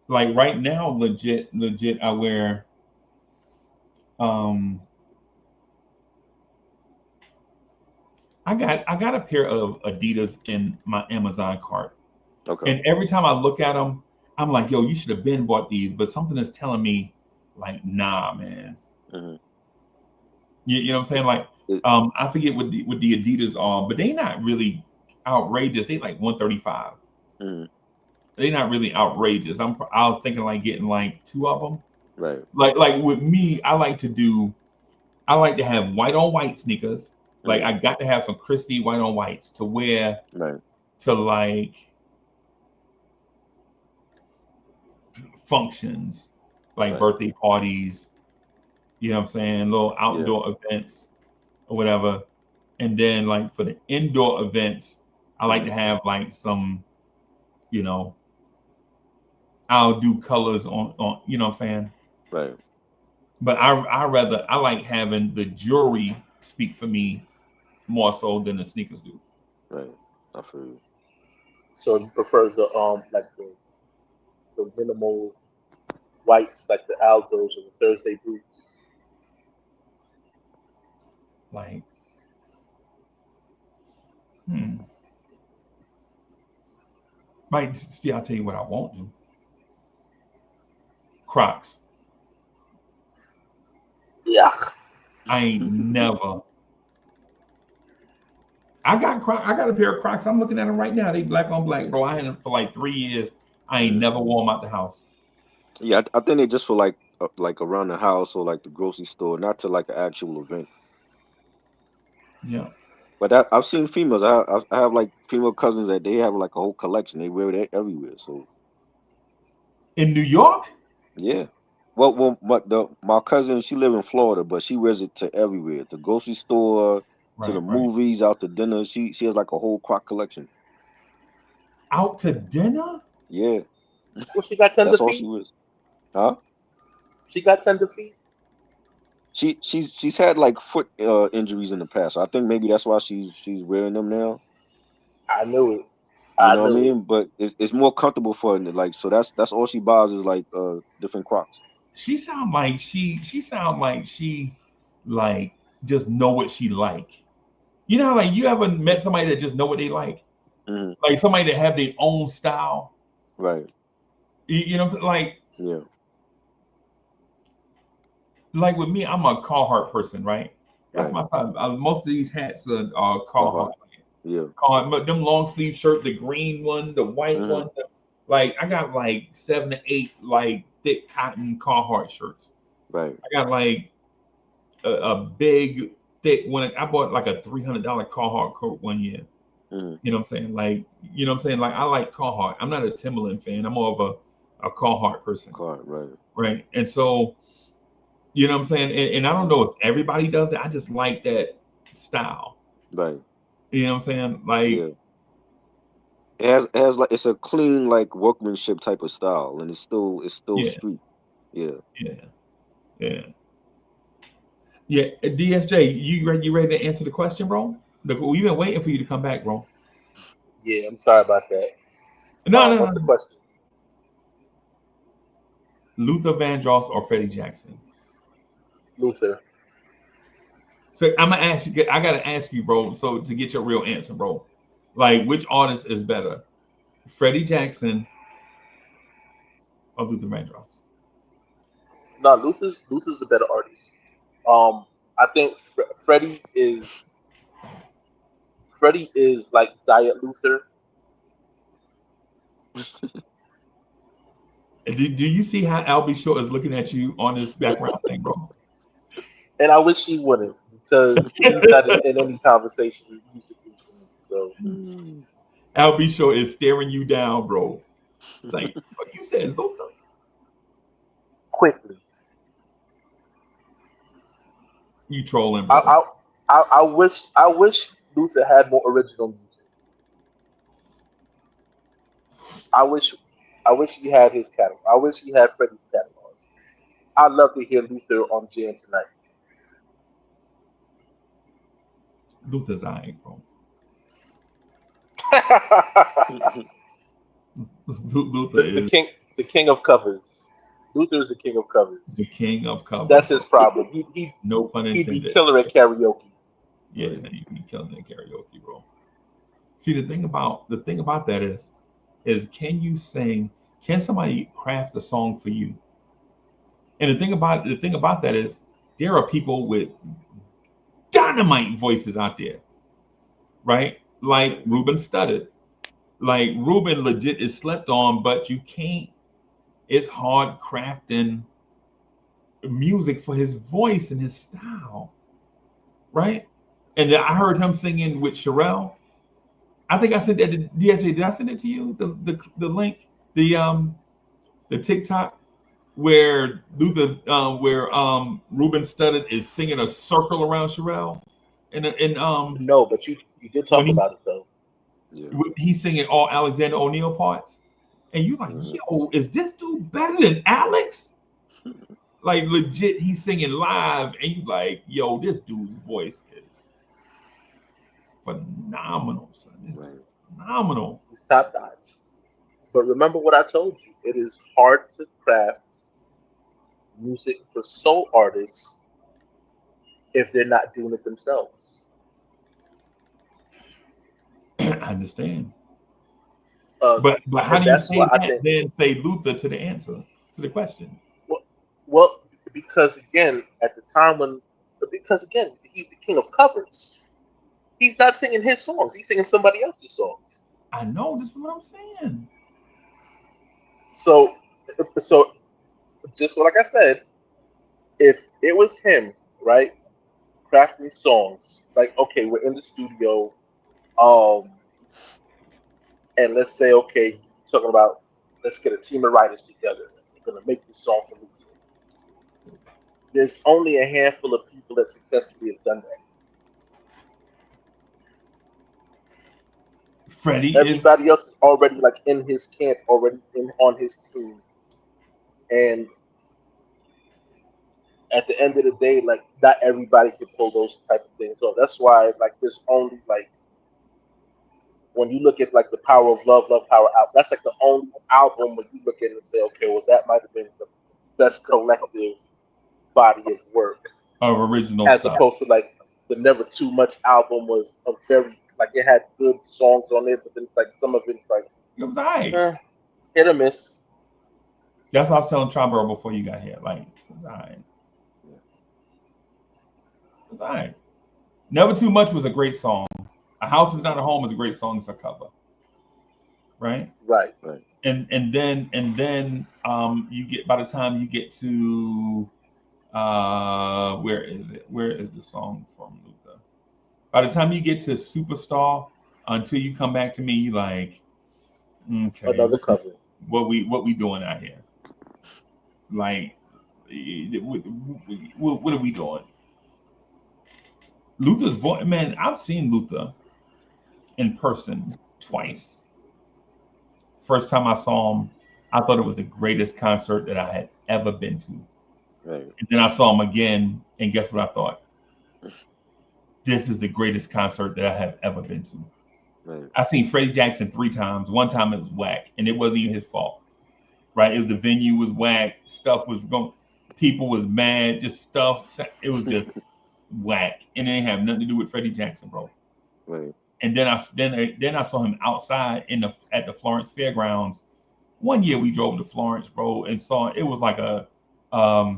like right now, legit. I wear I got a pair of Adidas in my Amazon cart. Okay. And every time I look at them, I'm like, yo, you should have been bought these. But something is telling me, like, nah, man. You know what I'm saying? Like, I forget what the Adidas are, but they not really outrageous. They like 135. They're not really outrageous. I was thinking like getting like 2 of them. Right. Like with me, I like to have white on white sneakers. Like I got to have some crispy white on whites to wear to like functions, like birthday parties, you know what I'm saying, little outdoor events or whatever. And then like for the indoor events, I like to have like some, I'll do colors on you know what I'm saying? Right. But I like having the jewelry speak for me more so than the sneakers do. Right. I feel you. So you prefer the minimal whites, like the Aldos or the Thursday boots. Like, see, I'll tell you what I won't do. Crocs. Yeah. I ain't never. I got a pair of Crocs. I'm looking at them right now. They black on black, bro. I had them for like 3 years. I ain't never wore them out the house. Yeah, I think they just for like around the house or like the grocery store, not to like an actual event. Yeah. But I've seen females. I have like female cousins that they have like a whole collection. They wear it everywhere. So In New York? yeah. Well, my cousin, she live in Florida, but she wears it to everywhere. The grocery store, to the Right, right. movies, out to dinner. She has like a whole crock collection. Out to dinner? Yeah, Well, she got tender that's all she feet. wears. Huh? She got tender feet. She's had like foot injuries in the past. So I think maybe that's why she's wearing them now. I knew it. You I know what I knew it. mean? But it's more comfortable for her. Like so that's all she buys is like different Crocs. She sound like she like just know what she like. You know, like you ever met somebody that just know what they Hmm. like somebody that have their own style. Right. You know, what I'm saying? Yeah. Like with me, I'm a Carhartt person, right? That's Right. my style. Most of these hats are Carhartt. Carhartt. Yeah. Carhartt, but them long sleeve shirt, the green one, the white Hmm. one, like I got like 7 to 8 like thick cotton Carhartt shirts. Right. I got like a big thick one. I bought like a $300 Carhartt coat one year. Hmm. You know what I'm saying? Like, you know what I'm saying? Like, I like Carhartt. I'm not a Timberland fan. I'm more of a Carhartt person, Carhartt. Right. right? And so, you know what I'm saying? And I don't know if everybody does it. I just like that style. Right. You know what I'm saying? Yeah. Like, It has like it's a clean like workmanship type of style, and it's still yeah, street. Yeah. yeah, yeah, yeah. DSJ, you ready to answer the question, bro? Look, we've been waiting for you to come back, bro. Yeah, I'm sorry about that. No, no, What's the no. question? Luther Vandross or Freddie Jackson? Luther. So I'm gonna ask you. I gotta ask you, bro. So to get your real answer, bro, like which artist is better, Freddie Jackson or Luther Vandross? No, Luther's a better artist. I think Freddie is like Diet Luther, And do you see how Albie Short is looking at you on this background thing, bro? and I wish he wouldn't because he's not in any conversation musically for me. So Mm. Albie Short is staring you down, bro. Like, what you said, Luther? quickly, You trolling, I bro? I wish Luther had more original music. I wish I wish he had his catalog. I wish he had Freddie's catalog. I'd love to hear Luther on Jam tonight. Luther's alright, bro. Luther the is king, the king of covers. Luther is the king of the covers. king of covers, That's bro. his problem. No pun He'd be intended. killer at karaoke. Yeah, you be killing the karaoke, bro. See, the thing about that is can you sing? Can somebody craft a song for you? And the thing about that is there are people with dynamite voices out there, right? Like Right. Ruben Studdard. Like Ruben legit is slept on, but you can't. It's hard crafting music for his voice and his style, right? And I heard him singing with Sherelle. I think I sent that to DSJ. Did I send it to you? The link, the TikTok where Ruben Studdard is singing a circle around Sherelle, and No, but you did when talk about it though. Yeah. he's singing all Alexander O'Neal parts, and you like, Hmm. yo, is this dude better than Alex? Like legit, he's singing live, and you like, yo, this dude's voice is phenomenal, son. It's Right. phenomenal. He's top notch. But remember what I told you. It is hard to craft music for soul artists if they're not doing it themselves. I understand, Uh, but how and do you that's why say I that think. then say Luther to the answer to the question? Well, well, because again, at the time when, because again, he's the king of covers. He's not singing his songs. He's singing somebody else's songs. I know this is what I'm saying. So, so just like I said, if it was him, right, crafting songs, like okay, we're in the studio, um, and let's say okay, talking about let's get a team of writers together. We're gonna make this song for Luther. There's only a handful of people that successfully have done that. Freddie is Everybody else is already like in his camp, already in on his team, and at the end of the day, like not everybody can pull those type of things off. That's why like there's only like when you look at like the Power of Love, Love Power out, that's like the only album when you look at it and say, okay, well that might have been the best collective body of work, of original as stuff. opposed to like the Never Too Much album was a very like it had good songs on it, but then like some of it's like It was all right. hit or miss. That's what I was telling Trombo before you got here. Like, it was all right. It was all right. Never Too Much was a great song. A House Is Not a Home is a great song as a cover. Right? Right. And then you get by the time you get to where is it? Where is the song from Luther? By the time you get to Superstar, until you come back to me, you like, okay, Another cover. What we doing out here? Like, what are we doing? Luther's voice, man. I've seen Luther in person twice. First time I saw him, I thought it was the greatest concert that I had ever been to. Right. And then I saw him again, and guess what I thought? This is the greatest concert that I have ever been to. Right. I seen Freddie Jackson 3 times. One time it was whack, and it wasn't even his fault. Right? It was the venue was whack. Stuff was going. People was mad. Just stuff. It was just whack, and it didn't have nothing to do with Freddie Jackson, bro. Right. And then I saw him outside at the Florence Fairgrounds. One year we drove to Florence, bro, and saw it was like a I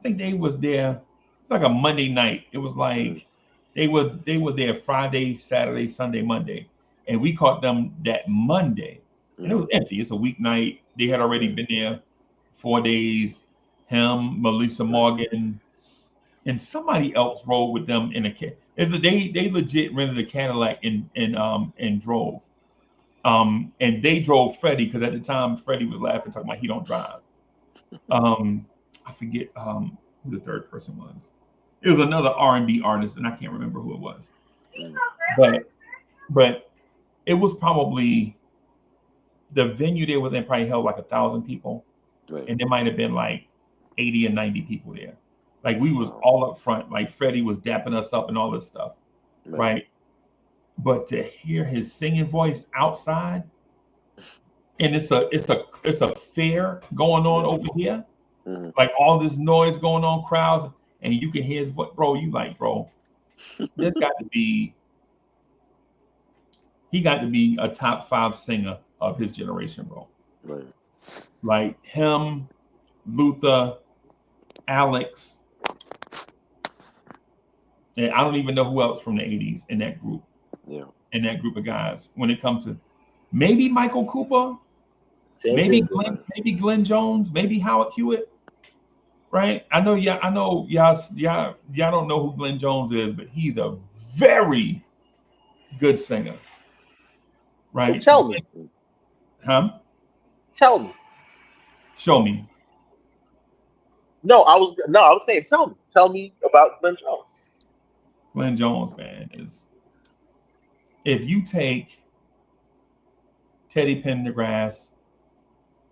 think they was there. It's like a Monday night. It was like they were there Friday, Saturday, Sunday, Monday, and we caught them that Monday, and it was empty. It's a weeknight. They had already been there 4 days. Him, Melissa Morgan, and somebody else rode with them in a car. They legit rented a Cadillac and drove. And they drove Freddie because at the time Freddie was laughing, talking about he don't drive. I forget who the third person was. It was another R&B artist, and I can't remember who it was. But it was probably the venue there was in probably held like 1,000 people, and there might have been like 80 or 90 people there. Like we was all up front, like Freddie was dapping us up and all this stuff, right? But to hear his singing voice outside, and it's a fair going on over here, like all this noise going on, crowds, and you can hear his voice, bro. You like, bro, he got to be a top 5 singer of his generation, bro. Right. Like him, Luther, Alex. And I don't even know who else from the 80s in that group. Yeah. In that group of guys. When it comes to maybe Michael Cooper, James maybe Glenn Jones, maybe Howard Hewitt. Right? I know y'all don't know who Glenn Jones is, but he's a very good singer. Right? Well, tell me. Huh? Tell me. Show me. No, I was saying tell me. Tell me about Glenn Jones. Glenn Jones, man, is if you take Teddy Pendergrass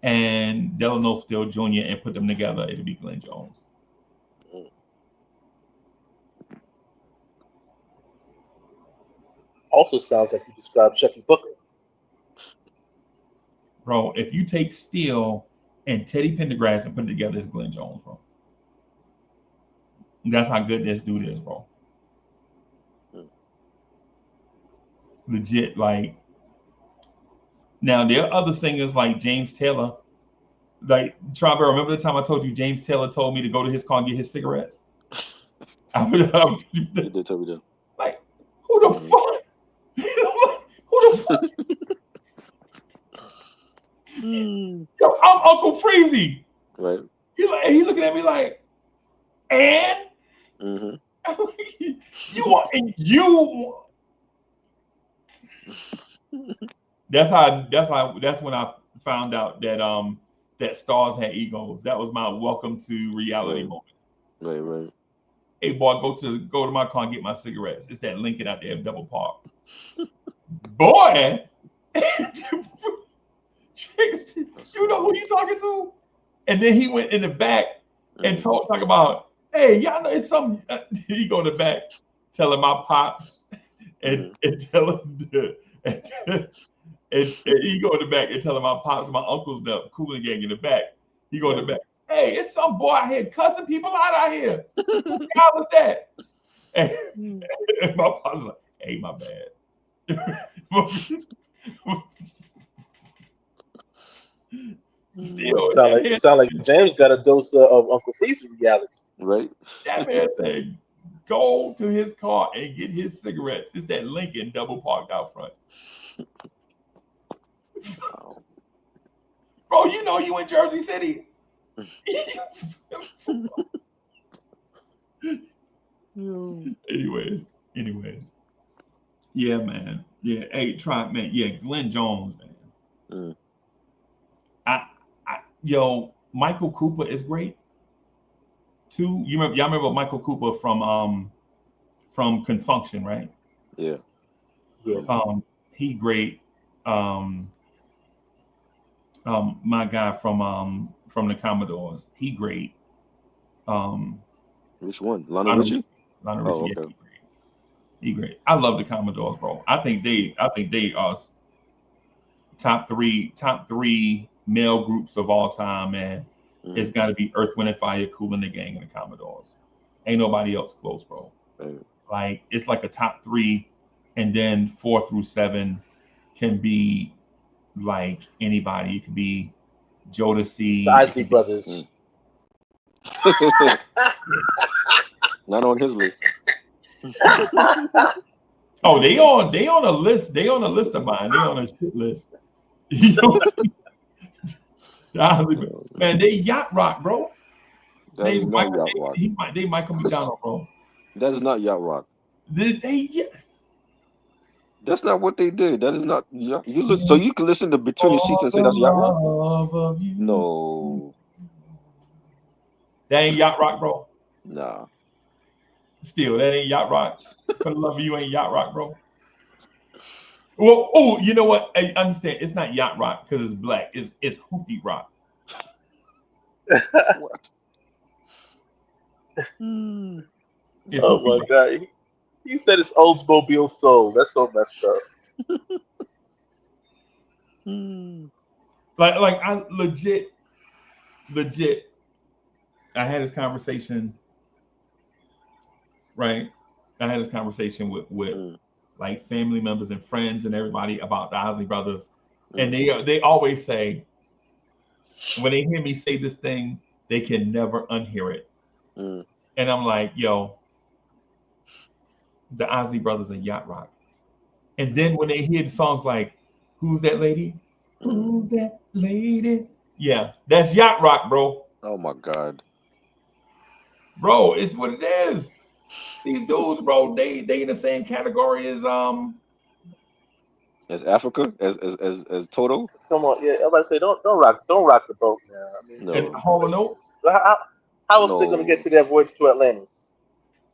and Delano Steele Jr. and put them together, it'll be Glenn Jones. Also sounds like you described Chucky Booker. Bro, if you take Steele and Teddy Pendergrass and put it together, it's Glenn Jones, bro. That's how good this dude is, bro. Legit, like. Now there are other singers like James Taylor. Like Tromber, remember the time I told you James Taylor told me to go to his car and get his cigarettes? You did tell me that. Like, who the fuck? Who the fuck? Yo, I'm Uncle Freezy. Right. He looking at me like, and you want and you. That's when I found out that that stars had egos. That was my welcome to reality moment. Right. Hey boy, go to my car and get my cigarettes. It's that Lincoln out there in Double Park. Boy, you know who you talking to? And then he went in the back and talk about, hey, y'all know it's something. He go in the back telling my pops and tell him and he go in the back and telling my pops, my uncles, the cooling gang in the back. He go in the back. Hey, it's some boy out here cussing people out here. Who was that? And my pops like, hey, my bad. Still, sound like James got a dose of Uncle Freezy reality. Right. That man said, go to his car and get his cigarettes. It's that Lincoln double parked out front. Wow. Bro, you know you in Jersey City. Anyways. Yeah, man. Yeah, hey, try, man. Yeah, Glenn Jones, man. Yo, Michael Cooper is great too. Y'all remember Michael Cooper from Confunction, right? Yeah. He great. My guy from the Commodores, he great. Which one? Lionel Richie? Lionel Richie, okay. He great. I love the Commodores, bro. I think they are top three male groups of all time, man. It's got to be Earth, Wind and Fire, Kool and the Gang, and the Commodores. Ain't nobody else close, bro. Like it's like a top three, and then 4 through 7 can be like anybody. It could be Jodeci, the Isley Brothers. Not on his list. Oh, they on a list. They on a list of mine. They on a shit list. Man, they yacht rock, bro. That is not yacht rock. They Michael McDonald, bro. That is not yacht rock. They That's not what they did. That is not. You listen, so you can listen to Between the Sheets and say that's yacht rock. No, that ain't yacht rock, bro. Nah. Still, that ain't yacht rock. For the love of you, ain't yacht rock, bro. Well, oh, you know what? I understand. It's not yacht rock because it's black. It's hoopty rock. What? Oh my god! He said it's Oldsmobile soul. That's so messed up. Like I legit. I had this conversation. Right, I had this conversation with like family members and friends and everybody about the Isley Brothers, and they always say when they hear me say this thing, they can never unhear it. And I'm like, yo, the Isley Brothers are yacht rock. And then when they hear the songs like, who's that lady? Who's that lady? Yeah, that's yacht rock, bro. Oh my god. Bro, it's what it is. These dudes, bro, they in the same category as Africa, as Toto. Come on, yeah. Everybody say don't rock the boat now. I mean, No. And Hall & Oates. How else they gonna get to their voice to Atlantis?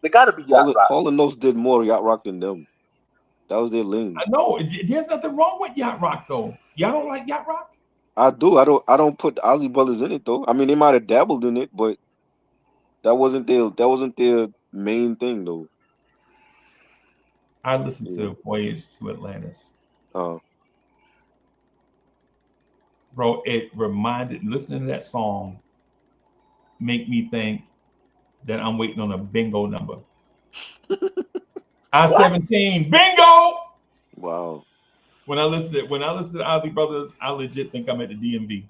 They gotta be yacht rock. Hall & Oates did more yacht rock than them. That was their lane. I know. There's nothing wrong with yacht rock though. Y'all don't like yacht rock? I do. I don't put the Isley Brothers in it though. I mean, they might have dabbled in it, but that wasn't their main thing though. I listened to Voyage to Atlantis. Bro, listening to that song make me think that I'm waiting on a bingo number. I-17 bingo. Wow. When I listen to the Isley Brothers, I legit think I'm at the DMV.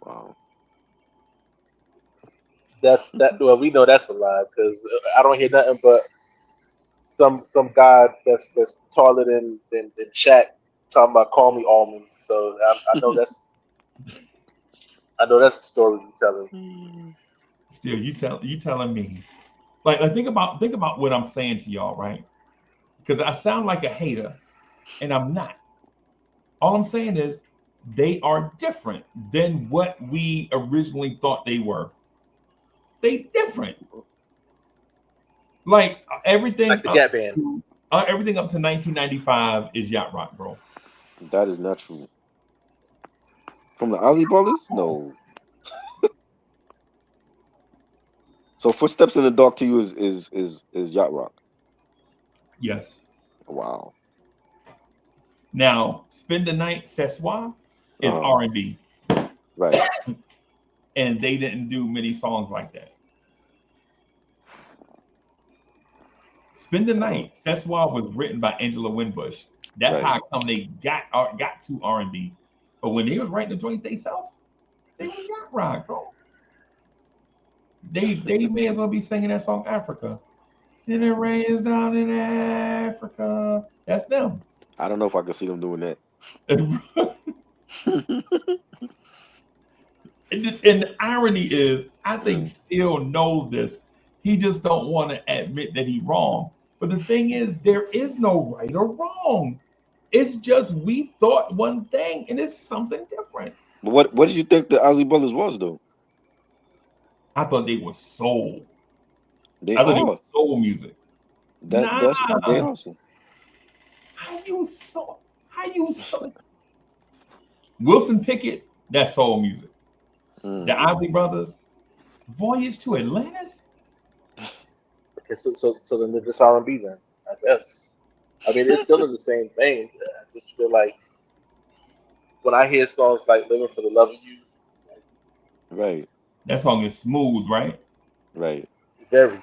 Wow. Well, we know that's a lie because I don't hear nothing but some guy that's taller than Shaq talking about call me almond. So I know that's I know that's the story you're telling. Still, you telling me. Like think about what I'm saying to y'all, right? Because I sound like a hater, and I'm not. All I'm saying is they are different than what we originally thought they were. They different. Like Like the Gap Band. everything up to 1995 is yacht rock, bro. That is not true. From the Ozzy Brothers? No. So Footsteps in the Dark to you is yacht rock. Yes. Wow. Now, Spend the Night, Ce Soir is R&B. Right. And they didn't do many songs like that. Spend the Night, Ce Soir was written by Angela Winbush. That's how come they got to R&B. But when they was writing the joints they self, they were yacht rock, bro. They may as well be singing that song Africa. And it rains down in Africa. That's them. I don't know if I can see them doing that. And the irony is, I think Steele knows this. He just don't want to admit that he's wrong. But the thing is, there is no right or wrong. It's just we thought one thing, and it's something different. But what did you think the Ozzy Brothers was, though? I thought they were soul. They I thought they were soul music. That's they awesome. How you soul? Wilson Pickett, that's soul music. The Ozzy Brothers, Voyage to Atlantis. Okay, so then it's R&B then, I guess. I mean, it's still in the same vein. I just feel like when I hear songs like "Living for the Love of You," right, that song is smooth, right? Right. Very.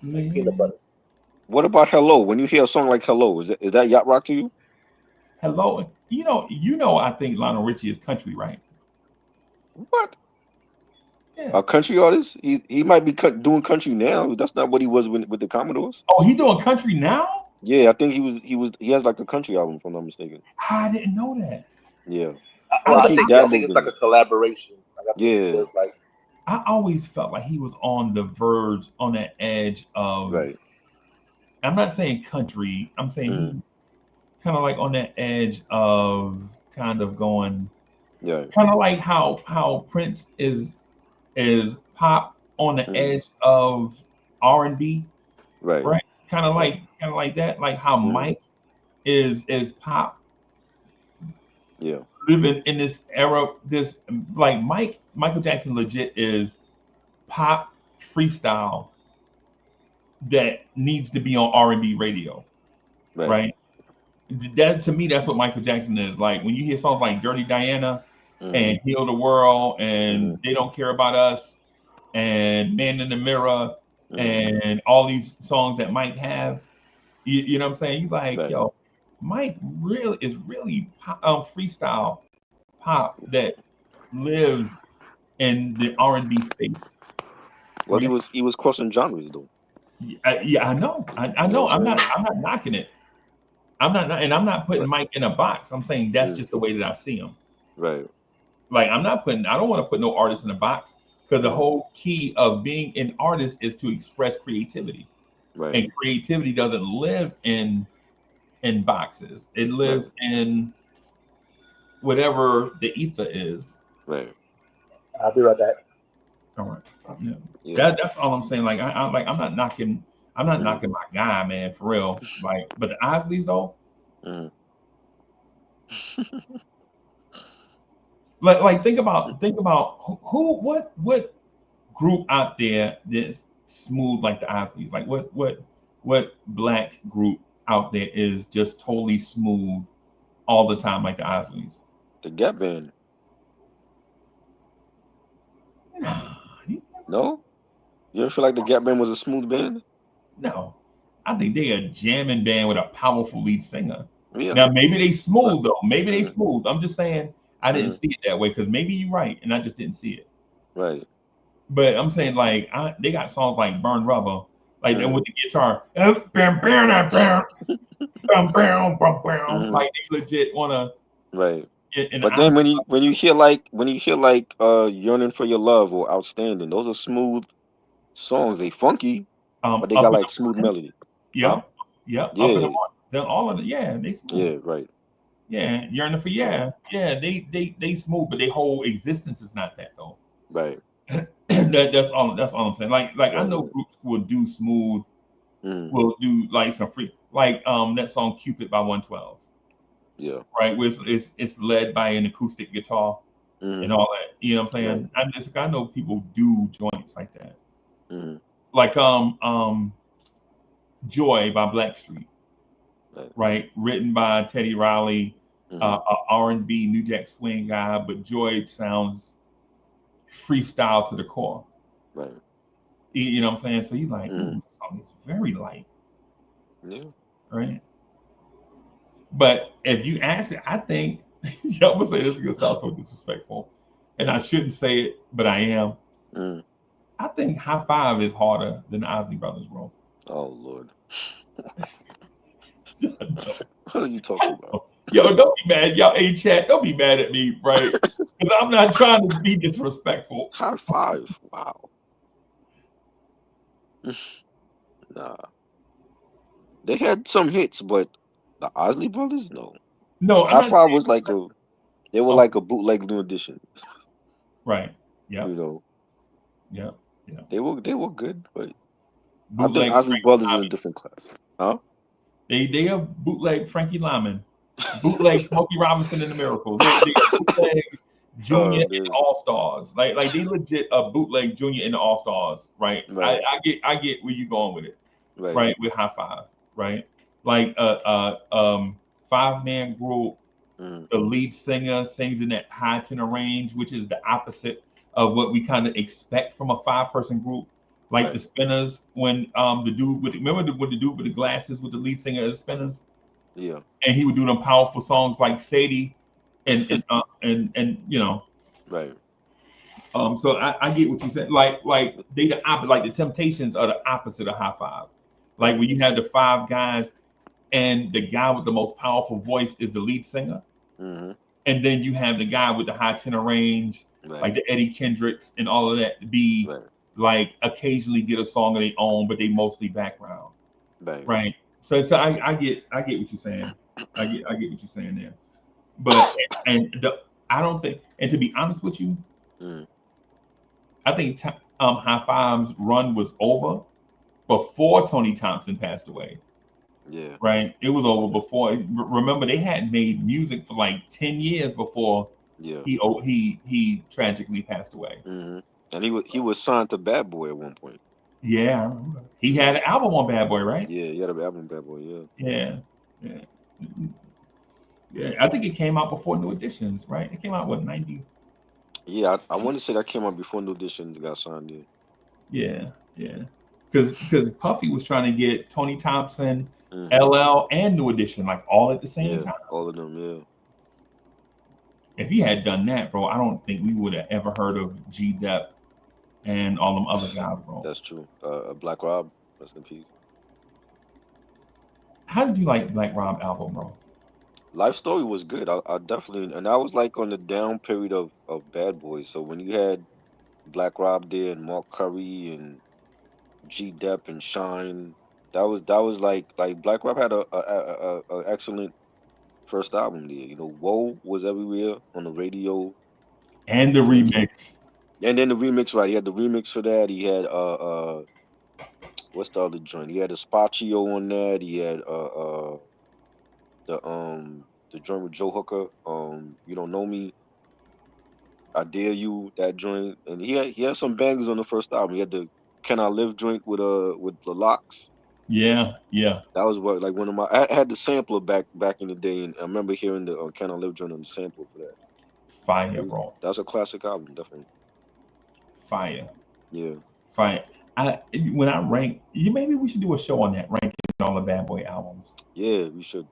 Like peanut butter. What about Hello? When you hear a song like Hello, is that yacht rock to you? Hello, you know, I think Lionel Richie is country, right? What? Yeah. A country artist? He might be doing country now. That's not what he was with the Commodores. Oh, he doing country now? Yeah, I think he has like a country album, if I'm not mistaken. I didn't know that. Yeah. Well, I think it's like a collaboration. Like, I always felt like he was on the verge, on that edge of. Right. I'm not saying country. I'm saying he kind of like on that edge of kind of going. Yeah. Kind of like how Prince is pop on the edge of R&B. Right. Kind of like that. Like how Mike is pop. Yeah. Living in this era, this like Michael Jackson legit is pop freestyle that needs to be on R&B radio, right? That to me, that's what Michael Jackson is. Like when you hear songs like "Dirty Diana" and "Heal the World" and "They Don't Care About Us" and "Man in the Mirror" and all these songs that Mike have, you know what I'm saying? You like, yo, Mike is really freestyle pop that lives in the R&B space. Well, right? he was crossing genres though. Yeah, I know. I know. I'm not knocking it. I'm not putting Mike in a box. I'm saying that's just the way that I see him. Right. Like I don't want to put no artist in a box because the whole key of being an artist is to express creativity. Right. And creativity doesn't live in boxes. It lives in whatever the ether is. Right. I'll be right back. All right. Yeah. That's all I'm saying. Like I'm not knocking my guy, man, for real. Like, but the Isleys though. like think about what group out there that's smooth like the Isleys? Like what black group out there is just totally smooth all the time like the Isleys? The Gap Band. No? You ever feel like the Gap Band was a smooth band? No. I think they a jamming band with a powerful lead singer. Yeah. Now maybe they smooth though. Maybe they smooth. I'm just saying I didn't see it that way because maybe you're right and I just didn't see it. Right. But I'm saying like they got songs like Burn Rubber, like and with the guitar, like they legit wanna and But then when you hear like Yearning for Your Love or Outstanding, those are smooth songs. They funky, but they Up got in like the smooth morning, melody. Huh? yep, yep, up in the Yeah, morning. Then all of it, yeah, they smooth. yeah, right. Yeah, yearning for Yeah, yeah, they smooth, but their whole existence is not that though. right, That's all I'm saying. Like I right, know right. groups will do smooth, Mm, will do like some free, like that song Cupid by 112, yeah. right? Where it's led by an acoustic guitar and Mm, all that. You know what I'm right. saying? I know people do joints like that, Mm, like Joy by Blackstreet, right. right? Written by Teddy Riley, Mm-hmm, a R&B New Jack Swing guy, but Joy sounds freestyle to the core. right. You know what I'm saying? So you're like, Mm, ooh, this song is very light, yeah. right? But if you ask it, I think yeah, I'm gonna say this is gonna sound so disrespectful, and I shouldn't say it, but I am. Mm. I think High Five is harder than the Osley Brothers, bro. Oh Lord, No, what are you I talking about? know. Yo, don't be mad. Y'all ain't chat. Don't be mad at me, right? Because I'm not trying to be disrespectful. High five. Wow. Nah, they had some hits, but the Osley Brothers, no. No, I'm High not five saying. was like a they were Oh, like a bootleg new edition. right. You Yep. know, Yep. Yep. they were good, but I think Bootleg Osley Frankie Brothers is in a Lyman. different class. Huh? They are bootleg Frankie Lyman, bootleg Smokey Robinson and the Miracles. They are bootleg Junior Oh and the man. All Stars. Like they legit a bootleg Junior and the All Stars. Right. Right, I get where you going with it. right. Right. With High Five. Right. Like 5-man group. Mm, The lead singer sings in that high tenor range, which is the opposite of what we kind of expect from a five-person group. Like the right. Spinners, when the dude with remember with the dude with the glasses with the lead singer of the Spinners, Yeah. and he would do them powerful songs like Sadie, and you know, Right. so I get what you said. Like they the opposite. Like the Temptations are the opposite of High Five. Like Right. when you have the five guys, and the guy with the most powerful voice is the lead singer, Mm-hmm. and then you have the guy with the high tenor range, Right. like the Eddie Kendricks and all of that, be Right. like occasionally get a song of their own, but they mostly background, Right. right? So I get what you're saying. I get what you're saying there. But I don't think, and to be honest with you, Mm, I think High Five's run was over before Tony Thompson passed away. yeah. Right, it was over Yeah. before. Remember, they hadn't made music for like 10 years before Yeah. he tragically passed away. Mm-hmm. And he So, was signed to Bad Boy at one point. yeah, I remember. He Yeah. had an album on Bad Boy, right? Yeah. He had an album, Bad Boy. Yeah. Yeah, yeah, yeah. I think it came out before New Editions, right? It came out what 90? Yeah. I want to say that came out before New Editions got signed in. Yeah, yeah. Because Puffy was trying to get Tony Thompson, Mm-hmm. LL, and New Edition like all at the same Yeah. time. All of them. Yeah. If he had done that, bro, I don't think we would have ever heard of G Dep and all them other guys, bro. That's true. Black Rob, rest in peace. How did you like Black Rob album, bro? Life Story was good. I definitely, and I was like on the down period of Bad Boys. So when you had Black Rob there and Mark Curry and G Dep and Shine, that was like Black Rob had a excellent first album there. You know, Woe was everywhere on the radio. And the You know, remix. and then the remix, right? He had the remix for that. He had what's the other joint? He had a Spaccio on that. He had the the joint with Joe Hooker. You don't know me. I dare you. That joint, and he had some bangers on the first album. He had the Can I Live joint with the Locks. Yeah, yeah. That was what like one of my. I had the sampler back in the day, and I remember hearing the Can I Live joint on the sampler for that. Fire, bro. That was a classic album, definitely. Fire. Yeah, Fire. I when I rank you maybe we should do a show on that, ranking all the bad boy albums. yeah, we should.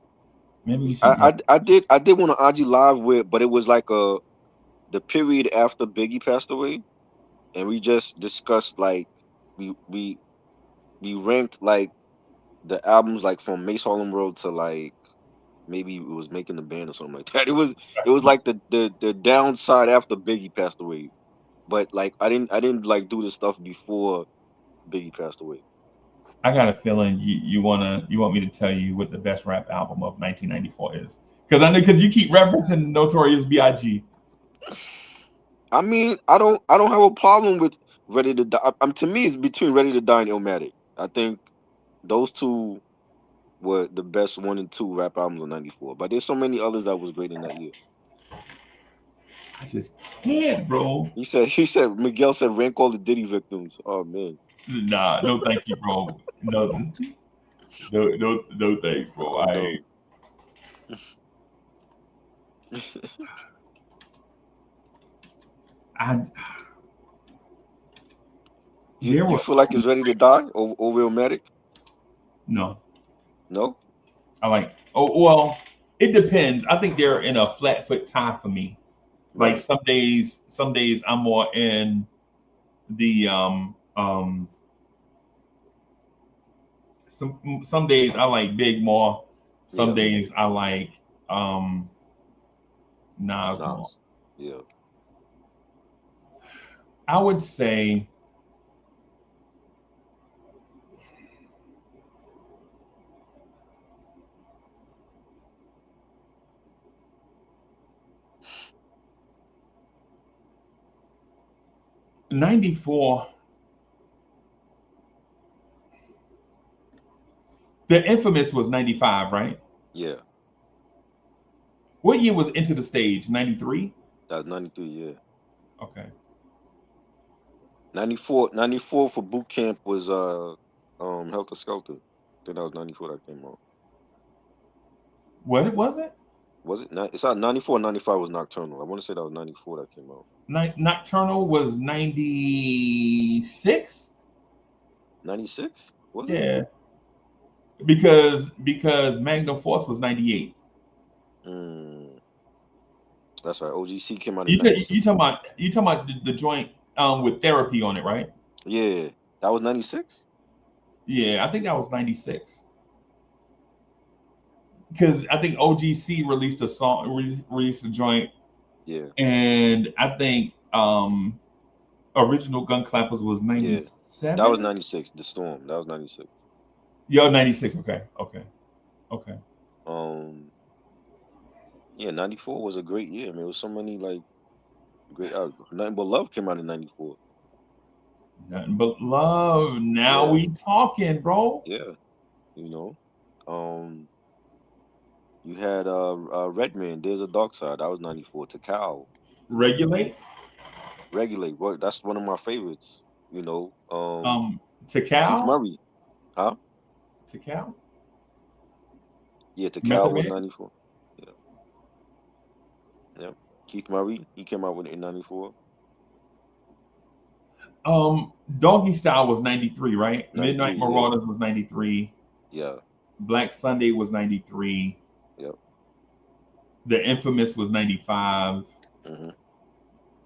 Maybe we should, yeah. I did want to IG live with, but it was like the period after Biggie passed away, and we just discussed like we we we ranked like the albums like from Mace Harlem Road to like maybe it was making the band or something like that. It was like the downside after Biggie passed away. But like I didn't like do the stuff before Biggie passed away. I got a feeling you want me to tell you what the best rap album of 1994 is, because I know because you keep referencing Notorious B.I.G. I mean, I don't have a problem with Ready to Die. To me, it's between Ready to Die and Illmatic. I think those two were the best 1 and 2 rap albums of '94. But there's so many others that was great in that year. I just can't, bro. He said Miguel said rank all the Diddy victims. Oh man. Nah, no, thank you, bro. No, no, thanks, bro. Oh no. I You there you were feel so like it's many Ready to great. Die over Illmatic? No, No? I like. Oh well, it depends. I think they're in a flat foot tie for me. Like Right. some days I'm more in the some days I like Big more. Some Yeah. days I like um Nas more. Nas. Yeah. I would say 94. The Infamous was 95, right? Yeah. What year was Into the Stage? 93? That was 93, yeah. Okay. 94 for boot camp was Helter Skelter. I think that was 94 that came out. What it was it? Was it not? It's not 94 or 95 was Nocturnal. I want to say that was 94 that came out. Nocturnal was 96? 96? Was it? Yeah. Because Magnum Force was 98. Mm, that's right. OGC came out in You ta- 96. you talking about the joint with therapy on it, right? Yeah. That was 96? Yeah, I think that was 96. Because I think OGC released a song, released a joint, Yeah. and I think Original Gun Clappers was Yeah. That was 97. 96. The Storm. That was 96. Yo, 96. Okay, okay, okay. Um, yeah, 94 was a great year. I mean, it was so many like great Nothing But Love came out in 94. Nothing but love. Now Yeah. we talking, bro. Yeah. You know. Um, you had Redman, There's a Dark Side. That was 94. Takal. Regulate. Regulate. Well, that's one of my favorites. You know. To Keith Cal. Murray. Huh? To Cal. Yeah, Takal Method was Man. 94. Yeah. Yeah. Keith Murray, he came out with it in 94. Doggy Style was 93, right? Midnight 93, yeah. Marauders was 93. Yeah. Black Sunday was 93. Yep. The Infamous was 95. Hmm.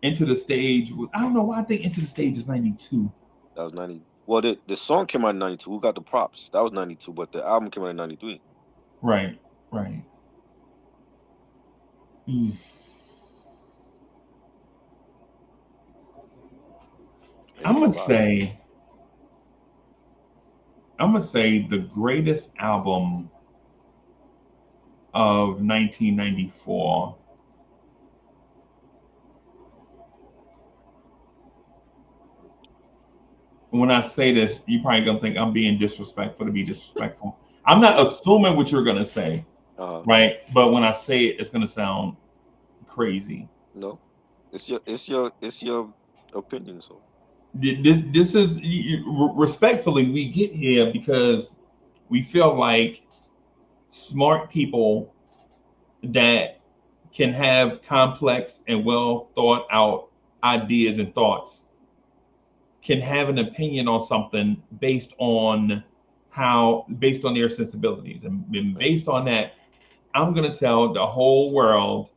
Into the Stage was, I don't know why I think Into the Stage is 92. That was 90. Well, the song came out in 92. Who got the props? That was 92, but the album came out in 93. Right, right. Mm. Yeah, it I'm was a gonna lot. say I'm gonna say the greatest album of 1994. When I say this, you probably gonna think I'm being disrespectful to be disrespectful. I'm not assuming what you're gonna say, Uh-huh. right? But when I say it, it's gonna sound crazy. No. It's your opinion, so. This is respectfully, we get here because we feel like smart people that can have complex and well thought out ideas and thoughts can have an opinion on something based on their sensibilities, and Right. based on that, I'm going to tell the whole world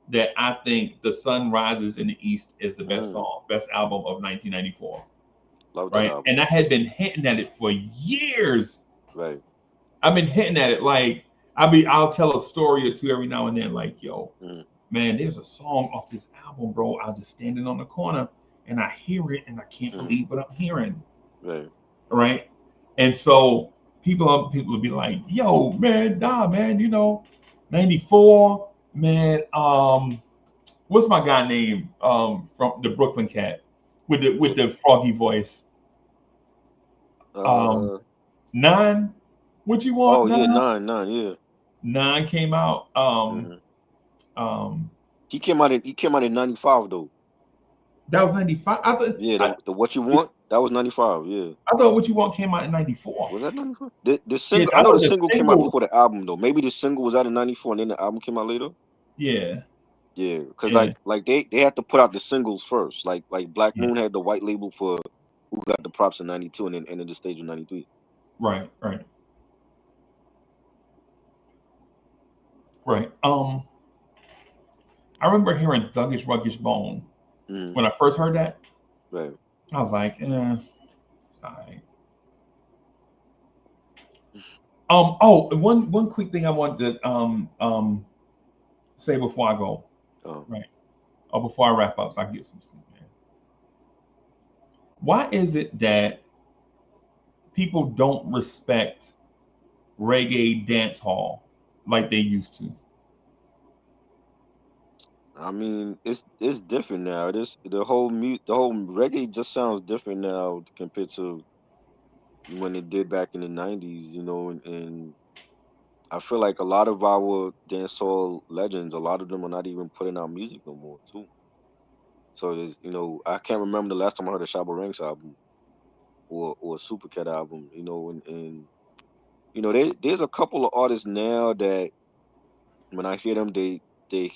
that I think The Sun Rises in the East is the Mm, best album of 1994. love that Right, album. and I had been hinting at it for years. Right. I've been hinting at it like I'll tell a story or two every now and then, like, yo, Mm, man, there's a song off this album, bro. I was just standing on the corner and I hear it and I can't mm, believe what I'm hearing. right. Right. And so people will be like, yo, man, nah, man, 94, man, what's my guy name from the Brooklyn Cat with Mm. the froggy voice? Um Uh, Nine, what you want, oh yeah, Nine? nine, yeah. Nine came out. Hmm. Um He came out in 95 though. that was 95. Yeah, the What You Want, that was 95, yeah. I thought What You Want came out in 94. Was that 94? The Yeah, single, I I know know the the single came out single. before the album though. Maybe the single was out in 94 and then the album came out later. Yeah, Yeah, because yeah, like they had to put out the singles first. Like Black yeah. Moon had the white label for Who Got the Props in 92 and then ended the stage in 93. Right, right, right. I remember hearing Thuggish Ruggish Bone. Mm, When I first heard that, right. I was like, it's all right. One quick thing I wanted to say before I go, Oh. right? Or before I wrap up, so I can get some sleep, man. Why is it that people don't respect reggae dance hall like they used to? I mean, it's different now. The whole reggae just sounds different now compared to when it did back in the 90s, and I feel like a lot of our dancehall legends, a lot of them are not even putting out music no more too. So I can't remember the last time I heard a Shabba Ranks album or a Supercat album, and there's a couple of artists now that when I hear them, they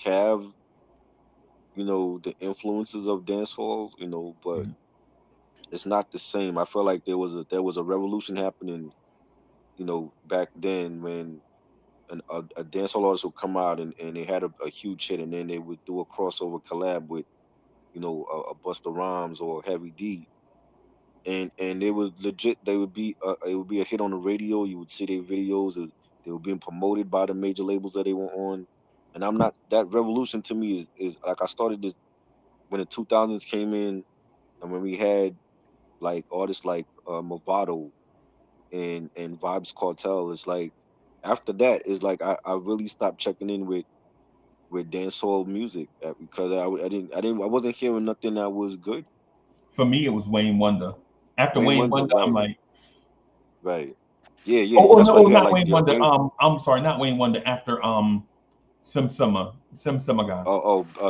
have the influences of dancehall, but Yeah. it's not the same. I feel like there was a revolution happening, back then when a dancehall artist would come out and they had a huge hit, and then they would do a crossover collab with a Busta Rhymes or Heavy D, and they would be a hit on the radio. You would see their videos. They were being promoted by the major labels that they were on. And I'm not that revolution to me is like I started this when the 2000s came in, and when we had like artists like Movado and Vibes Cartel. It's like after that is like I really stopped checking in with dancehall music, because I wasn't hearing nothing that was good. For me, it was Wayne Wonder. After Wayne Wayne Wonder, Wonder, I'm right, like, right, yeah, yeah. oh That's no, why oh, you had not like Wayne the Wonder. I'm sorry, not Wayne Wonder. After Sim Summer guy,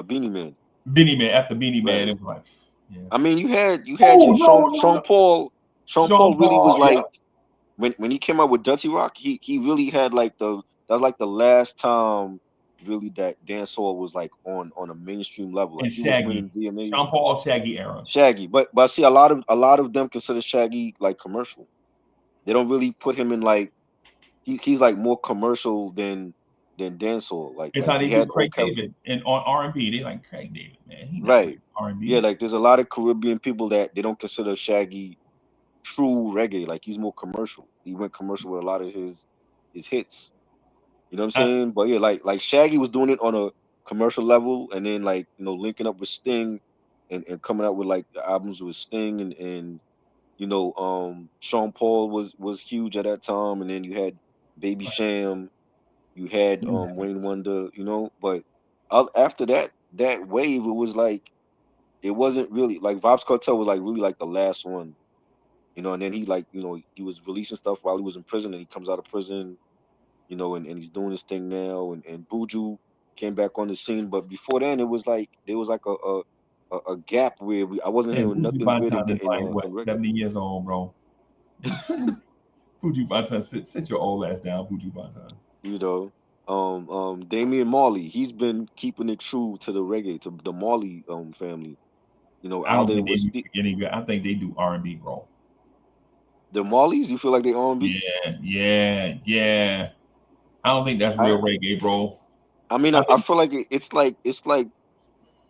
Beanie Man, Beanie Man. After Beanie Man, right. it was like, yeah. I mean, you had Oh your no, Sean no, Sean no. Paul. Sean Sean Paul really was Paul, yeah. like when he came out with Dirty Rock. He really had like that was like the last time really that dancehall was like on a mainstream level. Like And he was Shaggy, winning VMAs. Sean Paul, Shaggy era. Shaggy, but see, a lot of them consider Shaggy like commercial. They don't really put him in like he's like more commercial than dancehall. Like It's like how he they do had Craig okay, David and on R&B. They like Craig David, man. He not right. really R and Yeah, B. like there's a lot of Caribbean people that they don't consider Shaggy true reggae. Like he's more commercial. He went commercial with a lot of his hits. You know what I'm I, saying? But yeah, like Shaggy was doing it on a commercial level, and then like linking up with Sting, and coming out with like the albums with Sting and Sean Paul was huge at that time, and then you had Baby Sham, you had Wayne Wonder, but after that wave, it was like it wasn't really like Vibes Cartel was like really like the last one, and then he like he was releasing stuff while he was in prison, and he comes out of prison, and he's doing his thing now, and Buju came back on the scene, but before then it was like there was like a gap where I wasn't and hearing Buju nothing good Banton is like in what, reggae. 70 years old, bro. Buju Banton, sit your old ass down, Buju Banton. you know. Damian Marley, he's been keeping it true to the reggae, to the Marley family. I How don't they think they was do any good. I think they do R&B, bro. the Marleys. You feel like they R&B? Yeah, yeah, yeah. I don't think that's real I reggae, bro. I mean, I I think feel like it's like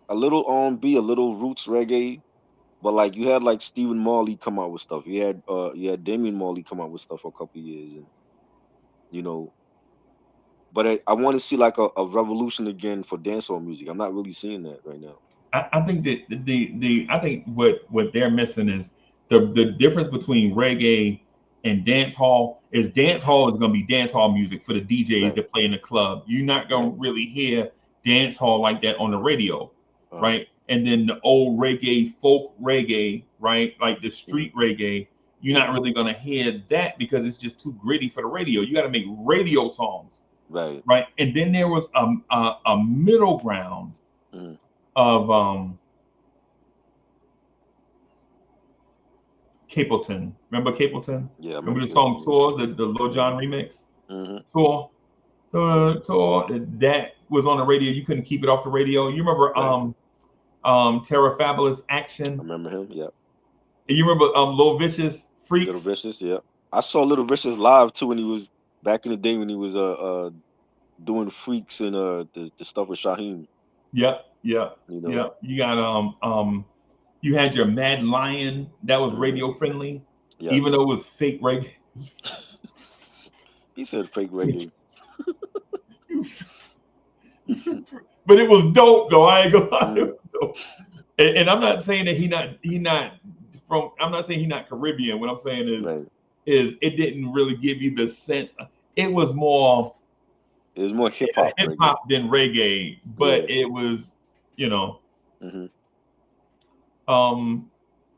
a little R&B, a little roots reggae, but like you had like Stephen Marley come out with stuff. You had Damian Marley come out with stuff for a couple of years, and you know But I want to see like a revolution again for dancehall music. I'm not really seeing that right now. I think that I think what they're missing is the difference between reggae and dance hall is going to be dance hall music for the DJs Right. that play in the club. You're not going Right. to really hear dance hall like that on the radio, Uh-huh. right? And then the old reggae, folk reggae, right? Like the street reggae, you're not really going to hear that because it's just too gritty for the radio. You got to make radio songs, Right. right? And then there was a middle ground Mhm. of Capleton. Remember Capleton? Yeah, I Remember remember. the Yeah, I song remember. Tour, the Lil Jon remix? Mhm. Tour, Tour. That was on the radio. You couldn't keep it off the radio. You remember Right. Terra Fabulous I Action? remember him. Yeah. And you remember Lil Vicious Little Freaks? Vicious. Yeah. I saw Little Vicious live too when he was back in the day when he was doing Freaks and the stuff with Shaheem. Yep, yep, You know. yep. You got you had your Mad Lion that was Mhm. radio friendly, Yes. even though it was fake reggae. He said fake reggae. But it was dope though. I ain't gonna lie. It Mhm. was dope. And I'm not saying that he not from. I'm not saying he not Caribbean. What I'm saying Right. is it didn't really give you the sense. It was more It was more hip hop hip reggae. hop than reggae, Yeah. but it was you know Mhm.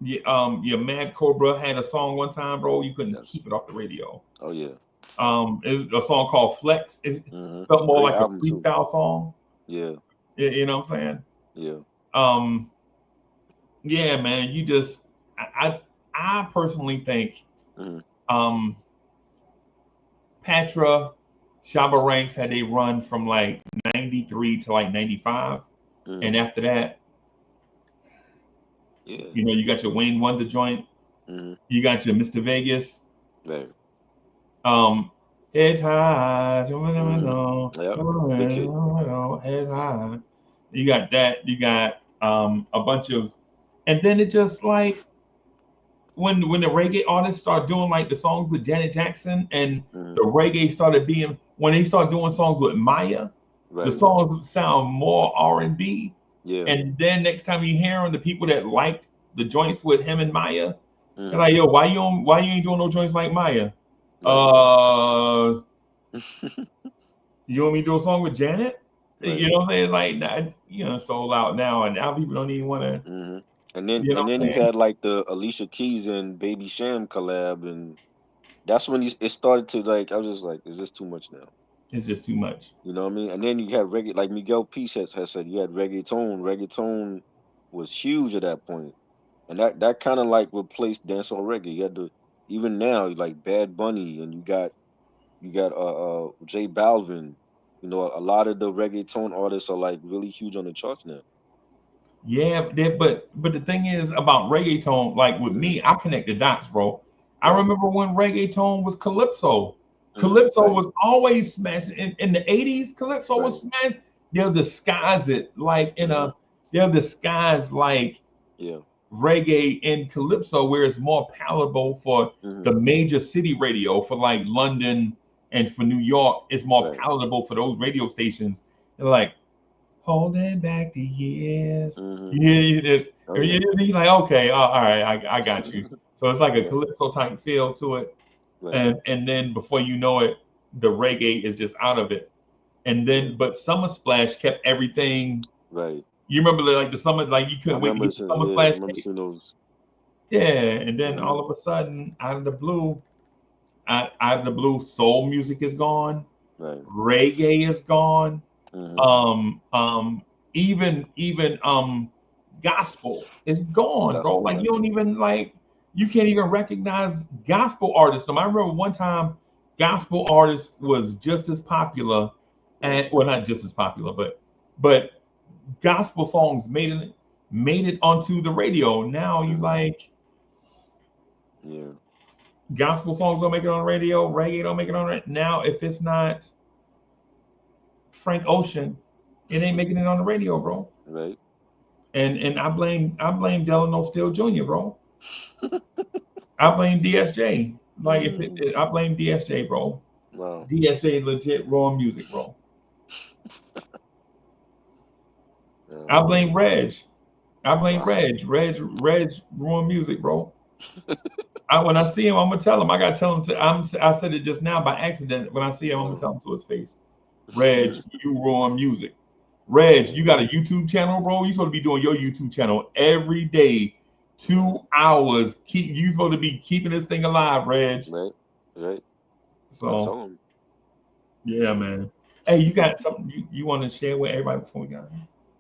your Mad Cobra had a song one time, bro. You couldn't Yes. keep it off the radio. Oh yeah. It's a song called Flex. It Mhm. felt more Great like a album too. freestyle song. Yeah. You know what I'm saying? Yeah. Um, yeah, man. You just I personally think Mhm. um Patra, Shabba Ranks had they run from like 93 to like 95. Mhm. And after that, Yeah. you got your Wayne Wonder joint, Mhm. you got your Mr. Vegas, Right. It's high, Yep. Big hit. it's high. You got that, you got a bunch of, and then it just like when the reggae artists start doing like the songs with Janet Jackson and Mhm. the reggae started being when they start doing songs with Maya, the Right. songs sound more R&B. Yeah. And then next time you hear them, the people that liked the joints with him and Maya, they're Mhm. like, yo, why you ain't doing no joints like Maya? Right. You want me to do a song with Janet? Right. You know what I'm saying? It's like sold out now, and now people don't even want to. Mhm. And then You know and what then I'm you saying? had like the Alicia Keys and Baby Sham collab, and that's when it started to like I was just like, is this too much now? It's just too much. You know what I mean? And then you had reggae, like Miguel Peace has said, you had reggaeton. Reggaeton was huge at that point, and that kind of like replaced dancehall reggae. You had to even now like Bad Bunny, and you got J Balvin. You know, a lot of the reggaeton artists are like really huge on the charts now. Yeah, but the thing is about reggaeton, like with Hmm. me, I connect the dots, bro. I Right. remember when reggaeton was calypso. Hmm. Calypso Right. was always smashed in the 80s. Calypso was Right. smashed. They'll disguise it like Hmm. they'll disguise like Yeah. reggae in calypso where it's more palatable for Hmm. the major city radio for like London and for New York. It's more Right. palatable for those radio stations. They're like holding back the years. Hmm. You hear this? Oh yeah. You're like, okay, all right, I got you. So it's like a Yeah. calypso type feel to it, Right. and then before you know it, the reggae is just out of it. And Yeah. then, but Summer Splash kept everything. Right. You remember like the summer, like you I couldn't wait to remember get the Summer yeah, I Splash remember tape. seeing those. Yeah, and then Hmm. all of a sudden, out of the blue, out of the blue, soul music is gone, Right. reggae is gone, Hmm. even gospel is gone, bro. Gospel. Like Yeah. you don't even like you can't even recognize gospel artists. I remember one time gospel artists was just as popular, Right. and well, not just as popular, but gospel songs made it onto the radio. Now you Hmm. like Yeah. gospel songs don't make it on the radio, reggae don't make it on the now. If it's not Frank Ocean, it ain't making it on the radio, bro. Right. And I blame Delano Steele Jr., bro. I blame DSJ. Like if Mm. I blame DSJ, bro. Wow. DSJ legit raw music, bro. Yeah. I blame Reg. I blame Wow. Reg raw music, bro. When I see him, I'm gonna tell him. I gotta tell him I said it just now by accident. When I see him, I'm gonna tell him to his face. Reg, you raw music. Reg, you got a YouTube channel, bro? You supposed to be doing your YouTube channel every day, 2 hours. You supposed to be keeping this thing alive, Reg. Right. I So tell him. yeah, man. Hey, you got something you want to share with everybody before we got?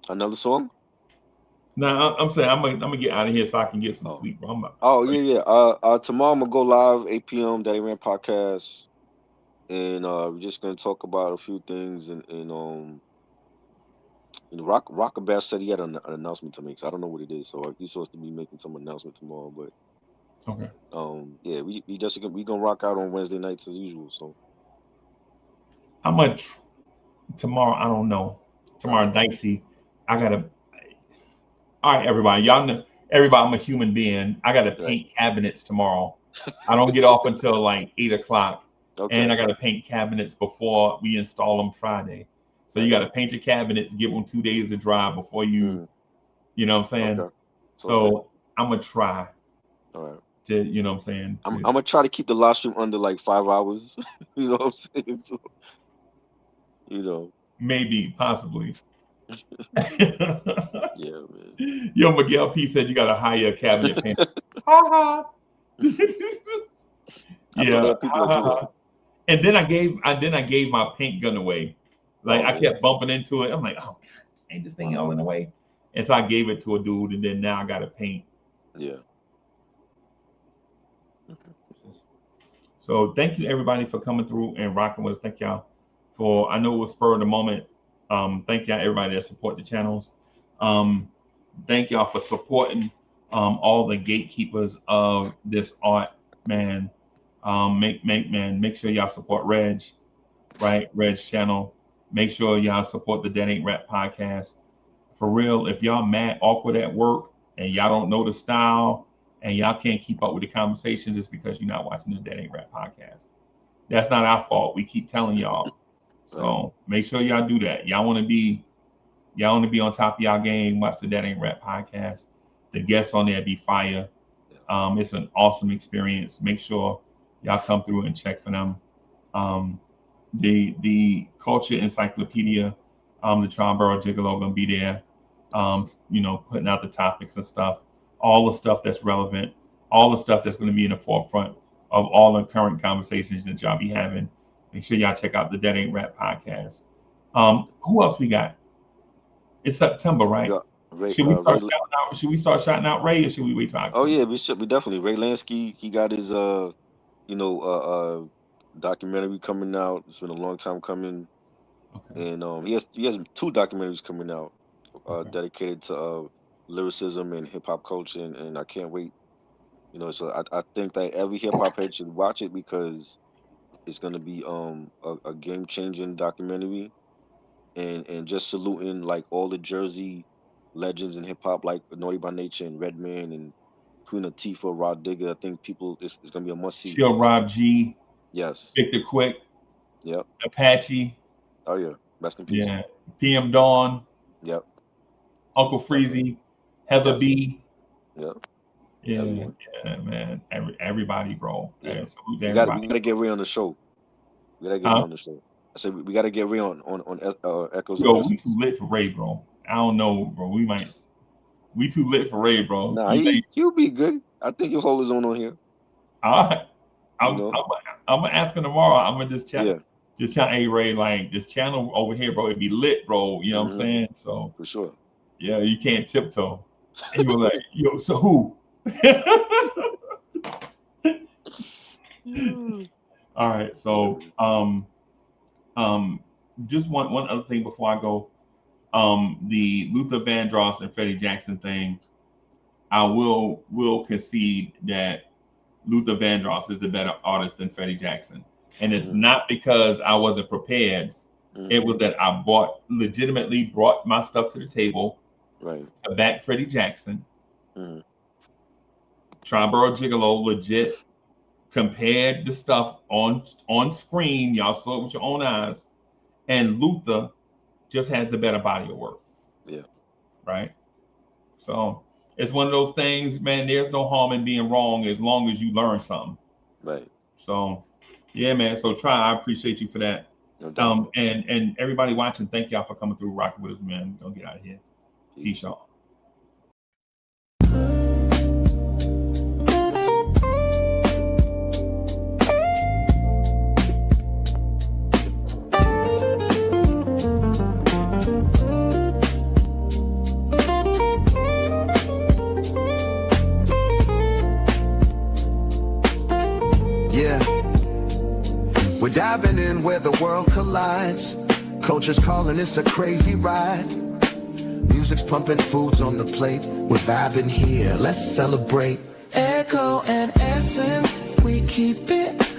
Another song? No, I'm saying I'm gonna get out of here so I can get some sleep, bro. Yeah. Tomorrow I'm gonna go live 8 p.m. Daddy Ran podcast, and we're just gonna talk about a few things. And Rockabad said he had an announcement to make, so I don't know what it is. So he's supposed to be making some announcement tomorrow, but Okay. yeah, we gonna rock out on Wednesday nights as usual. So How much tomorrow? I don't know. Tomorrow dicey. I gotta. All right, everybody. Y'all know. Everybody, I'm a human being. I gotta paint cabinets tomorrow. I don't get off until like 8 o'clock, and I gotta paint cabinets before we install them Friday. So you gotta paint your cabinets, give them 2 days to dry before you. You know what I'm saying? Okay. So I'm gonna try. All right. To, you know what I'm saying? I'm gonna try to keep the live stream under like 5 hours. You know what I'm saying? So, you know. Maybe, possibly. Yeah, man. Yo, Miguel P said you gotta hire a cabinet painter. Ha ha. Yeah. And then I gave my paint gun away. Like I kept bumping into it. I'm like, oh God, ain't this thing all in the way? And so I gave it to a dude, and then now I gotta paint. Yeah. So thank you everybody for coming through and rocking with us. Thank y'all for, I know it was spur of the moment. Thank y'all everybody that support the channels. Thank y'all for supporting all the gatekeepers of this art, man. Make sure y'all support Reg, right? Reg's channel. Make sure y'all support the That Ain't Rap podcast. For real, if y'all mad awkward at work and y'all don't know the style and y'all can't keep up with the conversations, it's because you're not watching the That Ain't Rap podcast. That's not our fault. We keep telling y'all. So make sure y'all do that. Y'all want to be on top of y'all game. Watch the That Ain't Rap podcast. The guests on there be fire. It's an awesome experience. Make sure y'all come through and check for them. The Culture Encyclopedia, the Tromborough Gigolo gonna be there. Putting out the topics and stuff, all the stuff that's relevant, all the stuff that's going to be in the forefront of all the current conversations that y'all be having. Make sure y'all check out the That Ain't Rap podcast. Who else we got? It's September, right? Should we start shouting out Ray, or should we wait till October? Oh yeah, we definitely. Ray Lansky, he got his documentary coming out. It's been a long time coming. Okay. And he has 2 documentaries coming out dedicated to lyricism and hip hop culture, and I can't wait. So I think that every hip hop head should watch it because it's gonna be a game changing documentary, and just saluting like all the Jersey legends in hip hop like Naughty by Nature and Redman and Queen Latifah, Rod Digger. I think it's gonna be a must see. Chill Rob G. Yes. Victor Quick. Yep. Apache. Oh yeah. Rest in peace. Yeah. PM Dawn. Yep. Uncle Freezy. Heather B. Yep. Yeah, man. Everybody, bro. Yeah. Salute We gotta get Ray on the show. We gotta get Ray on the show. I said we gotta get Ray on Echoes. Yo, we too lit for Ray, bro. I don't know, bro. We too lit for Ray, bro. Nah, he'll be good. I think he'll hold his own on here. All right. I'm gonna ask him tomorrow. I'm gonna just chat. Yeah. Just chat, hey Ray, like this channel over here, bro, it'd be lit, bro. You know what I'm saying? So for sure. Yeah, you can't tiptoe. And you were like, yo, so who? All right, so just one other thing before I go. The Luther Vandross and Freddie Jackson thing, I will concede that Luther Vandross is the better artist than Freddie Jackson. And it's not because I wasn't prepared. It was that I legitimately brought my stuff to the table to back Freddie Jackson. Tromborough Gigolo legit compared the stuff on screen. Y'all saw it with your own eyes, and Luther just has the better body of work. Yeah. Right. So it's one of those things, man. There's no harm in being wrong as long as you learn something. Right. So, yeah, man. So I appreciate you for that. No doubt. And everybody watching, thank y'all for coming through, rocking with us, man. Don't get out of here. Peace, y'all. We're diving in where the world collides. Culture's calling, it's a crazy ride. Music's pumping, food's on the plate. We're vibing here, let's celebrate. Echo and essence, we keep it